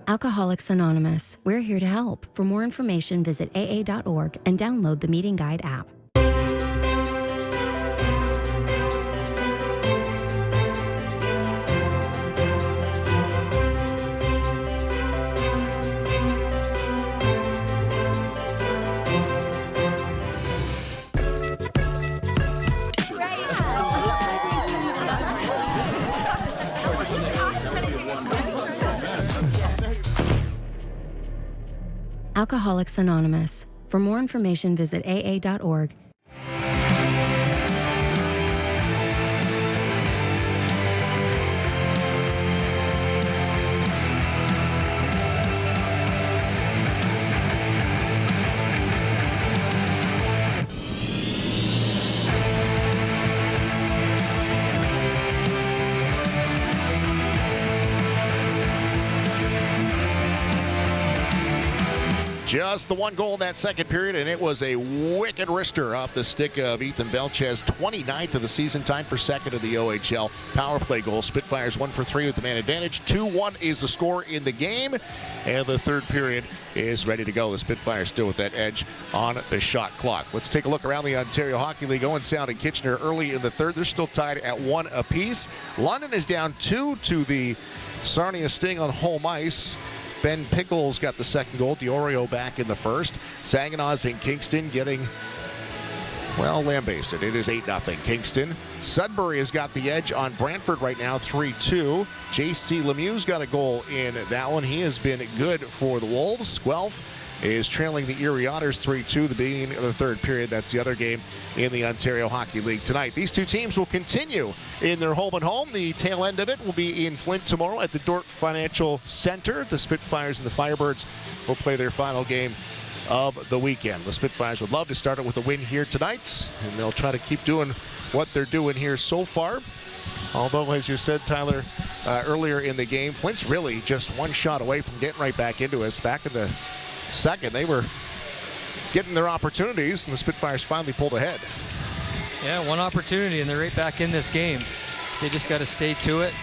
Alcoholics Anonymous. We're here to help. For more information, visit aa.org and download the Meeting Guide app. Alcoholics Anonymous. For more information, visit aa.org.
Just the one goal in that second period, and it was a wicked wrister off the stick of Ethan Belchetz. 29th of the season, tied for second of the OHL. Power play goal. Spitfires 1 for 3 with the man advantage. 2-1 is the score in the game, and the third period is ready to go. The Spitfires still with that edge on the shot clock. Let's take a look around the Ontario Hockey League. Owen Sound and Kitchener early in the third. They're still tied at 1 apiece. London is down 2 to the Sarnia Sting on home ice. Ben Pickles got the second goal. DiOrio back in the first. Saginaw's in Kingston getting, well, lambasted. It is 8-0 Kingston. Sudbury has got the edge on Brantford right now, 3-2. J.C. Lemieux's got a goal in that one. He has been good for the Wolves. Guelph is trailing the Erie Otters 3-2, the beginning of the third period. That's the other game in the Ontario Hockey League tonight. These two teams will continue in their home and home. The tail end of it will be in Flint tomorrow at the Dordt Financial Center. The Spitfires and the Firebirds will play their final game of the weekend. The Spitfires would love to start it with a win here tonight, and they'll try to keep doing what they're doing here so far. Although, as you said, Tyler, earlier in the game, Flint's really just one shot away from getting right back into us. Back in the second, they were getting their opportunities, and the Spitfires finally pulled ahead.
Yeah, one opportunity, and they're right back in this game. They just got to stay to it.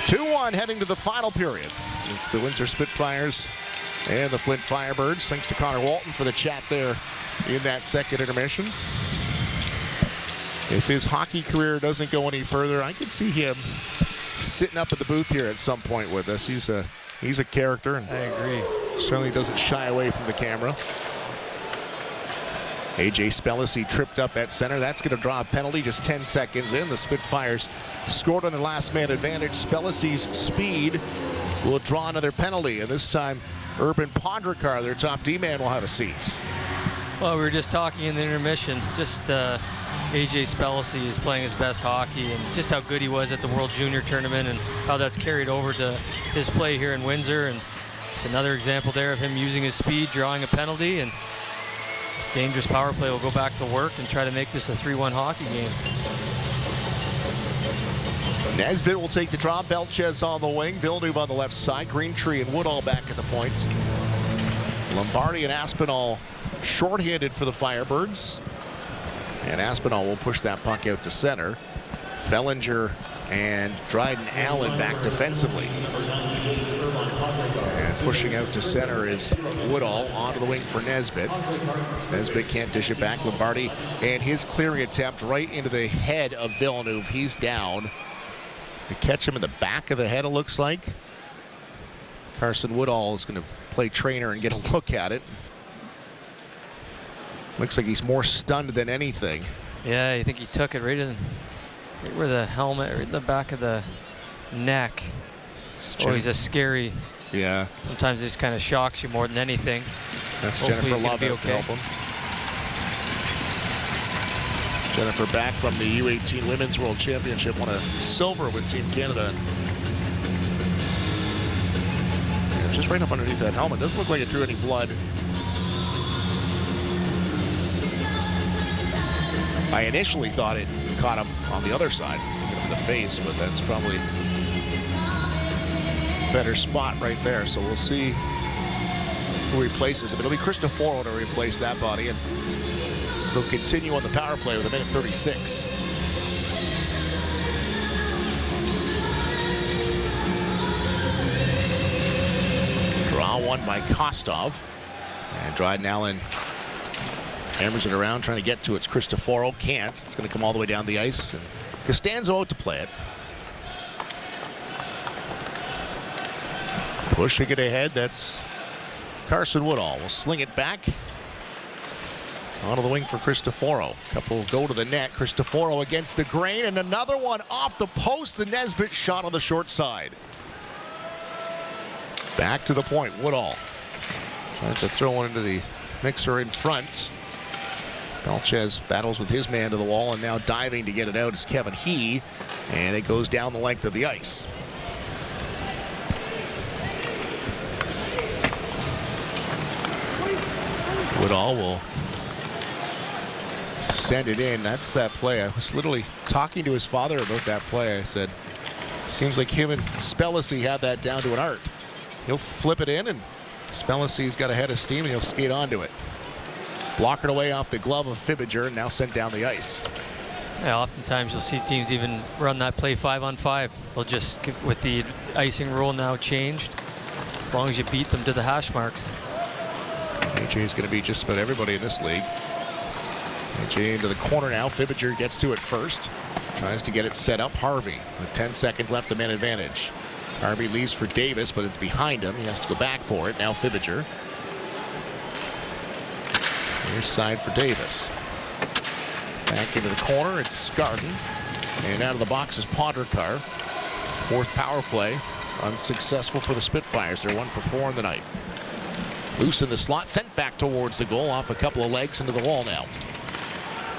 2-1 heading to the final period. It's the Windsor Spitfires and the Flint Firebirds. Thanks to Connor Walton for the chat there in that second intermission. If his hockey career doesn't go any further, I could see him sitting up at the booth here at some point with us. He's a character, and
I agree.
Certainly doesn't shy away from the camera. AJ Spellacy tripped up at center. That's going to draw a penalty just 10 seconds in. The Spitfires scored on their last man advantage. Spellacy's speed will draw another penalty, and this time Urban Pondrakar, their top D-man, will have a seat.
Well, we were just talking in the intermission, just AJ Spellacy is playing his best hockey, and just how good he was at the World Junior Tournament and how that's carried over to his play here in Windsor. And it's another example there of him using his speed, drawing a penalty, and this dangerous power play will go back to work and try to make this a 3-1 hockey game.
Nesbitt will take the draw. Belchetz on the wing. Villeneuve on the left side. Greentree and Woodall back at the points. Lombardi and Aspinall shorthanded for the Firebirds. And Aspinall will push that puck out to center. Fellinger and Dryden Allen back defensively. And pushing out to center is Woodall onto the wing for Nesbitt. Nesbitt can't dish it back. Lombardi and his clearing attempt right into the head of Villeneuve. He's down. To catch him in the back of the head, it looks like. Carson Woodall is going to play trainer and get a look at it. Looks like he's more stunned than anything.
Yeah, I think he took it right where the helmet, right in the back of the neck. Oh, he's a scary.
Yeah.
Sometimes this kind of shocks you more than anything.
That's
Hopefully
Jennifer Love
be okay.
help him. Jennifer back from the U18 Women's World Championship, won a silver with Team Canada. Yeah, just right up underneath that helmet. Doesn't look like it drew any blood. I initially thought it caught him on the other side, hit him in the face, but that's probably a better spot right there. So we'll see who replaces him. It'll be Cristoforo to replace that body, and they'll continue on the power play with a minute 36. Draw one by Kostov, and Dryden Allen hammers it around, trying to get to it. It's Cristoforo. Can't. It's going to come all the way down the ice. And Costanzo out to play it. Pushing it ahead. That's Carson Woodall. Will sling it back. Onto the wing for Cristoforo. Couple go to the net. Cristoforo against the grain. And another one off the post. The Nesbitt shot on the short side. Back to the point. Woodall tries to throw one into the mixer in front. Belchetz battles with his man to the wall, and now diving to get it out is Kevin He, and it goes down the length of the ice. Woodall will send it in. That's that play. I was literally talking to his father about that play. I said, seems like him and Spellacy had that down to an art. He'll flip it in, and Spellacy's got a head of steam, and he'll skate onto it. Blockered away off the glove of Fibiger, and now sent down the ice.
Yeah, oftentimes you'll see teams even run that play 5-on-5. They'll just, with the icing rule now changed, as long as you beat them to the hash marks.
AJ is going to beat just about everybody in this league. AJ into the corner now. Fibiger gets to it first. Tries to get it set up. Harvey with 10 seconds left, the man advantage. Harvey leaves for Davis, but it's behind him. He has to go back for it. Now Fibiger. Near side for Davis. Back into the corner. It's Garden. And out of the box is Pondercar. Fourth power play. Unsuccessful for the Spitfires. They're 1 for 4 in the night. Loose in the slot. Sent back towards the goal. Off a couple of legs into the wall now.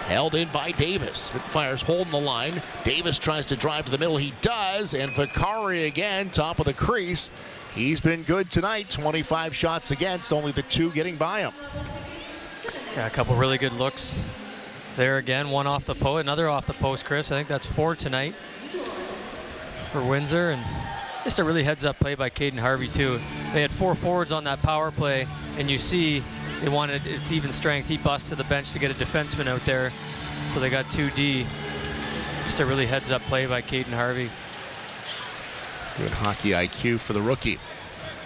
Held in by Davis. Spitfires holding the line. Davis tries to drive to the middle. He does. And Vakari again, top of the crease. He's been good tonight. 25 shots against. Only the 2 getting by him.
Yeah, a couple really good looks there again. One off the post, another off the post, Chris. I think that's 4 tonight for Windsor. And just a really heads-up play by Caden Harvey, too. They had 4 forwards on that power play, and you see they wanted its even strength. He busts to the bench to get a defenseman out there, so they got 2D. Just a really heads-up play by Caden Harvey.
Good hockey IQ for the rookie.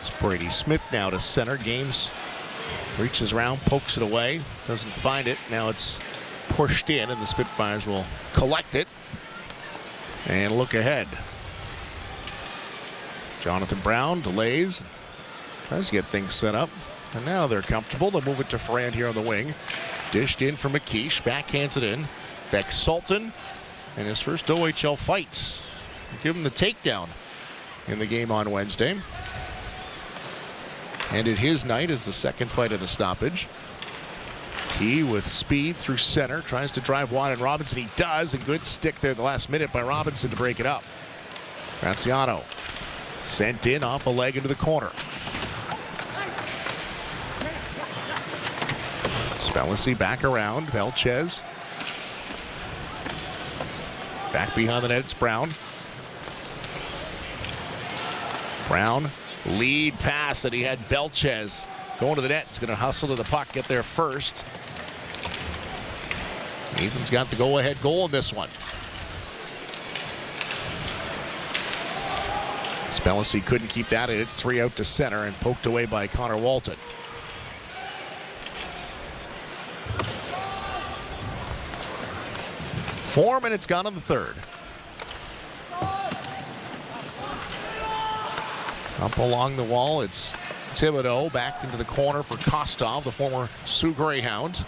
It's Brady Smith now to center. Games reaches around, pokes it away, doesn't find it. Now it's pushed in, and the Spitfires will collect it and look ahead. Jonathan Brown delays, tries to get things set up, and now they're comfortable. They'll move it to Ferrand here on the wing. Dished in for McKeish, backhands it in. Beck Sultan, and his first OHL fight. Give him the takedown in the game on Wednesday. Ended his night as the second fight of the stoppage. Key with speed through center, tries to drive wide on Robinson. He does, a good stick there the last minute by Robinson to break it up. Graziano sent in off a leg into the corner. Spellacy back around. Belchetz. Back behind the net, it's Brown. Brown, lead pass that he had Belchetz going to the net. He's going to hustle to the puck, get there first. Ethan's got the go-ahead goal in this one. Spellacy couldn't keep that in. It's 3 out to center and poked away by Connor Walton. Four minutes gone in the third. Up along the wall, it's Thibodeau back into the corner for Kostov, the former Sioux Greyhound.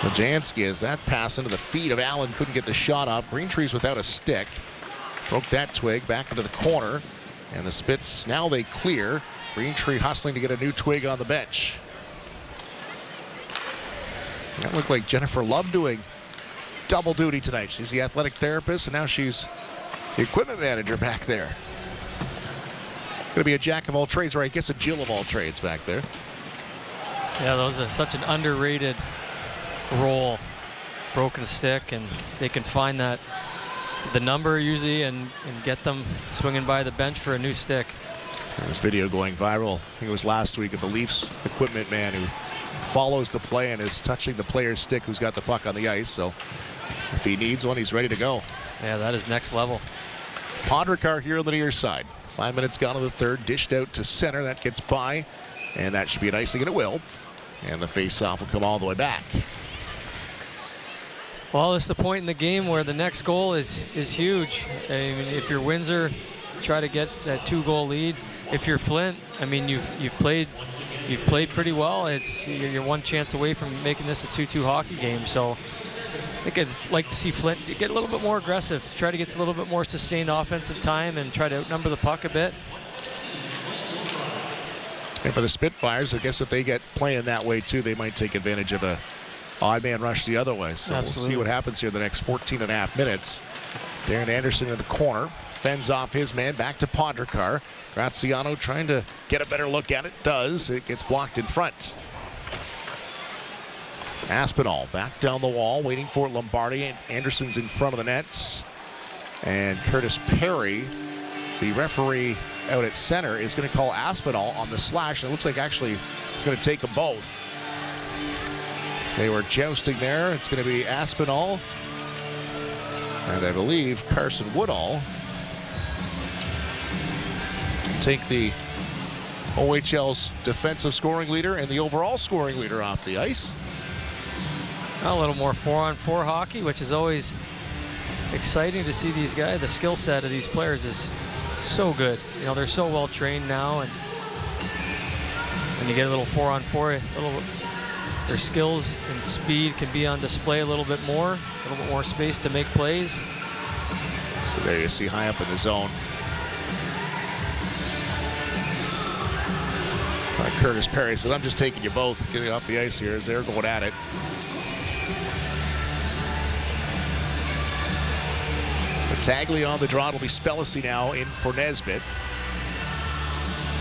Lajansky, as that pass into the feet of Allen, couldn't get the shot off. Greentree's without a stick. Broke that twig back into the corner. And the Spits, now they clear. Greentree hustling to get a new twig on the bench. That looked like Jennifer Love doing double duty tonight. She's the athletic therapist, and now she's the equipment manager back there. Going to be a jack of all trades, or I guess a Jill of all trades back there.
Yeah, those are such an underrated role. Broken stick, and they can find that the number usually and get them swinging by the bench for a new stick.
There's video going viral. I think it was last week of the Leafs equipment man who follows the play and is touching the player's stick who's got the puck on the ice. So if he needs one, he's ready to go.
Yeah, that is next level.
Pondercar here on the near side. 5 minutes gone in the third. Dished out to center. That gets by. And that should be an icing, and it will. And the face-off will come all the way back.
Well, it's the point in the game where the next goal is huge. I mean, if you're Windsor, try to get that 2-goal lead. If you're Flint, I mean, you've played pretty well. You're one chance away from making this a 2-2 hockey game. So I think I'd like to see Flint get a little bit more aggressive, try to get a little bit more sustained offensive time, and try to outnumber the puck a bit.
And for the Spitfires, I guess if they get playing that way too, they might take advantage of a odd man rush the other way. So We'll see what happens here in the next 14.5 minutes. Darren Anderson in the corner. Fends off his man, back to Pondercar. Graziano trying to get a better look at it. Does. It gets blocked in front. Aspinall back down the wall, waiting for Lombardi. And Anderson's in front of the nets. And Curtis Perry, the referee out at center, is going to call Aspinall on the slash. And it looks like actually it's going to take them both. They were jousting there. It's going to be Aspinall and I believe Carson Woodall take the OHL's defensive scoring leader and the overall scoring leader off the ice.
A little more 4-on-4 hockey, which is always exciting to see these guys. The skill set of these players is so good. You know, they're so well trained now, and you get a little 4-on-4, their skills and speed can be on display a little bit more space to make plays.
So there you see high up in the zone. Curtis Perry said, I'm just taking you both, getting off the ice here as they're going at it. Battaglia on the draw. It'll be Spellacy now in for Nesbitt.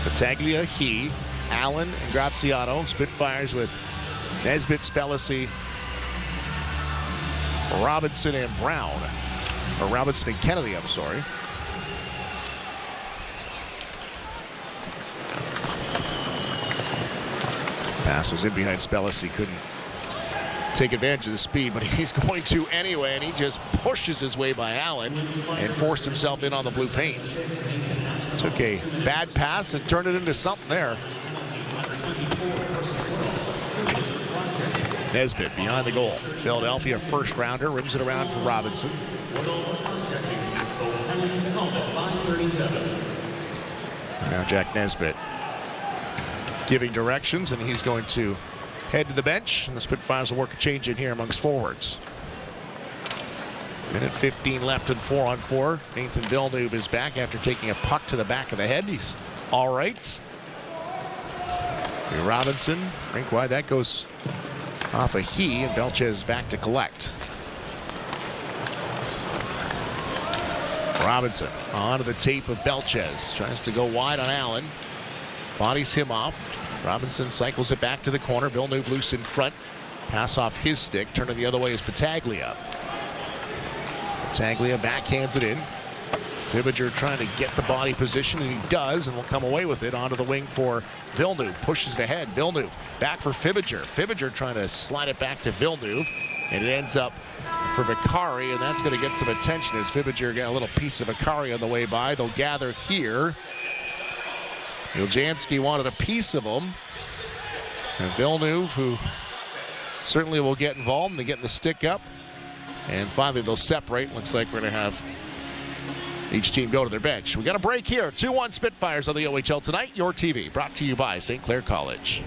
Battaglia, he, Allen, and Graziano. Spitfires with Nesbitt, Spellacy, Robinson, and Brown. Or Robinson and Kennedy, I'm sorry. Pass was in behind Spellacy, couldn't take advantage of the speed, but he's going to anyway, and he just pushes his way by Allen and forced himself in on the blue paints. Took a bad pass and turned it into something there. Nesbitt behind the goal. Philadelphia first rounder, rims it around for Robinson. Now Jack Nesbitt giving directions, and he's going to head to the bench, and the Spitfires will work a change in here amongst forwards. Minute 15 left in 4-on-4. Nathan Villeneuve is back after taking a puck to the back of the head. He's all right. Robinson, rink wide, that goes off a he, and Belchetz back to collect. Robinson onto the tape of Belchetz. Tries to go wide on Allen. Bodies him off. Robinson cycles it back to the corner. Villeneuve loose in front. Pass off his stick. Turning the other way is Battaglia. Battaglia backhands it in. Fibiger trying to get the body position, and he does, and will come away with it onto the wing for Villeneuve. Pushes it ahead. Villeneuve back for Fibiger. Fibiger trying to slide it back to Villeneuve, and it ends up for Vicari, and that's going to get some attention as Fibiger got a little piece of Vicari on the way by. They'll gather here. Iljanski wanted a piece of him. And Villeneuve, who certainly will get involved in getting the stick up. And finally, they'll separate. Looks like we're going to have each team go to their bench. We got a break here. 2-1 Spitfires on the OHL tonight. Your TV, brought to you by St. Clair College.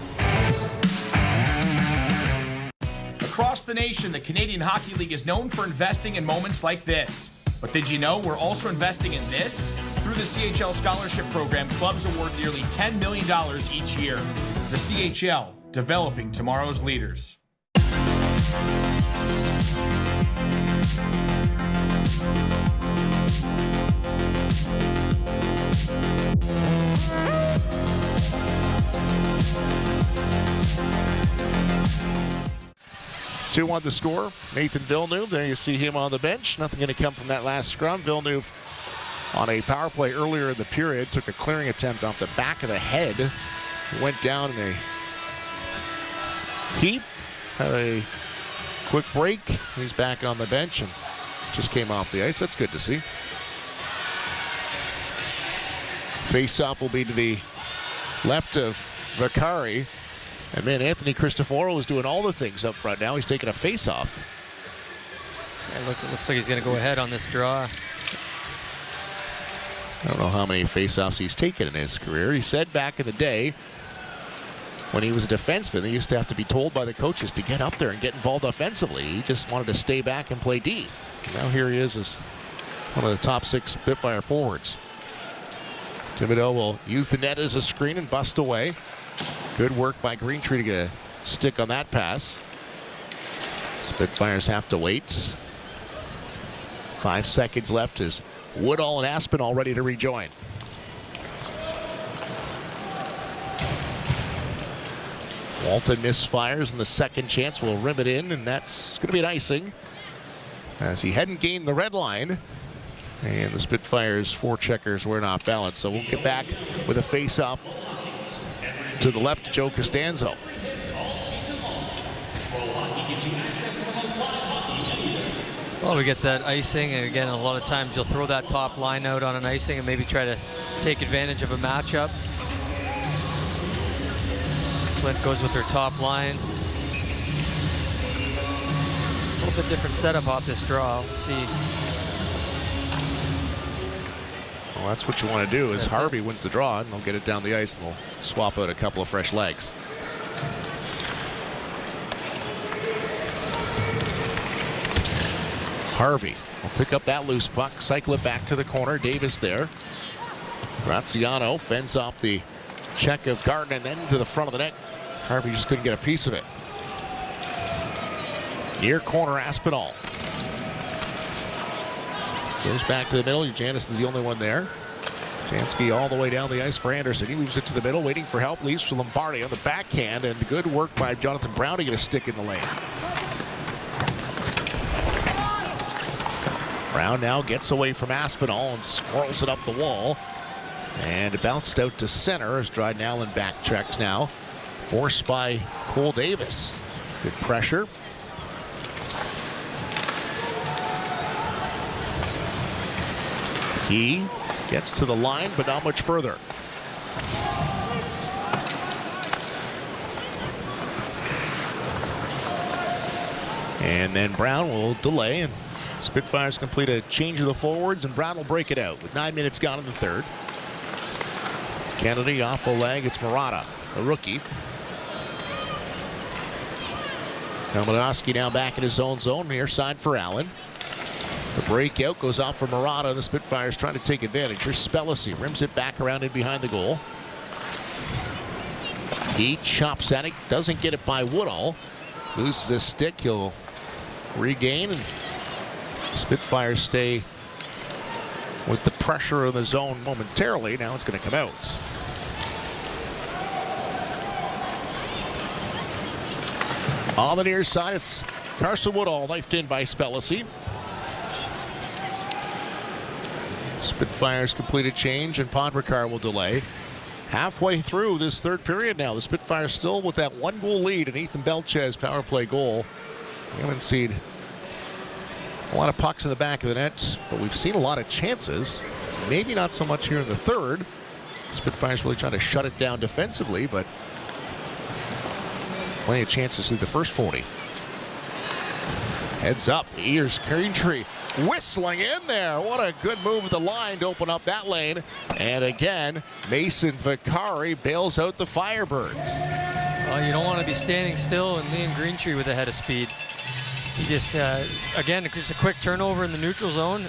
Across the nation, the Canadian Hockey League is known for investing in moments like this. But did you know we're also investing in this? Through the CHL Scholarship Program, clubs award nearly $10 million each year. The CHL, developing tomorrow's leaders.
2-1 the score. Nathan Villeneuve, there you see him on the bench. Nothing going to come from that last scrum. Villeneuve on a power play earlier in the period took a clearing attempt off the back of the head. Went down in a heap. Had a quick break. He's back on the bench and just came off the ice. That's good to see. Faceoff will be to the left of Vicari. And man, Anthony Cristoforo is doing all the things up front now. He's taking a faceoff.
Yeah, it looks like he's going to go ahead on this draw.
I don't know how many faceoffs he's taken in his career. He said back in the day when he was a defenseman, he used to have to be told by the coaches to get up there and get involved offensively. He just wanted to stay back and play D. Now here he is as one of the top 6 Spitfire forwards. Thibodeau will use the net as a screen and bust away. Good work by Greentree to get a stick on that pass. Spitfires have to wait. 5 seconds left as Woodall and Aspinall ready to rejoin. Walton misfires, and the second chance will rim it in, and that's going to be an icing as he hadn't gained the red line. And the Spitfires' forecheckers were not balanced. So we'll get back with a face-off to the left, Joe Costanzo.
Well, we get that icing, and again, a lot of times you'll throw that top line out on an icing and maybe try to take advantage of a matchup. Flint goes with their top line. A little bit different setup off this draw. We'll see
Well, that's what you want to do is
That's
Harvey wins the draw, and they'll get it down the ice, and they'll swap out a couple of fresh legs. Harvey will pick up that loose puck, cycle it back to the corner. Davis there. Graziano fends off the check of Garden and then to the front of the net. Harvey just couldn't get a piece of it. Near corner, Aspinall. Goes back to the middle. Janis is the only one there. Jansky all the way down the ice for Anderson. He moves it to the middle, waiting for help. Leaves for Lombardi on the backhand, and good work by Jonathan Brown to get a stick in the lane. Brown now gets away from Aspinall and swirls it up the wall. And it bounced out to center as Dryden Allen backtracks now. Forced by Cole Davis. Good pressure. He gets to the line, but not much further. And then Brown will delay, and Spitfires complete a change of the forwards, and Brown will break it out with 9 minutes gone in the third. Kennedy off a leg. It's Murata, a rookie. Kalinowski now back in his own zone, near side for Allen. The breakout goes out for Murata, and the Spitfires trying to take advantage. Here's Spellacy, rims it back around in behind the goal. He chops at it, doesn't get it by Woodall. Loses his stick, he'll regain, and the Spitfires stay with the pressure of the zone momentarily. Now it's going to come out. On the near side, it's Carson Woodall, knifed in by Spellacy. Spitfires complete a change, and Podrekar will delay. Halfway through this third period now, the Spitfires still with that 1-goal lead, and Ethan Belchetz power play goal. We haven't seen a lot of pucks in the back of the net, but we've seen a lot of chances. Maybe not so much here in the third. Spitfires really trying to shut it down defensively, but plenty of chances through the first 40. Heads up, here's Greentree whistling in there. What a good move of the line to open up that lane. And again, Mason Vicari bails out the Firebirds.
Well, you don't want to be standing still and Liam Greentree with a head of speed. He just, again, just a quick turnover in the neutral zone.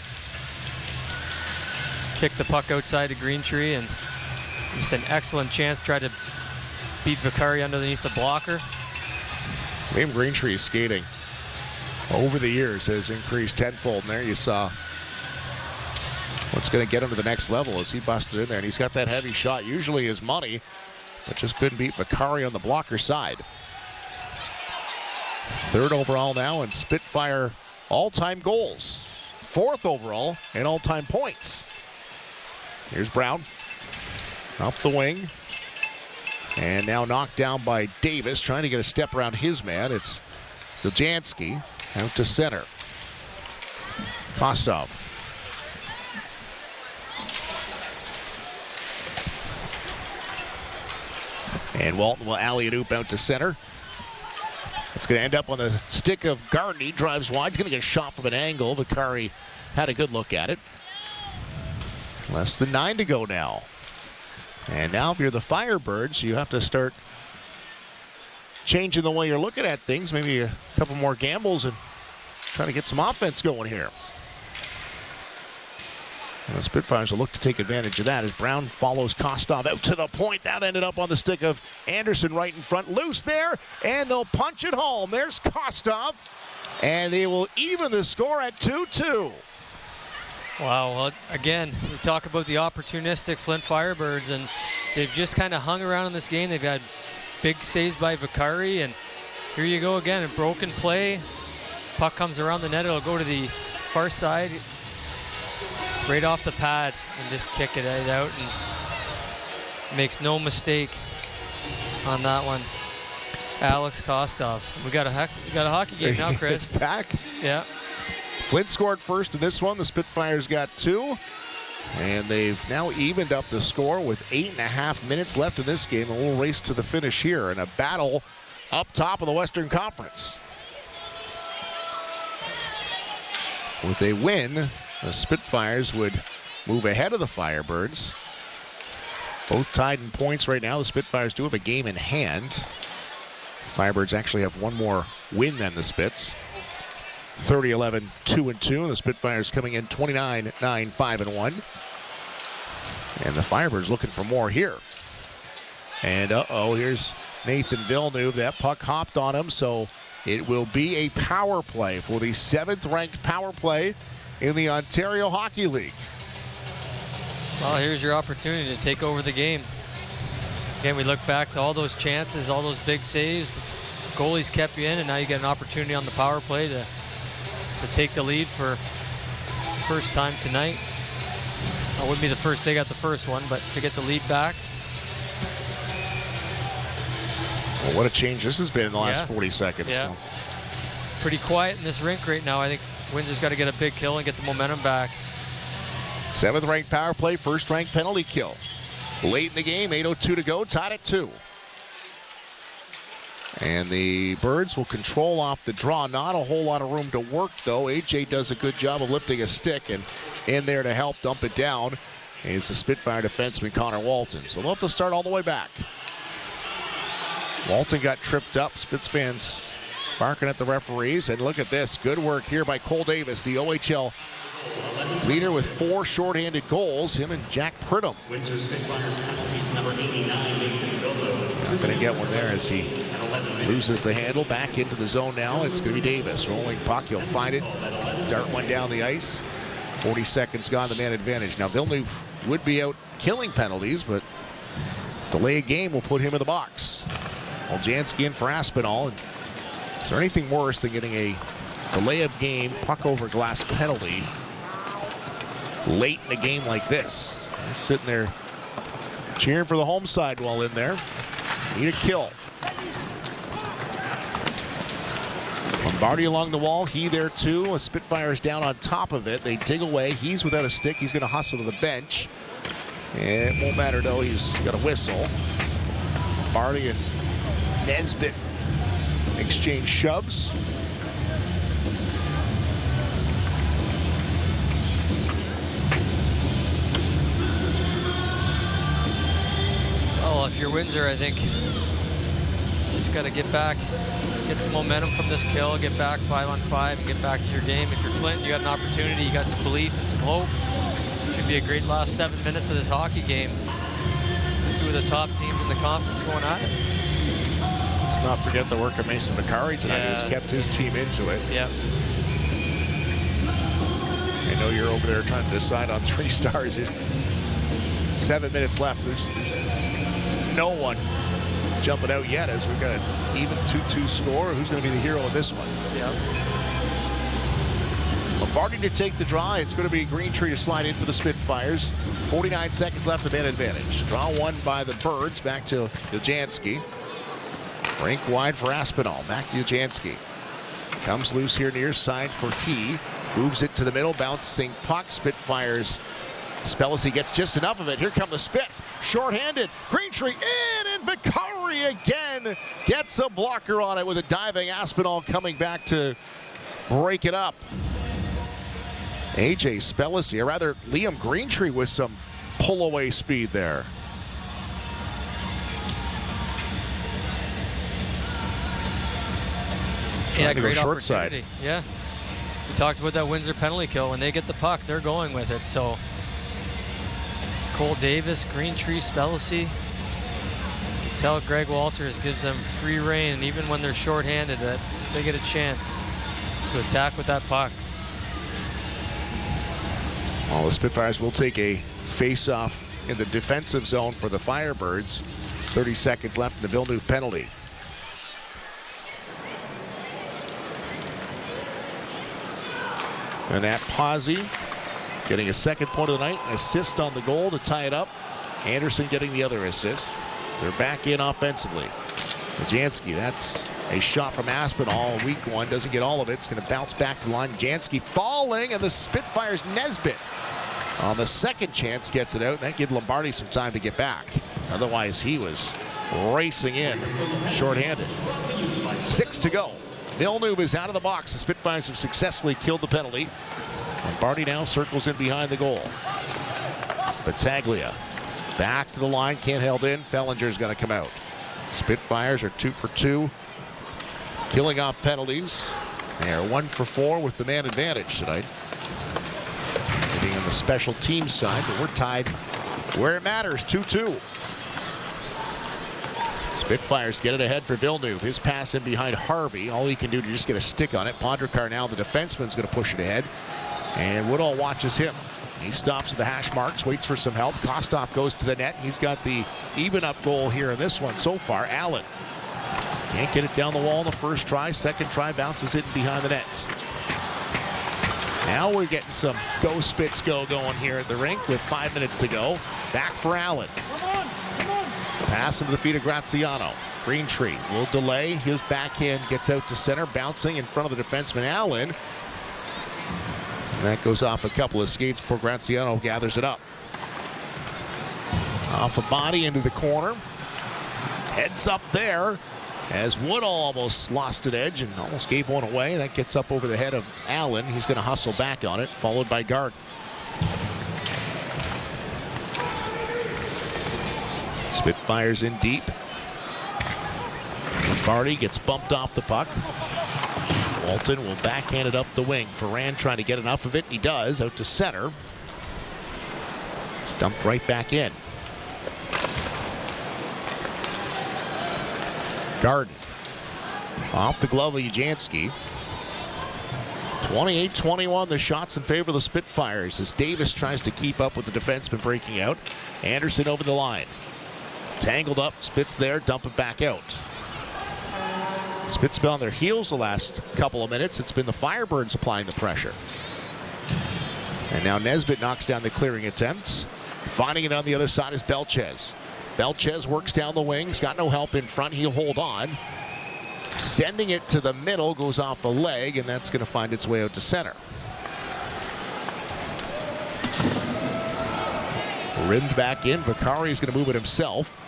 Kick the puck outside to Greentree, and just an excellent chance. Tried to beat Vicari underneath the blocker.
Liam Greentree's skating over the years has increased tenfold, and there you saw what's going to get him to the next level as he busted in there, and he's got that heavy shot, usually his money, but just couldn't beat Vicari on the blocker side. Third overall now in Spitfire all-time goals. Fourth overall in all-time points. Here's Brown up the wing, and now knocked down by Davis, trying to get a step around his man. It's Zajanski out to center. Kostov. And Walton will alley-oop out to center. It's going to end up on the stick of Garden. He drives wide. He's going to get a shot from an angle. Vicari had a good look at it. Less than 9 to go now. And now if you're the Firebirds, you have to start changing the way you're looking at things. Maybe a couple more gambles and trying to get some offense going here. And the Spitfires will look to take advantage of that as Brown follows Kostov out to the point. That ended up on the stick of Anderson right in front. Loose there, and they'll punch it home. There's Kostov, and they will even the score at 2-2.
Wow, well, again, we talk about the opportunistic Flint Firebirds, and they've just kind of hung around in this game. They've had big saves by Vicari, and here you go again, a broken play. Puck comes around the net, it'll go to the far side, right off the pad, and just kick it out, and makes no mistake on that one. Alex Kostov. We got a hockey game now, Chris.
It's back.
Yeah.
Flint scored first in this one. The Spitfires got 2. And they've now evened up the score with 8.5 minutes left in this game. A little race to the finish here and a battle up top of the Western Conference. With a win, the Spitfires would move ahead of the Firebirds. Both tied in points right now. The Spitfires do have a game in hand. Firebirds actually have one more win than the Spits. 30-11, 2-2. The Spitfires coming in 29-9, 5-1. And the Firebirds looking for more here. And here's Nathan Villeneuve. That puck hopped on him, so it will be a power play for the 7th-ranked power play in the Ontario Hockey League.
Well, here's your opportunity to take over the game. Again, we look back to all those chances, all those big saves. The goalies kept you in, and now you get an opportunity on the power play to take the lead for first time tonight. It wouldn't be the first they got the first one, but to get the lead back.
Well, what a change this has been in the last 40 seconds.
Yeah.
So.
Pretty quiet in this rink right now. I think Windsor's got to get a big kill and get the momentum back.
7th-ranked power play, 1st-ranked penalty kill. Late in the game, 8:02 to go, tied at 2. And the Birds will control off the draw. Not a whole lot of room to work, though. AJ does a good job of lifting a stick, and in there to help dump it down is the Spitfire defenseman Connor Walton. So they'll have to start all the way back. Walton got tripped up. Spits fans barking at the referees. And look at this. Good work here by Cole Davis, the OHL leader with 4 shorthanded goals. Him and Jack Pridham.
Windsor Spitfires penalty to number 89, Nathan Villeneuve.
Not going to get one there as he loses the handle. Back into the zone now. It's going to be Davis. Rolling puck. He'll find it. Dart one down the ice. 40 seconds gone. The man advantage. Now Villeneuve would be out killing penalties, but delay a game will put him in the box. Oljanski in for Aspinall. And is there anything worse than getting a delay of game, puck over glass penalty late in a game like this? He's sitting there cheering for the home side while in there. Need a kill. Lombardi along the wall. He there too. A Spitfire's down on top of it. They dig away. He's without a stick. He's going to hustle to the bench. It won't matter though. He's got a whistle. Lombardi and Nesbitt exchange shoves.
Well, if you're Windsor, I think you just got to get back, get some momentum from this kill, get back 5-on-5, and get back to your game. If you're Flint, you got an opportunity, you got some belief and some hope. Should be a great last 7 minutes of this hockey game. 2 of the top teams in the conference going at it.
Let's not forget the work of Mason McCarry tonight. He's kept his team into it.
Yeah.
I know you're over there trying to decide on 3 stars. 7 minutes left. There's no one jumping out yet as we've got an even 2-2 score. Who's going to be the hero of this one?
Yeah.
Lombardi to take the draw. It's going to be Greentree to slide in for the Spitfires. 49 seconds left, the man advantage. Draw one by the Birds. Back to Oljanski. Rink wide for Aspinall. Back to Oljanski. Comes loose here near side for He. Moves it to the middle. Bouncing puck. Spitfires. Spellacy gets just enough of it. Here come the Spits. Short-handed. Greentree in, and Vicari again gets a blocker on it with a diving Aspinall coming back to break it up. AJ Spellacy, or rather Liam Greentree with some pull-away speed there.
Yeah, great opportunity. Yeah. We talked about that Windsor penalty kill. When they get the puck, they're going with it. So Cole Davis, Greentree, Spellacy. You can tell Greg Walters gives them free rein, and even when they're shorthanded, that they get a chance to attack with that puck.
Well, the Spitfires will take a face-off in the defensive zone for the Firebirds. 30 seconds left in the Villeneuve penalty. And that Pazzi getting a second point of the night, an assist on the goal to tie it up. Anderson getting the other assist. They're back in offensively. Oljanski, that's a shot from Aspinall. Weak one, doesn't get all of it. It's going to bounce back to the line. Oljanski falling, and the Spitfires Nesbitt on the second chance gets it out. That gave Lombardi some time to get back. Otherwise, he was racing in shorthanded. 6 to go. Villeneuve is out of the box. The Spitfires have successfully killed the penalty. Lombardi now circles in behind the goal. Battaglia back to the line, can't held in. Fellinger's going to come out. Spitfires are 2 for 2, killing off penalties. They are 1 for 4 with the man advantage tonight. Being on the special teams side, but we're tied where it matters, 2-2. Spitfires get it ahead for Villeneuve. His pass in behind Harvey. All he can do to just get a stick on it. Pondrakar now, the defenseman's going to push it ahead. And Woodall watches him. He stops at the hash marks, waits for some help. Kostov goes to the net. He's got the even-up goal here in this one so far. Allen can't get it down the wall in the first try. Second try bounces it behind the net. Now we're getting some go Spits go going here at the rink with 5 minutes to go. Back for Allen. Pass into the feet of Graziano. Greentree will delay. His backhand gets out to center, bouncing in front of the defenseman Allen. And that goes off a couple of skates before Graziano gathers it up. Off a body into the corner. Heads up there as Woodall almost lost an edge and almost gave one away. That gets up over the head of Allen. He's going to hustle back on it, followed by Garden. Spitfires in deep. Lombardi gets bumped off the puck. Walton will backhand it up the wing. Ferran trying to get enough of it. He does. Out to center. It's dumped right back in. Garden. Off the glove of Ujansky. 28-21, the shots in favor of the Spitfires as Davis tries to keep up with the defenseman breaking out. Anderson over the line. Tangled up. Spits there. Dump it back out. Spit's been on their heels the last couple of minutes. It's been the Firebirds applying the pressure. And now Nesbitt knocks down the clearing attempts. Finding it on the other side is Belchetz. Belchetz works down the wings. Got no help in front. He'll hold on. Sending it to the middle. Goes off a leg, and that's going to find its way out to center. Rimmed back in. Vicari is going to move it himself.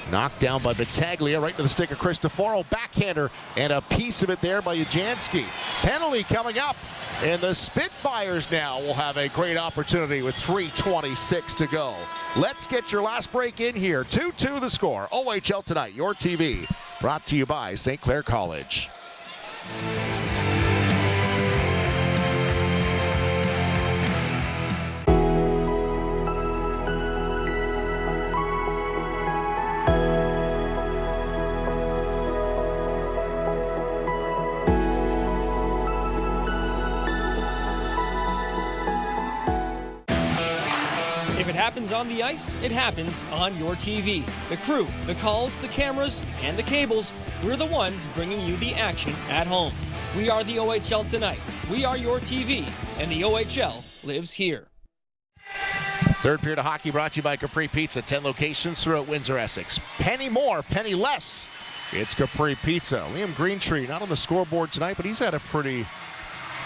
Knocked down by Battaglia, right to the stick of Cristoforo. Backhander, and a piece of it there by Ujansky. Penalty coming up, and the Spitfires now will have a great opportunity with 3:26 to go. Let's get your last break in here. 2-2 the score. OHL Tonight, your TV. Brought to you by St. Clair College.
If it happens on the ice, it happens on your TV. The crew, the calls, the cameras, and the cables, we're the ones bringing you the action at home. We are the OHL Tonight. We are your TV, and the OHL lives here.
Third period of hockey brought to you by Capri Pizza. 10 locations throughout Windsor, Essex. Penny more, penny less. It's Capri Pizza. Liam Greentree not on the scoreboard tonight, but he's had a pretty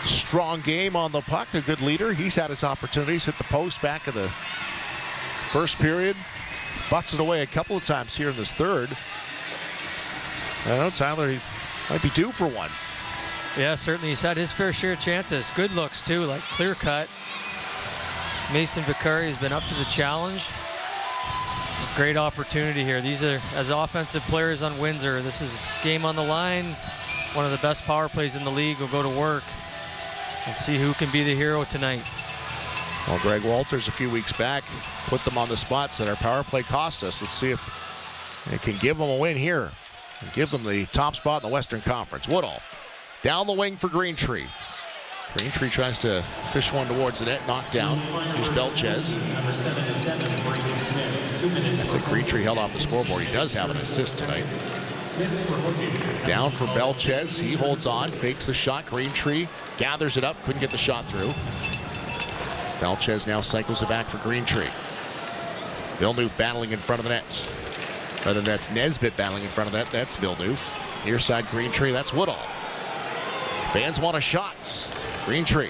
strong game on the puck. A good leader. He's had his opportunities. Hit the post back of the first period. Butts it away a couple of times here in this third. I don't know, Tyler, he might be due for one.
Yeah, certainly. He's had his fair share of chances. Good looks, too, like clear cut. Mason Vicari has been up to the challenge. Great opportunity here. These are, as offensive players on Windsor, this is game on the line. One of the best power plays in the league. Will go to work and see who can be the hero tonight.
Well, Greg Walters a few weeks back put them on the spot, said our power play cost us. Let's see if it can give them a win here and give them the top spot in the Western Conference. Woodall down the wing for Greentree. Greentree tries to fish one towards the net, knocked down. Here's Belchetz. I said Greentree held off the scoreboard. He does have an assist tonight. Down for Belchetz. He holds on, fakes the shot. Greentree gathers it up, couldn't get the shot through. Belchetz now cycles it back for Greentree. Villeneuve battling in front of the net. Rather, that's Nesbitt battling in front of that. That's Villeneuve. Near side Greentree, that's Woodall. Fans want a shot. Greentree.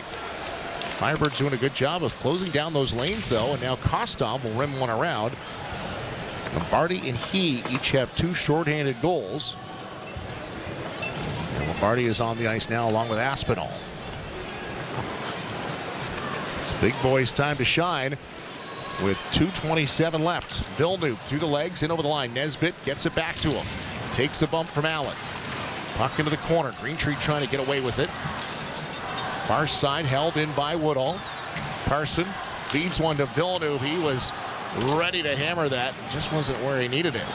Firebirds doing a good job of closing down those lanes, though, and now Kostov will rim one around. Lombardi and he each have 2 shorthanded goals. And Lombardi is on the ice now along with Aspinall. It's big boys' time to shine. with 2:27 left. Villeneuve through the legs, in over the line. Nesbitt gets it back to him. Takes a bump from Allen. Puck into the corner. Greentree trying to get away with it. Far side held in by Woodall. Carson feeds one to Villeneuve. He was ready to hammer that. Just wasn't where he needed it.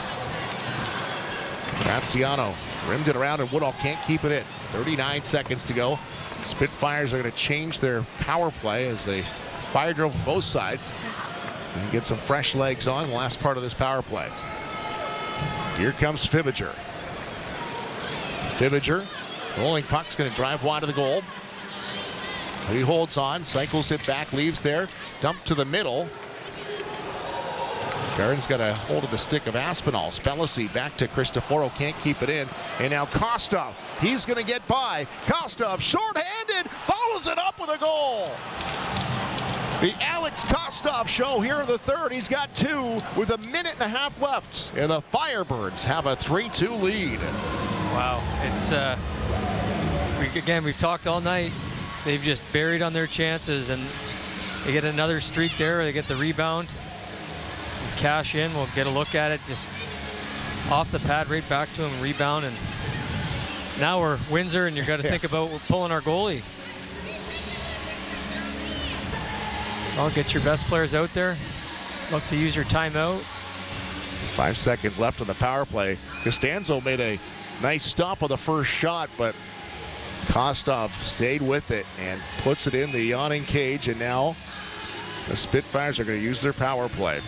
Graziano rimmed it around and Woodall can't keep it in. 39 seconds to go. Spitfires are going to change their power play as they fire drill from both sides and get some fresh legs on the last part of this power play. Here comes Fibiger. Fibiger, rolling puck's going to drive wide of the goal. He holds on, cycles it back, leaves there, dumped to the middle. Garden's got a hold of the stick of Aspinall. Spelisi back to Cristoforo, can't keep it in. And now Kostov, he's going to get by. Kostov, short-handed, follows it up with a goal. The Alex Kostov show here in the third. He's got 2 with a minute and a half left. And the Firebirds have a 3-2 lead.
Wow, it's we've talked all night. They've just buried on their chances, and they get another streak there. They get the rebound. Cash in, we'll get a look at it, just off the pad, right back to him, rebound, and now we're Windsor, and you've got to think about pulling our goalie. Well, get your best players out there. Look to use your timeout.
5 seconds left on the power play. Costanzo made a nice stop on the first shot, but Kostov stayed with it and puts it in the yawning cage, and now the Spitfires are going to use their power play.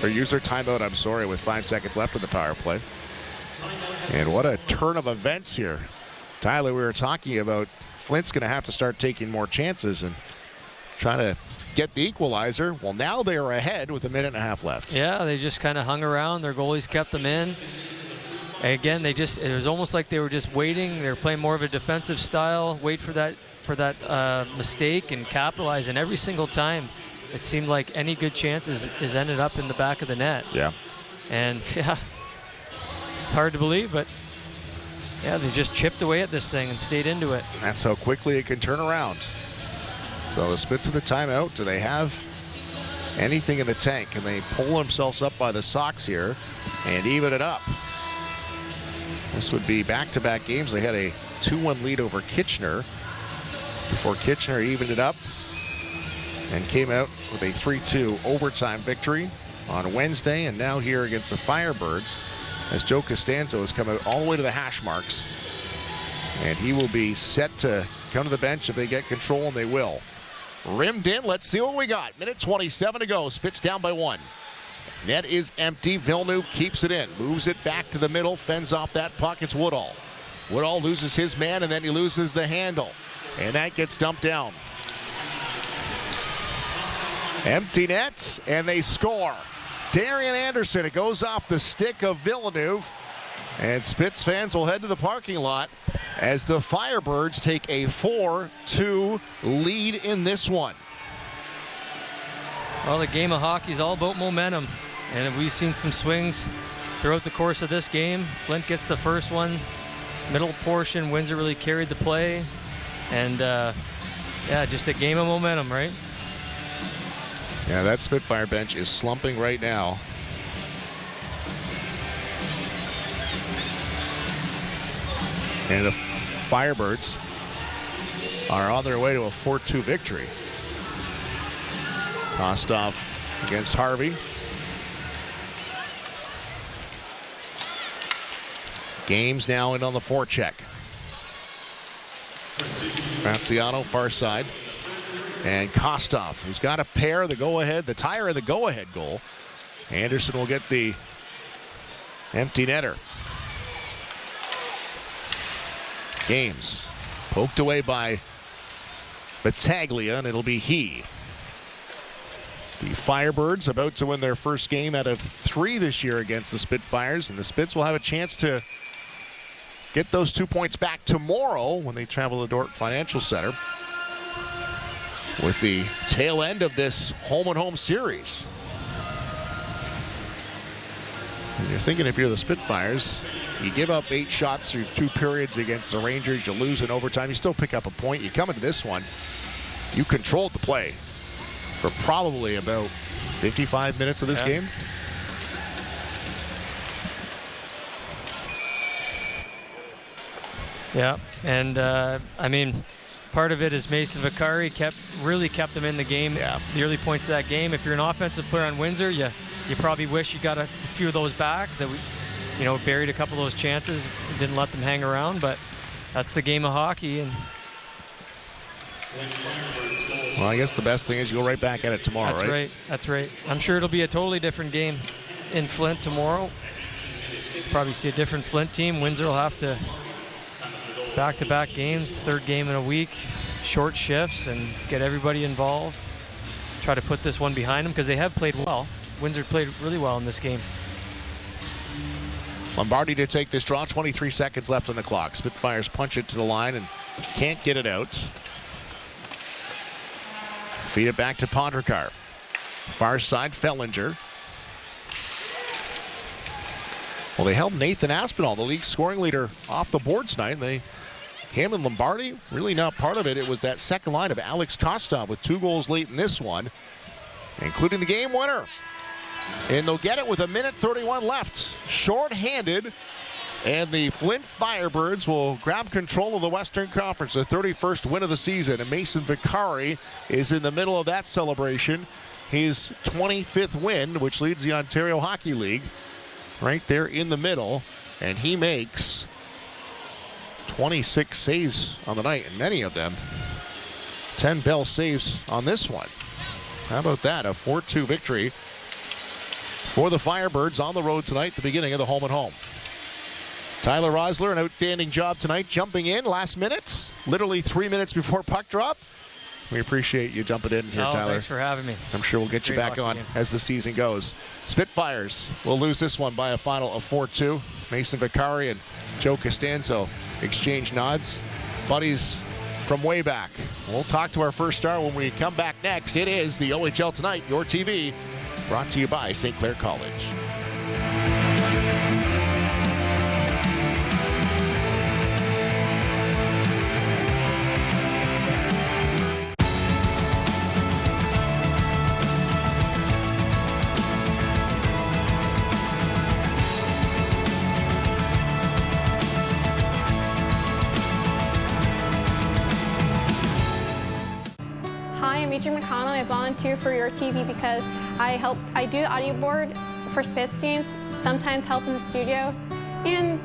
Or use their timeout, I'm sorry, with 5 seconds left in the power play. And what a turn of events here. Tyler, we were talking about Flint's going to have to start taking more chances and trying to get the equalizer. Well, now they're ahead with a minute and a half left.
Yeah, they just kind of hung around. Their goalies kept them in. Again, it was almost like they were just waiting. They were playing more of a defensive style, wait for that mistake and capitalize. And every single time, it seemed like any good chance is ended up in the back of the net.
Yeah.
And yeah, hard to believe, but yeah, they just chipped away at this thing and stayed into it.
That's how quickly it can turn around. So the Spits of the timeout. Do they have anything in the tank? Can they pull themselves up by the socks here and even it up? This would be back-to-back games. They had a 2-1 lead over Kitchener before Kitchener evened it up and came out with a 3-2 overtime victory on Wednesday, and now here against the Firebirds as Joe Costanzo has come out all the way to the hash marks, and he will be set to come to the bench if they get control, and they will. Rimmed in, let's see what we got. Minute 27 to go, Spits down by 1. Net is empty, Villeneuve keeps it in, moves it back to the middle, fends off that puck, it's Woodall. Woodall loses his man, and then he loses the handle, and that gets dumped down. Empty nets, and they score. Darian Anderson, it goes off the stick of Villeneuve, and Spits fans will head to the parking lot as the Firebirds take a 4-2 lead in this one.
Well, the game of hockey is all about momentum, and we've seen some swings throughout the course of this game. Flint gets the first one, middle portion, Windsor really carried the play, and yeah, just a game of momentum, right?
Yeah, that Spitfire bench is slumping right now. And the Firebirds are on their way to a 4-2 victory. Kostov against Harvey. Games now in on the forecheck. Graziano far side. And Kostov, who's got a pair, the go-ahead, the tire of the go-ahead goal. Anderson will get the empty netter. Games poked away by Battaglia, and it'll be he. The Firebirds about to win their first game out of 3 this year against the Spitfires, and the Spits will have a chance to get those 2 points back tomorrow when they travel to Dordt Financial Center with the tail end of this home-and-home series. And you're thinking, if you're the Spitfires, you give up 8 shots through 2 periods against the Rangers, you lose in overtime, you still pick up a point. You come into this one, you controlled the play for probably about 55 minutes of this game.
Yeah, and I mean, part of it is Mason Vicari really kept them in the game.
Yeah.
The early points of that game. If you're an offensive player on Windsor, you probably wish you got a few of those back. That we, buried a couple of those chances, didn't let them hang around. But that's the game of hockey. And
well, I guess the best thing is you go right back at it tomorrow,
that's right? That's right. I'm sure it'll be a totally different game in Flint tomorrow. Probably see a different Flint team. Windsor will have to back-to-back games, third game in a week, short shifts, and get everybody involved. Try to put this one behind them because they have played well. Windsor played really well in this game.
Lombardi to take this draw. 23 seconds left on the clock. Spitfires punch it to the line and can't get it out. Feed it back to Ponderkar. Far side, Fellinger. Well, they held Nathan Aspinall, the league scoring leader, off the board tonight. Him and Lombardi, really not part of it. It was that second line of Alex Kostov with 2 goals late in this one, including the game winner. And they'll get it with 1:31 left. Short-handed. And the Flint Firebirds will grab control of the Western Conference, the 31st win of the season. And Mason Vicari is in the middle of that celebration. His 25th win, which leads the Ontario Hockey League, right there in the middle. And he makes 26 saves on the night, and many of them 10 Bell saves on this one. How about that? A 4-2 victory for the Firebirds on the road tonight, the beginning of the home and home. Tyler Rosler, an outstanding job tonight, jumping in last minute, literally 3 minutes before puck drop. We appreciate you jumping in here, Tyler.
Thanks for having me.
I'm sure we'll get you back on as the season goes. Spitfires will lose this one by a final of 4-2. Mason Vicari and Joe Costanzo exchange nods. Buddies from way back. We'll talk to our first star when we come back next. It is the OHL Tonight, your TV, brought to you by St. Clair College.
I volunteer for your TV because I do the audio board for Spitz games, sometimes help in the studio, and